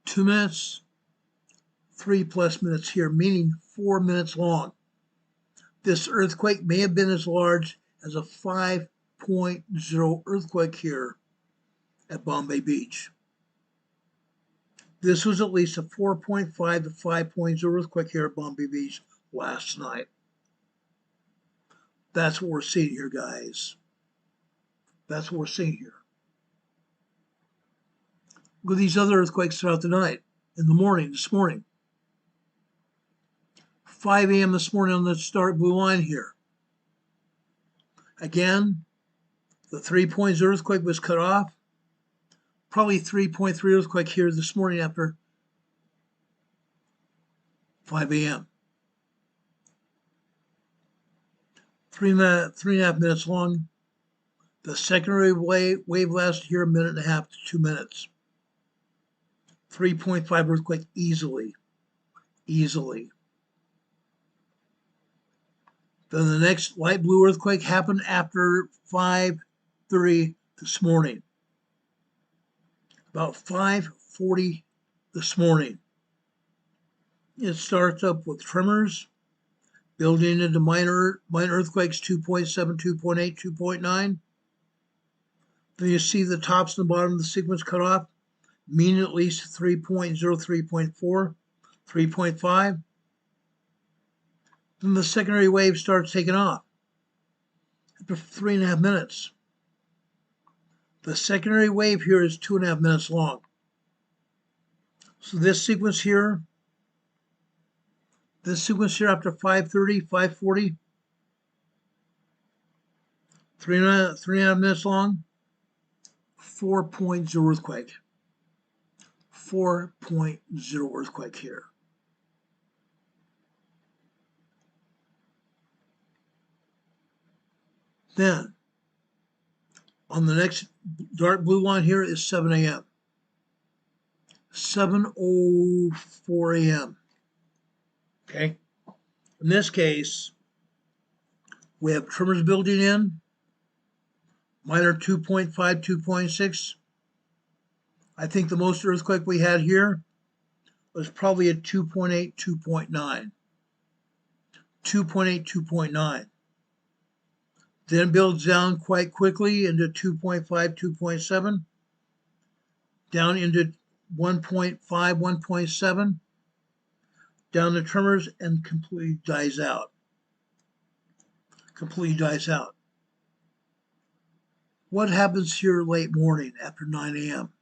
2 minutes, 3+ minutes here, meaning 4 minutes long. This earthquake may have been as large as a 5.0 earthquake here at Bombay Beach. This was at least a 4.5 to 5.0 earthquake here at Bombay Beach last night. That's what we're seeing here, guys. That's what we're seeing here. Look at these other earthquakes throughout the night. In the morning, this morning. 5 a.m. this morning on the dark blue line here. Again, the 3.0 earthquake was cut off. Probably 3.3 earthquake here this morning after 5 a.m. 3.5 minutes long. The secondary wave lasted here 1.5 minutes to 2 minutes. 3.5 earthquake easily. Then the next light blue earthquake happened after 5:30 this morning. About 5:40 this morning. It starts up with tremors, building into minor earthquakes, 2.7, 2.8, 2.9. Then you see the tops and the bottom of the sequence cut off, meaning at least 3.0, 3.4, 3.5. Then the secondary wave starts taking off after 3.5 minutes. The secondary wave here is 2.5 minutes long. So this sequence here after 5:30, 5:40, 3.5 minutes long, 4.0 earthquake. 4.0 earthquake here. Then, on the next dark blue line here is 7 a.m. 7:04 a.m. Okay? In this case, we have tremors building in, minor 2.5, 2.6. I think the most earthquake we had here was probably a 2.8, 2.9. 2.8, 2.9. Then builds down quite quickly into 2.5, 2.7, down into 1.5, 1.7, down to tremors, and completely dies out. Completely dies out. What happens here late morning after 9 a.m.?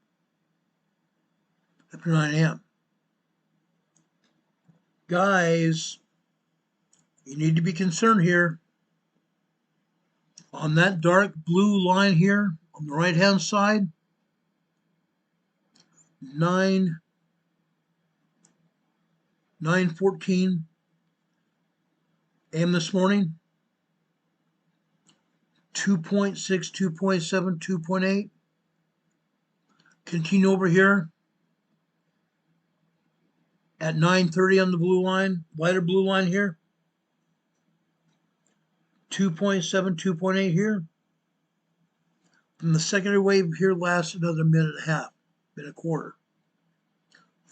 After 9 a.m. Guys, you need to be concerned here. On that dark blue line here on the right-hand side, 9:14 a.m. this morning, 2.6, 2.7, 2.8. Continue over here at 9:30 on the blue line, lighter blue line here. 2.7, 2.8 here. And the secondary wave here lasts another 1.5 minutes, 1.25 minutes.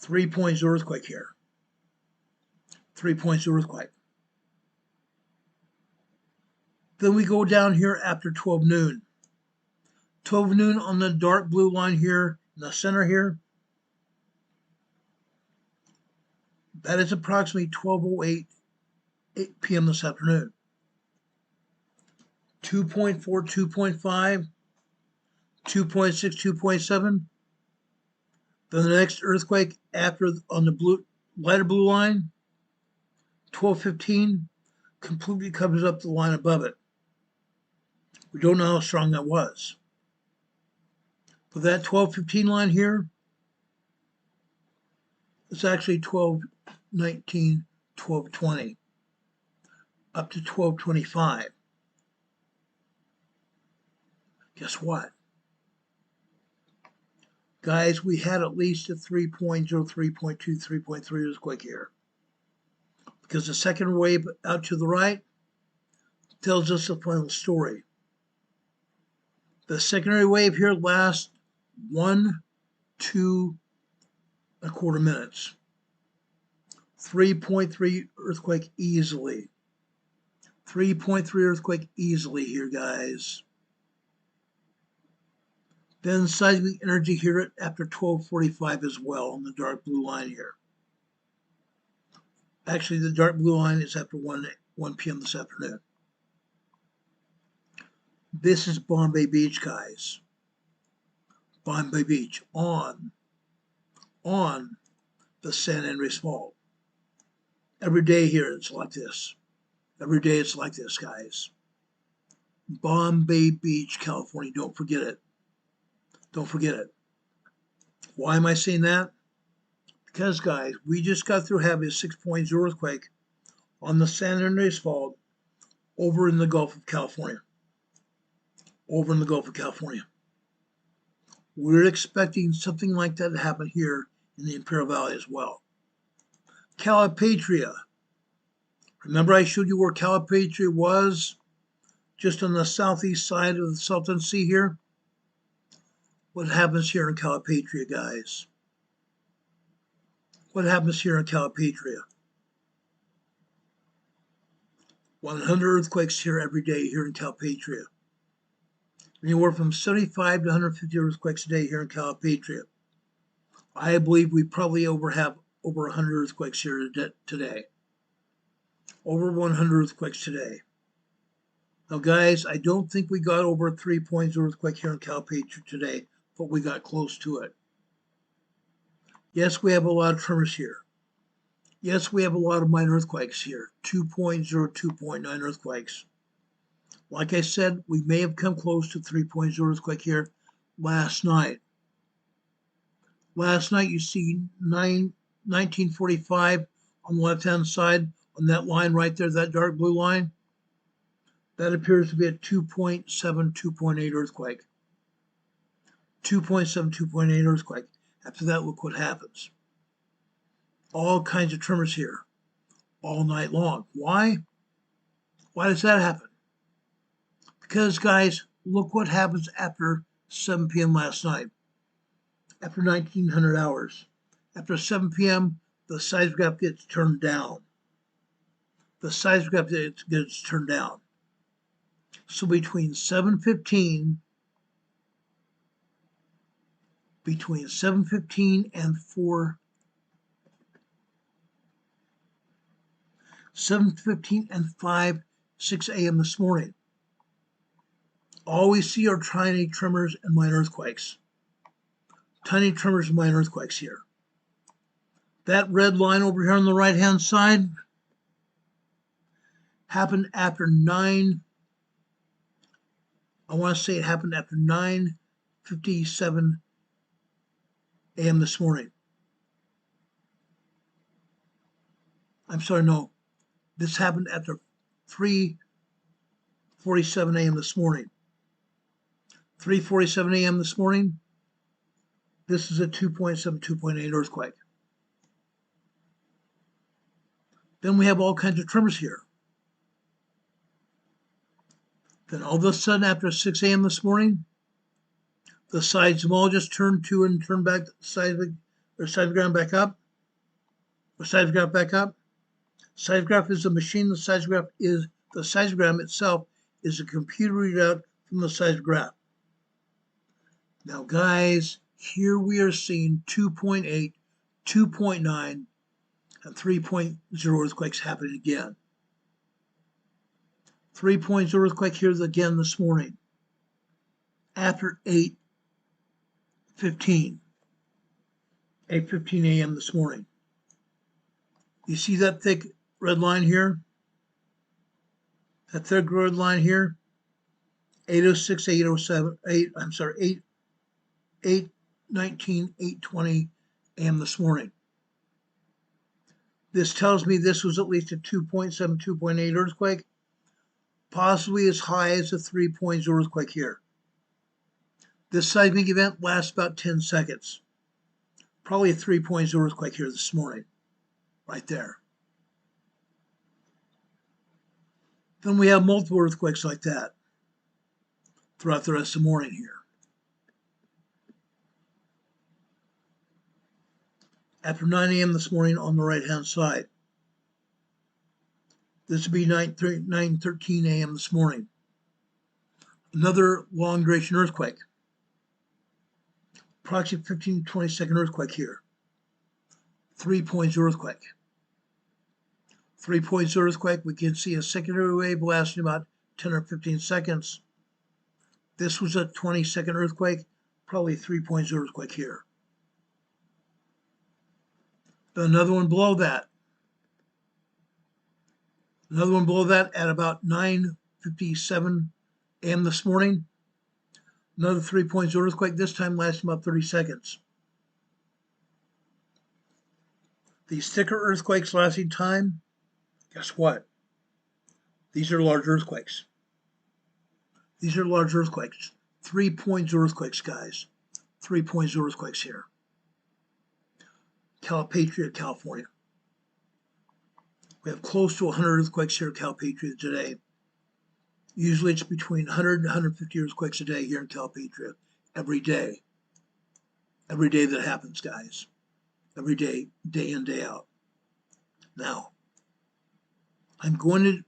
3.0 earthquake here. 3.0 earthquake. Then we go down here after 12 noon. 12 noon on the dark blue line here in the center here. That is approximately 12:08 8 p.m. this afternoon. 2.4, 2.5, 2.6, 2.7. Then the next earthquake after on the lighter blue line, 12:15, completely covers up the line above it. We don't know how strong that was. But that 12:15 line here, it's actually 12:19, 12:20, up to 12:25. Guess what? Guys, we had at least a 3.0, 3.2, 3.3 earthquake here. Because the second wave out to the right tells us the final story. The secondary wave here lasts 1.25 minutes. 3.3 earthquake easily. 3.3 earthquake easily here, guys. Then seismic energy here after 12:45 as well on the dark blue line here. Actually, the dark blue line is after 1 p.m. this afternoon. This is Bombay Beach, guys. Bombay Beach on the San Andreas Fault. Every day here it's like this. Every day it's like this, guys. Bombay Beach, California. Don't forget it. Don't forget it. Why am I saying that? Because, guys, we just got through having a 6.0 earthquake on the San Andreas Fault over in the Gulf of California. Over in the Gulf of California. We're expecting something like that to happen here in the Imperial Valley as well. Calipatria. Remember I showed you where Calipatria was? Just on the southeast side of the Salton Sea here? What happens here in Calipatria, guys? What happens here in Calipatria? 100 earthquakes here every day here in Calipatria. Anywhere from 75 to 150 earthquakes a day here in Calipatria. I believe we probably have over 100 earthquakes here today. Over 100 earthquakes today. Now, guys, I don't think we got over a 3.0 earthquake here in Calipatria today, but we got close to it. Yes, we have a lot of tremors here. Yes, we have a lot of minor earthquakes here. 2.0, 2.9 earthquakes. Like I said, we may have come close to 3.0 earthquake here last night. Last night, you see 1945 on the left-hand side on that line right there, that dark blue line. That appears to be a 2.7, 2.8 earthquake. 2.7, 2.8 earthquake. After that, look what happens. All kinds of tremors here all night long. Why? Why does that happen? Because, guys, look what happens after 7 p.m. last night. After 1900 hours. After 7 p.m., the seismograph gets turned down. The seismograph gets turned down. So between 7:15 and 6 a.m. this morning, all we see are tiny tremors and minor earthquakes. Tiny tremors and minor earthquakes here. That red line over here on the right-hand side happened after 9. I want to say it happened after 9:57 a.m. this morning. I'm sorry, no. This happened after 3:47 a.m. this morning. 3:47 a.m. this morning. This is a 2.7, 2.8 earthquake. Then we have all kinds of tremors here. Then all of a sudden, after 6 a.m. this morning, the seismologist turned to and turned back the seismogram back up. The seismograph back up. Seismograph is a machine. The seismogram itself is a computer readout from the seismograph. Now, guys, here we are seeing 2.8, 2.9, and 3.0 earthquakes happening again. 3.0 earthquake here again this morning after 8:15 a.m. this morning. You see that thick red line here? That thick red line here? 8:06, 8:07, 8:19, 8:20 a.m. this morning. This tells me this was at least a 2.7, 2.8 earthquake, possibly as high as a 3.0 earthquake here. This seismic event lasts about 10 seconds. Probably a 3.0 earthquake here this morning, right there. Then we have multiple earthquakes like that throughout the rest of the morning here. After 9 a.m. this morning on the right-hand side. This would be 9:13 a.m. this morning. Another long duration earthquake. Approximately 15 to 20 second earthquake here. 3.0 earthquake. 3.0 earthquake, we can see a secondary wave lasting about 10 or 15 seconds. This was a 20-second earthquake, probably 3.0 earthquake here. Then another one below that. Another one below that at about 9:57 a.m. this morning. Another 3.0 earthquake, this time lasting about 30 seconds. These thicker earthquakes lasting time, guess what? These are large earthquakes. These are large earthquakes. 3.0 earthquakes, guys. 3.0 earthquakes here. Calpatriot, California. We have close to 100 earthquakes here at Calpatriot today. Usually it's between 100 and 150 earthquakes a day here in Calpatriot. Every day. Every day that happens, guys. Every day, day in, day out. Now, I'm going to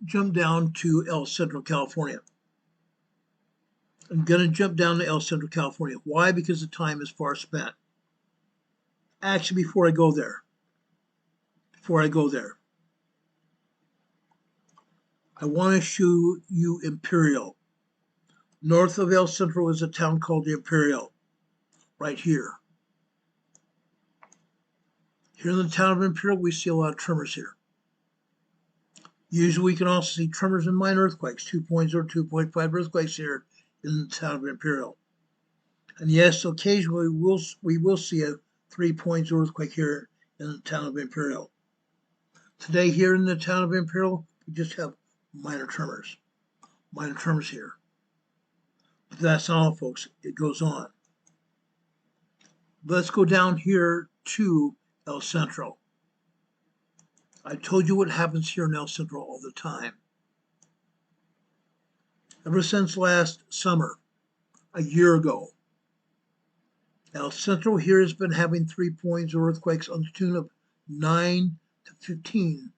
jump down to El Centro, California. I'm going to jump down to El Centro, California. Why? Because the time is far spent. Actually, before I go there, I want to show you Imperial. North of El Centro is a town called Imperial, right here. Here in the town of Imperial, we see a lot of tremors here. Usually we can also see tremors and minor earthquakes, 2.0, 2.5 earthquakes here in the town of Imperial. And yes, occasionally we will see a 3.0 earthquake here in the town of Imperial. Today here in the town of Imperial, we just have minor tremors here. But that's not all, folks. It goes on. Let's go down here to El Centro. I told you what happens here in El Centro all the time. Ever since last summer, a year ago, El Centro here has been having 3.0 earthquakes on the tune of 9 to 15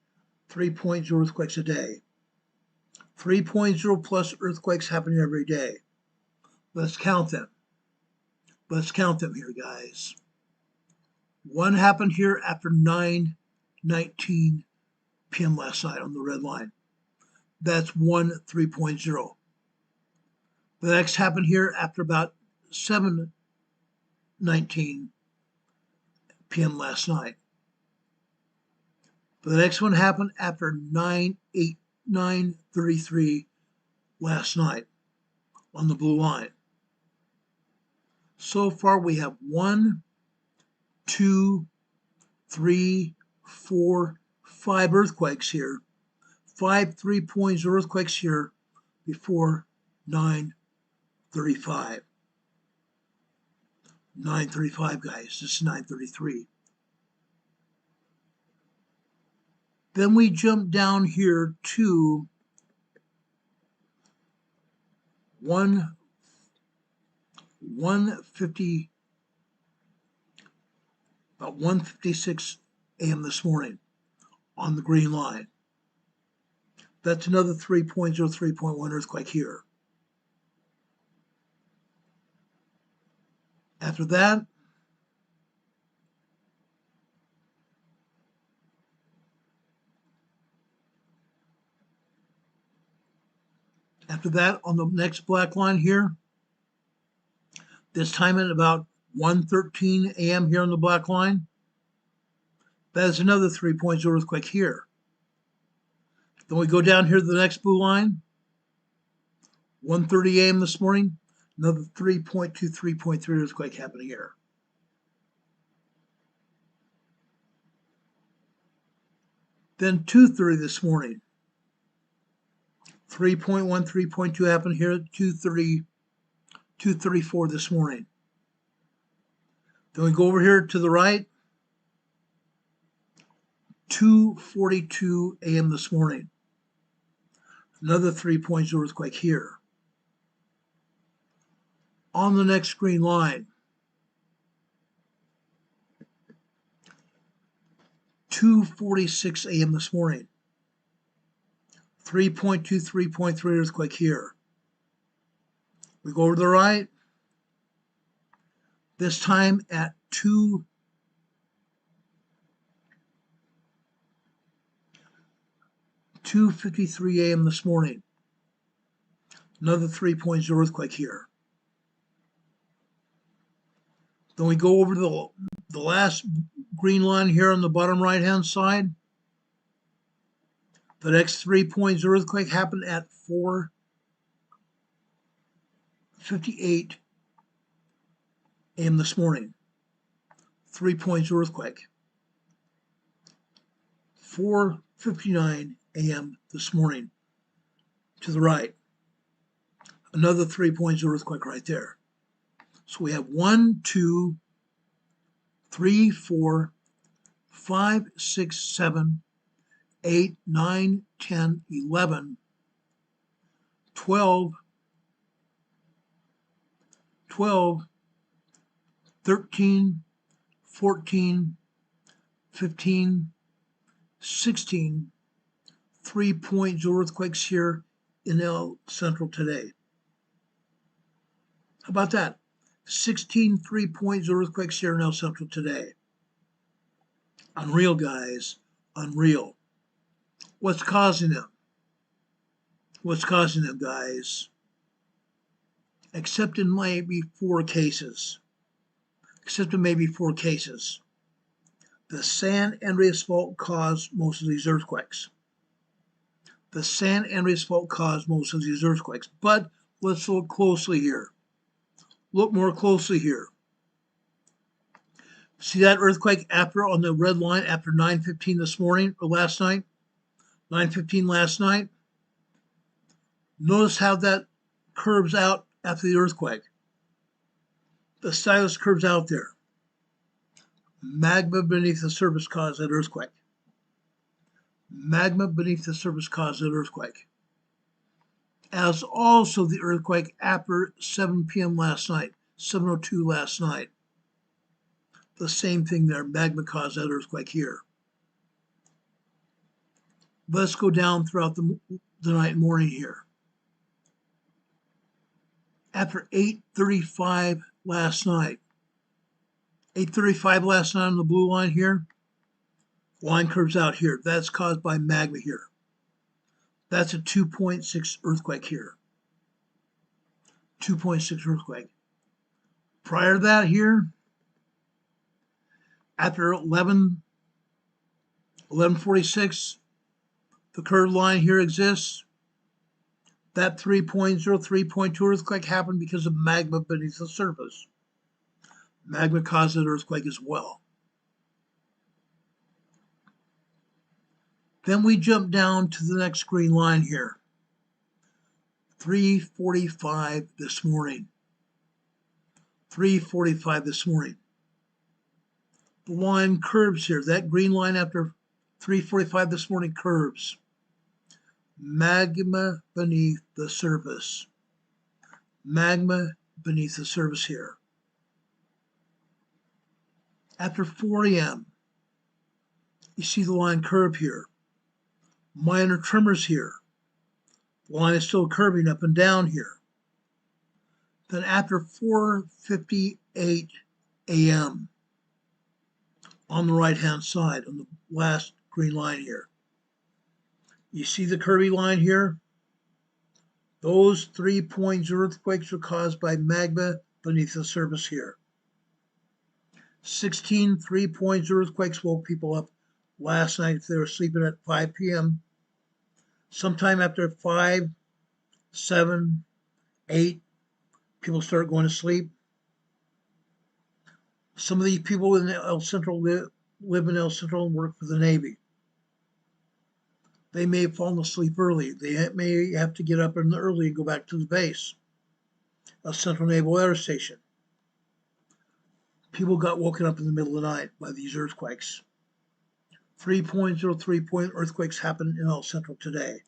3.0 earthquakes a day. 3.0 plus earthquakes happening every day. Let's count them. Let's count them here, guys. One happened here after 9:19 p.m. last night on the red line. That's one 3.0. The next happened here after about 7:19 p.m. last night. The next one happened after 9:33 last night on the blue line. So far we have 1, 2, 3, 4, 5 earthquakes here. 5 3.0 earthquakes here before 9:35. 9:35, guys. This is 9:33. Then we jump down here to 1:50, about 1:56 a.m. this morning on the green line. That's another 3.0, 3.1 earthquake here. After that, on the next black line here, this time at about 1:13 a.m. here on the black line, that is another 3.0 earthquake here. Then we go down here to the next blue line, 1:30 a.m. this morning, another 3.2, 3.3 earthquake happening here. Then 2:30 this morning, 3.1, 3.2 happened here at 2:30, 2:34 this morning. Then we go over here to the right, 2:42 a.m. this morning. Another 3.0 earthquake here. On the next green line, 2:46 a.m. this morning. 3.2, 3.3 earthquake here. We go over to the right, this time at 2:53 a.m. this morning. Another 3.0 earthquake here. Then we go over to the last green line here on the bottom right-hand side. The next 3.0 earthquake happened at 4:58 a.m. this morning. 3.0 earthquake. 4:59 a.m. this morning. To the right. Another 3.0 earthquake right there. So we have 1, 2, 3, 4, 5, 6, 7, 8, 9, 10, 11, 12, 13, 14, 15, 16, 3.0 earthquakes here in El Centro today. How about that? 16 3.0 earthquakes here in El Centro today. Unreal, guys. Unreal. What's causing them? What's causing them, guys? Except in maybe 4 cases. Except in maybe 4 cases. The San Andreas Fault caused most of these earthquakes. The San Andreas Fault caused most of these earthquakes. But let's look closely here. Look more closely here. See that earthquake after on the red line after 9:15 this morning or last night? 9:15 last night. Notice how that curves out after the earthquake. The stylus curves out there. Magma beneath the surface caused that earthquake. Magma beneath the surface caused that earthquake. As also the earthquake after 7 p.m. last night, 7:02 last night. The same thing there, magma caused that earthquake here. Let's go down throughout the night and morning here. After 8:35 last night, 8:35 last night on the blue line here, line curves out here. That's caused by magma here. That's a 2.6 earthquake here. 2.6 earthquake. Prior to that here, after 11:46, the curved line here exists. That 3.0, 3.2 earthquake happened because of magma beneath the surface. Magma caused that earthquake as well. Then we jump down to the next green line here. 3:45 this morning. 3:45 this morning. The line curves here. That green line after 3:45 this morning curves. Magma beneath the surface. Magma beneath the surface here. After 4 a.m., you see the line curve here. Minor tremors here. The line is still curving up and down here. Then after 4:58 a.m. on the right-hand side, on the last green line here, you see the curvy line here? Those 3 points earthquakes were caused by magma beneath the surface here. 16 3 points earthquakes woke people up last night if they were sleeping at 5 p.m. Sometime after 5, 7, 8, people start going to sleep. Some of these people in El Centro live in El Centro and work for the Navy. They may have fallen asleep early. They may have to get up early and go back to the base, El Centro Naval Air Station. People got woken up in the middle of the night by these earthquakes. 3.03-point earthquakes happened in El Centro today.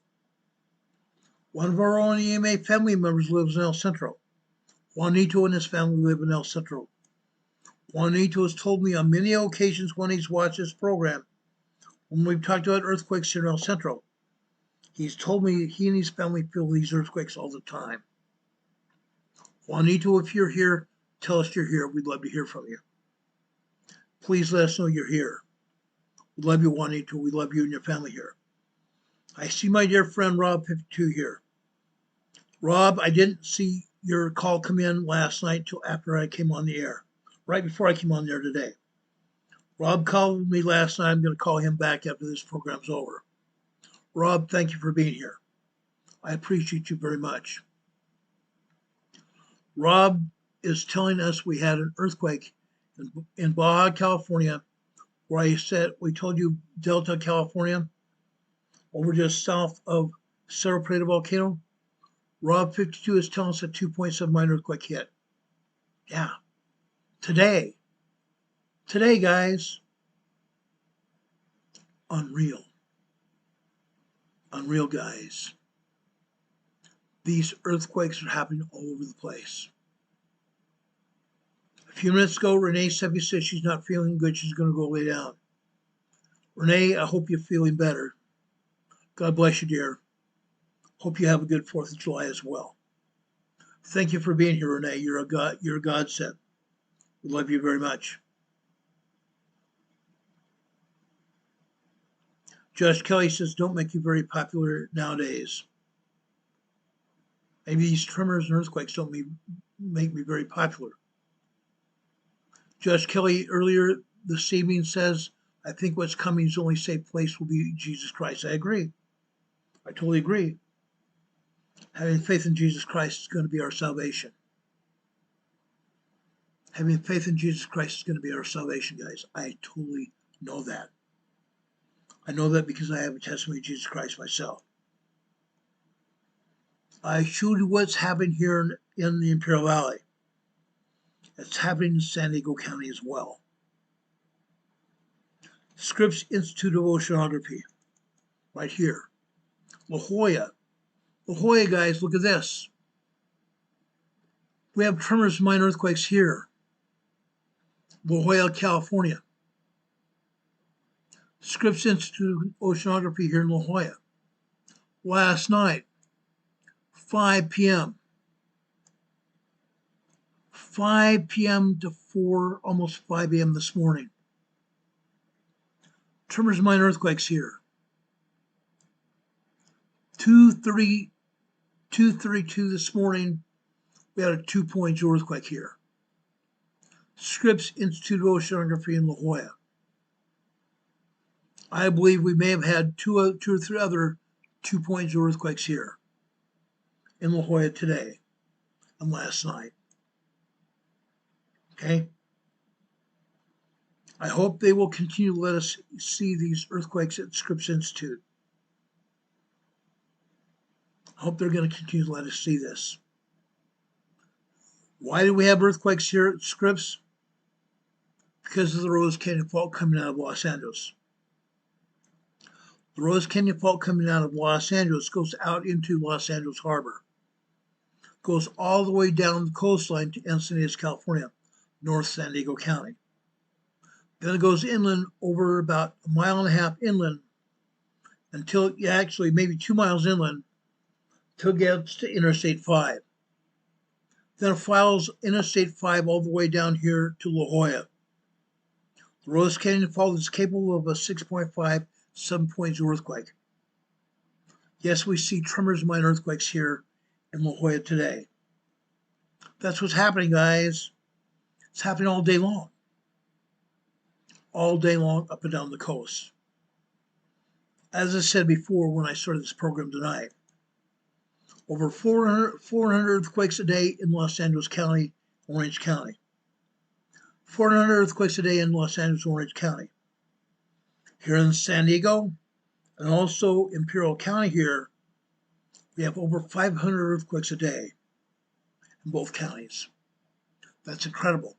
One of our own EMA family members lives in El Centro. Juanito and his family live in El Centro. Juanito has told me on many occasions when he's watched this program, when we've talked about earthquakes here in El Centro, he's told me he and his family feel these earthquakes all the time. Juanito, if you're here, tell us you're here. We'd love to hear from you. Please let us know you're here. We love you, Juanito. We love you and your family here. I see my dear friend Rob 52 here. Rob, I didn't see your call come in last night till after I came on the air, right before I came on there today. Rob called me last night. I'm going to call him back after this program's over. Rob, thank you for being here. I appreciate you very much. Rob is telling us we had an earthquake in Baja, California, where I said, we told you Delta, California, over just south of Cerro Prieto volcano. Rob 52 is telling us a 2.7 minor earthquake hit. Yeah. Today, guys. Unreal, guys. These earthquakes are happening all over the place. A few minutes ago, Renee Sevi said she's not feeling good. She's going to go lay down. Renee, I hope you're feeling better. God bless you, dear. Hope you have a good 4th of July as well. Thank you for being here, Renee. You're a godsend. We love you very much. Josh Kelly says, don't make you very popular nowadays. Maybe these tremors and earthquakes don't make me very popular. Josh Kelly earlier this evening says, I think what's coming's only safe place will be Jesus Christ. I agree. I totally agree. Having faith in Jesus Christ is going to be our salvation. Having faith in Jesus Christ is going to be our salvation, guys. I totally know that. I know that because I have a testimony of Jesus Christ myself. I showed you what's happening here in the Imperial Valley. It's happening in San Diego County as well. Scripps Institute of Oceanography, right here. La Jolla. La Jolla, guys, look at this. We have tremors and minor earthquakes here. La Jolla, California. Scripps Institute of Oceanography here in La Jolla. Last night, 5 p.m. 5 p.m. to 4, almost 5 a.m. this morning. Tremors and minor earthquakes here. 2:32 this morning, we had a 2-point earthquake here. Scripps Institute of Oceanography in La Jolla. I believe we may have had two or three other 2-point earthquakes here in La Jolla today and last night. Okay? I hope they will continue to let us see these earthquakes at Scripps Institute. I hope they're going to continue to let us see this. Why do we have earthquakes here at Scripps? Because of the Rose Canyon Fault coming out of Los Angeles. The Rose Canyon Fault coming out of Los Angeles goes out into Los Angeles Harbor. Goes all the way down the coastline to Encinitas, California, North San Diego County. Then it goes inland over about 1.5 miles inland until, actually maybe 2 miles inland, till it gets to Interstate 5. Then it follows Interstate 5 all the way down here to La Jolla. The Rose Canyon Fault is capable of a 6.5, 7.0 earthquake. Yes, we see tremors, minor earthquakes here in La Jolla today. That's what's happening, guys. It's happening all day long. All day long up and down the coast. As I said before when I started this program tonight, over 400 earthquakes a day in Los Angeles County, Orange County. 400 earthquakes a day in Los Angeles, Orange County. Here in San Diego and also Imperial County here, we have over 500 earthquakes a day in both counties. That's incredible.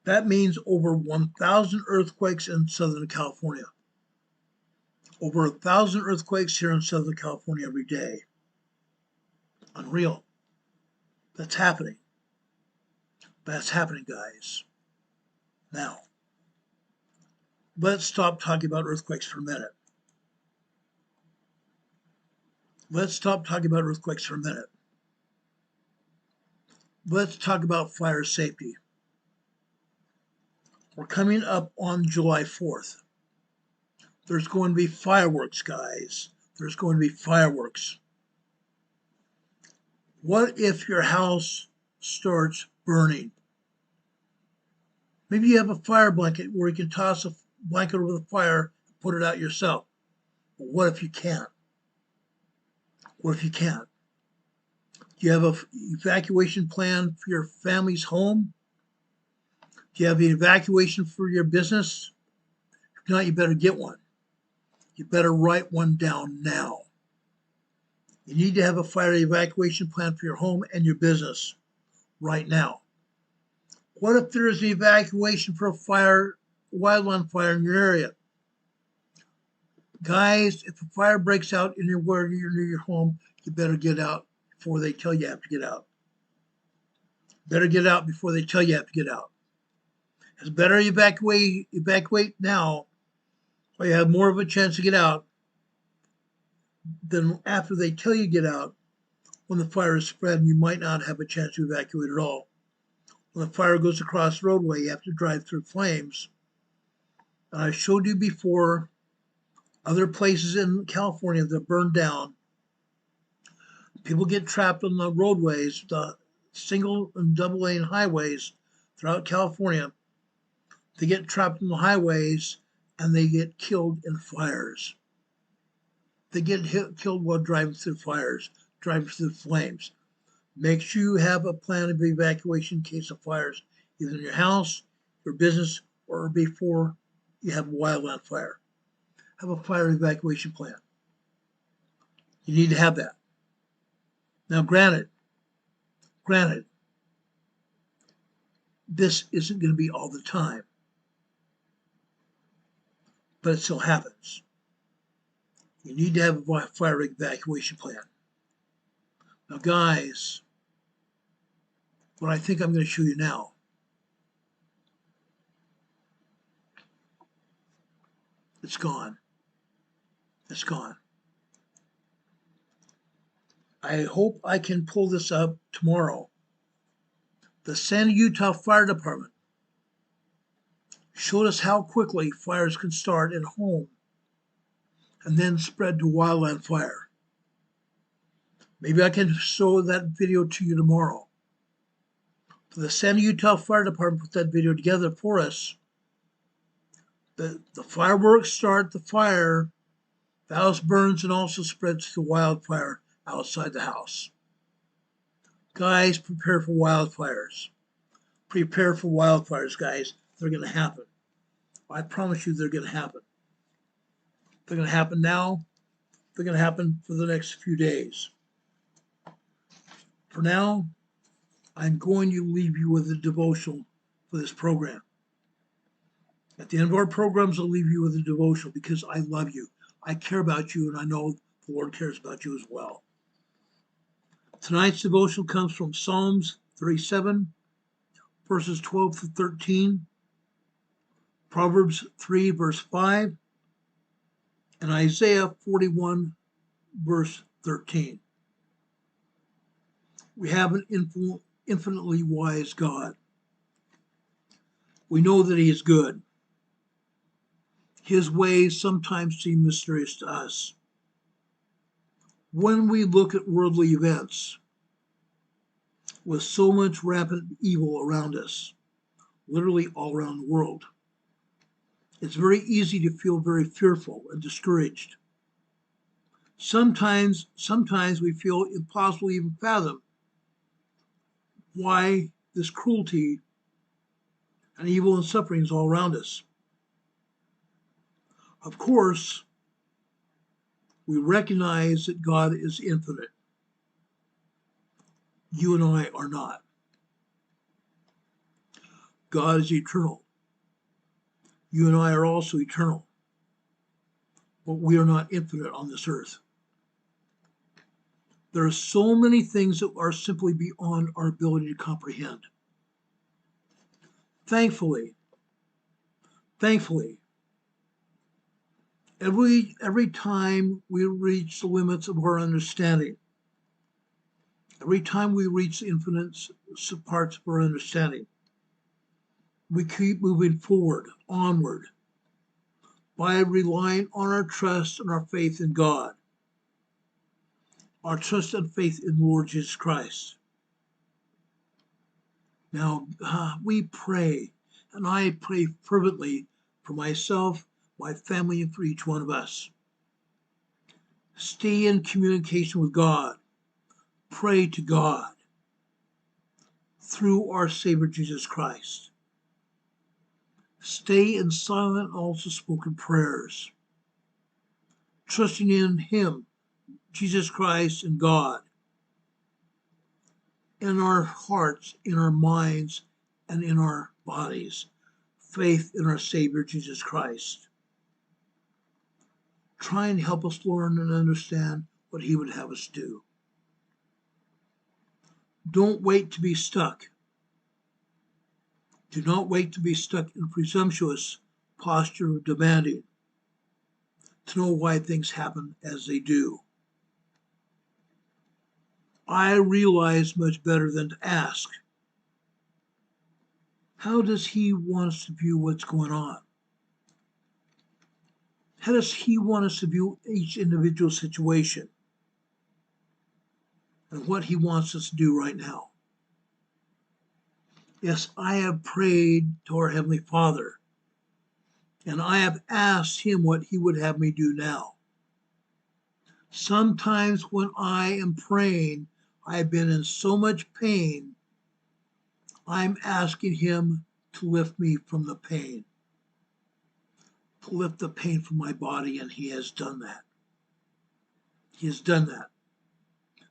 That means over 1,000 earthquakes in Southern California. Over 1,000 earthquakes here in Southern California every day. Unreal. That's happening. That's happening, guys. Now, let's stop talking about earthquakes for a minute. Let's stop talking about earthquakes for a minute. Let's talk about fire safety. We're coming up on July 4th. There's going to be fireworks, guys. There's going to be fireworks. What if your house starts burning? Maybe you have a fire blanket where you can toss a blanket over the fire and put it out yourself. But what if you can't? What if you can't? Do you have an evacuation plan for your family's home? Do you have an evacuation for your business? If not, you better get one. You better write one down now. You need to have a fire evacuation plan for your home and your business right now. What if there is an evacuation for a fire, wildland fire in your area? Guys, if a fire breaks out anywhere near your home, you better get out before they tell you have to get out. Better get out before they tell you have to get out. It's better evacuate now, or you have more of a chance to get out than after they tell you to get out. When the fire is spread, you might not have a chance to evacuate at all. When the fire goes across the roadway, you have to drive through flames. And I showed you before other places in California that burned down. People get trapped on the roadways, the single and double lane highways throughout California. They get trapped on the highways and they get killed in fires. They get killed while driving through fires, driving through flames. Make sure you have a plan of evacuation in case of fires, either in your house, your business, or before you have a wildland fire. Have a fire evacuation plan. You need to have that. Now, granted, this isn't going to be all the time, but it still happens. You need to have a fire evacuation plan. Now, guys, what I think I'm going to show you now it's gone. It's gone. I hope I can pull this up tomorrow. The San Utah Fire Department showed us how quickly fires can start at home and then spread to wildland fire. Maybe I can show that video to you tomorrow. The San Utah Fire Department put that video together for us. The fireworks start the fire, the house burns and also spreads to wildfire outside the house. Guys, prepare for wildfires. Prepare for wildfires, guys. They're going to happen. I promise you they're going to happen. They're going to happen now. They're going to happen for the next few days. For now, I'm going to leave you with a devotional for this program. At the end of our programs, I'll leave you with a devotional because I love you. I care about you, and I know the Lord cares about you as well. Tonight's devotional comes from Psalms 37, verses 12 to 13, Proverbs 3, verse 5, and Isaiah 41, verse 13. We have an infinitely wise God. We know that He is good. His ways sometimes seem mysterious to us. When we look at worldly events, with so much rampant evil around us, literally all around the world, it's very easy to feel very fearful and discouraged. Sometimes we feel impossible to even fathom why this cruelty and evil and suffering is all around us. Of course, we recognize that God is infinite. You and I are not. God is eternal. You and I are also eternal. But we are not infinite on this earth. There are so many things that are simply beyond our ability to comprehend. Thankfully, every time we reach the limits of our understanding, every time we reach the infinite parts of our understanding, we keep moving forward, onward, by relying on our trust and our faith in God, our trust and faith in the Lord Jesus Christ. Now, we pray, and I pray fervently for myself, my family, and for each one of us. Stay in communication with God. Pray to God through our Savior Jesus Christ. Stay in silent, also spoken prayers, trusting in Him, Jesus Christ, and God, in our hearts, in our minds, and in our bodies. Faith in our Savior Jesus Christ. Try and help us learn and understand what He would have us do. Don't wait to be stuck. Do not wait to be stuck in a presumptuous posture of demanding to know why things happen as they do. I realize much better than to ask, how does He want us to view what's going on? How does He want us to view each individual situation and what He wants us to do right now? Yes, I have prayed to our Heavenly Father, and I have asked Him what He would have me do now. Sometimes when I am praying, I've been in so much pain, I'm asking Him to lift me from the pain, to lift the pain from my body, and He has done that. He has done that.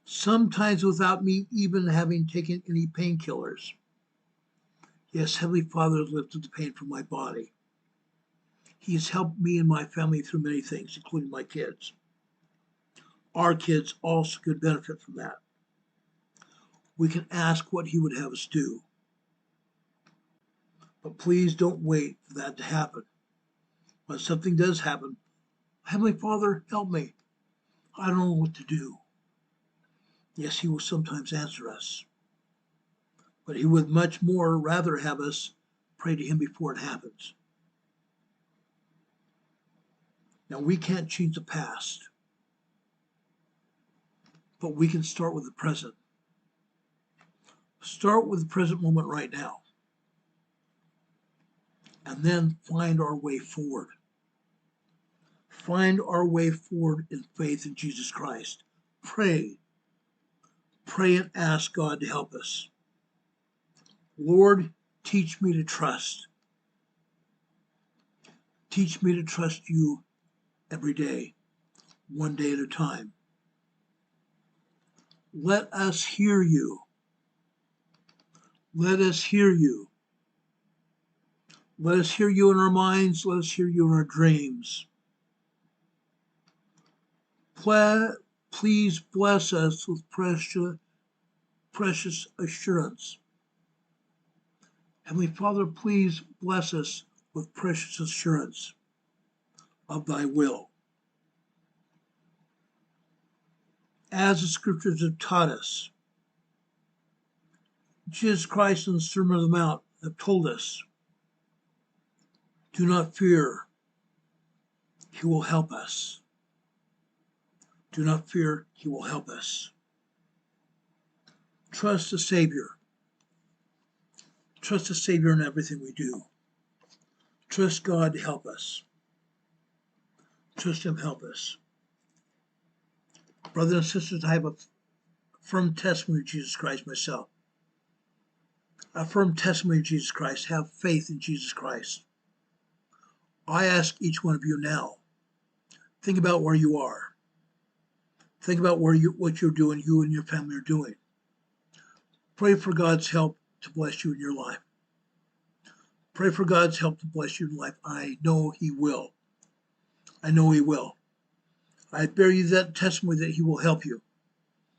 Sometimes without me even having taken any painkillers. Yes, Heavenly Father has lifted the pain from my body. He has helped me and my family through many things, including my kids. Our kids also could benefit from that. We can ask what He would have us do. But please don't wait for that to happen. When something does happen, Heavenly Father, help me. I don't know what to do. Yes, He will sometimes answer us. But He would much more rather have us pray to Him before it happens. Now, we can't change the past, but we can start with the present. Start with the present moment right now, and then find our way forward. Find our way forward in faith in Jesus Christ. Pray. Pray and ask God to help us. Lord, teach me to trust. Teach me to trust You every day, one day at a time. Let us hear You. Let us hear You. Let us hear You in our minds. Let us hear You in our dreams. Please bless us with precious assurance. Heavenly Father, please bless us with precious assurance of Thy will. As the Scriptures have taught us, Jesus Christ in the Sermon on the Mount have told us, do not fear, he will help us. Do not fear, he will help us. Trust the Savior. Trust the Savior in everything we do. Trust God to help us. Trust him help us. Brothers and sisters, I have a firm testimony of Jesus Christ myself. A firm testimony of Jesus Christ. Have faith in Jesus Christ. I ask each one of you now, think about where you are. Think about what you're doing, you and your family are doing. Pray for God's help to bless you in your life. Pray for God's help to bless you in life. I know he will. I know he will. I bear you that testimony that he will help you.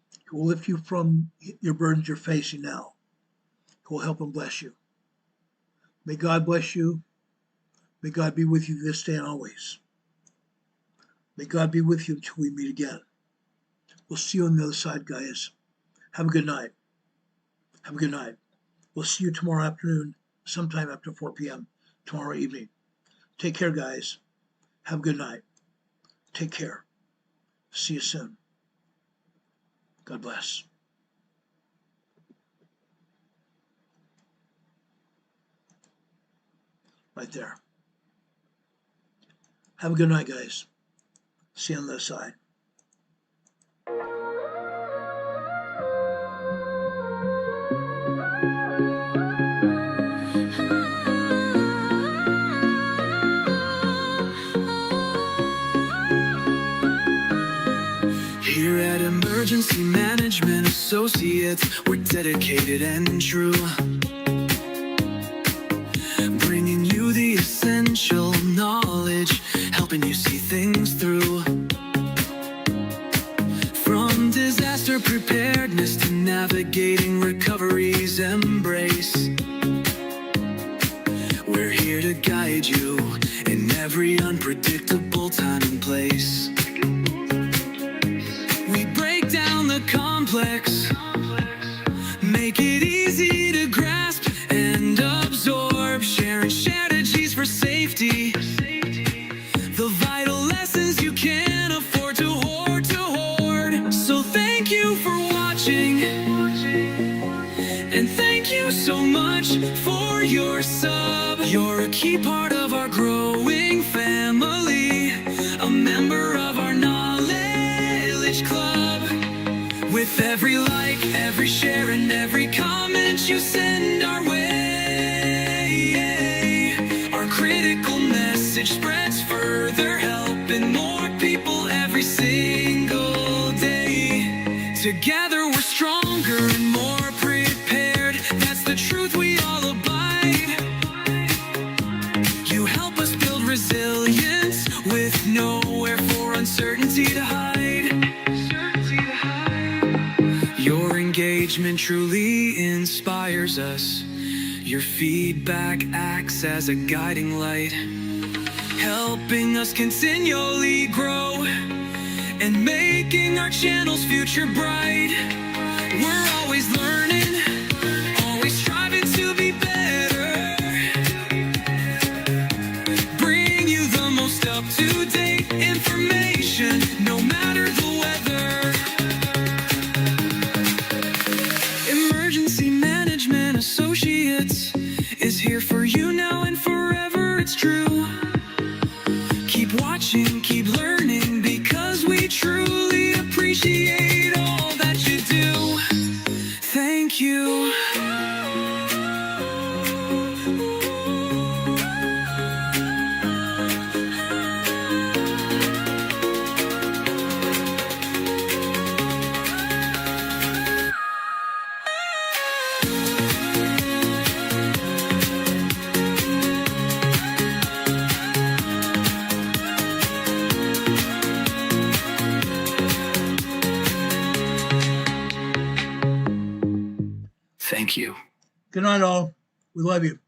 He will lift you from your burdens you're facing now. He will help and bless you. May God bless you. May God be with you this day and always. May God be with you until we meet again. We'll see you on the other side, guys. Have a good night. Have a good night. We'll see you tomorrow afternoon, sometime after 4 p.m., tomorrow evening. Take care, guys. Have a good night. Take care. See you soon. God bless. Right there. Have a good night, guys. See you on the other side. Here at Emergency Management Associates, we're dedicated and true, bringing you the essential knowledge, helping you see things through. From disaster preparedness to navigating recovery's embrace, we're here to guide you in every unpredictable time and place. We break down the complex, make it easy to grasp and absorb, sharing strategies for safety, the vital lessons you can't afford to hoard, So thank you for watching, and thank you so much for your sub. You're a key part of our growing family, a member of our knowledge club. With every like, every share, and every comment you send our way, our critical message spreads further, helping more people every single day. Together we're stronger and more prepared. That's the truth we all abide. You help us build resilience with nowhere for uncertainty to hide. Your engagement truly inspires us. Your feedback acts as a guiding light, helping us continually grow and making our channel's future bright. We're always learning, always striving to be better, bring you the most up-to-date information, no matter the weather. Emergency Management Associates is here for you now and forever, it's true. Keep watching, keep learning, because we truly appreciate all that you do. Thank you. Thank you. Good night, all. We love you.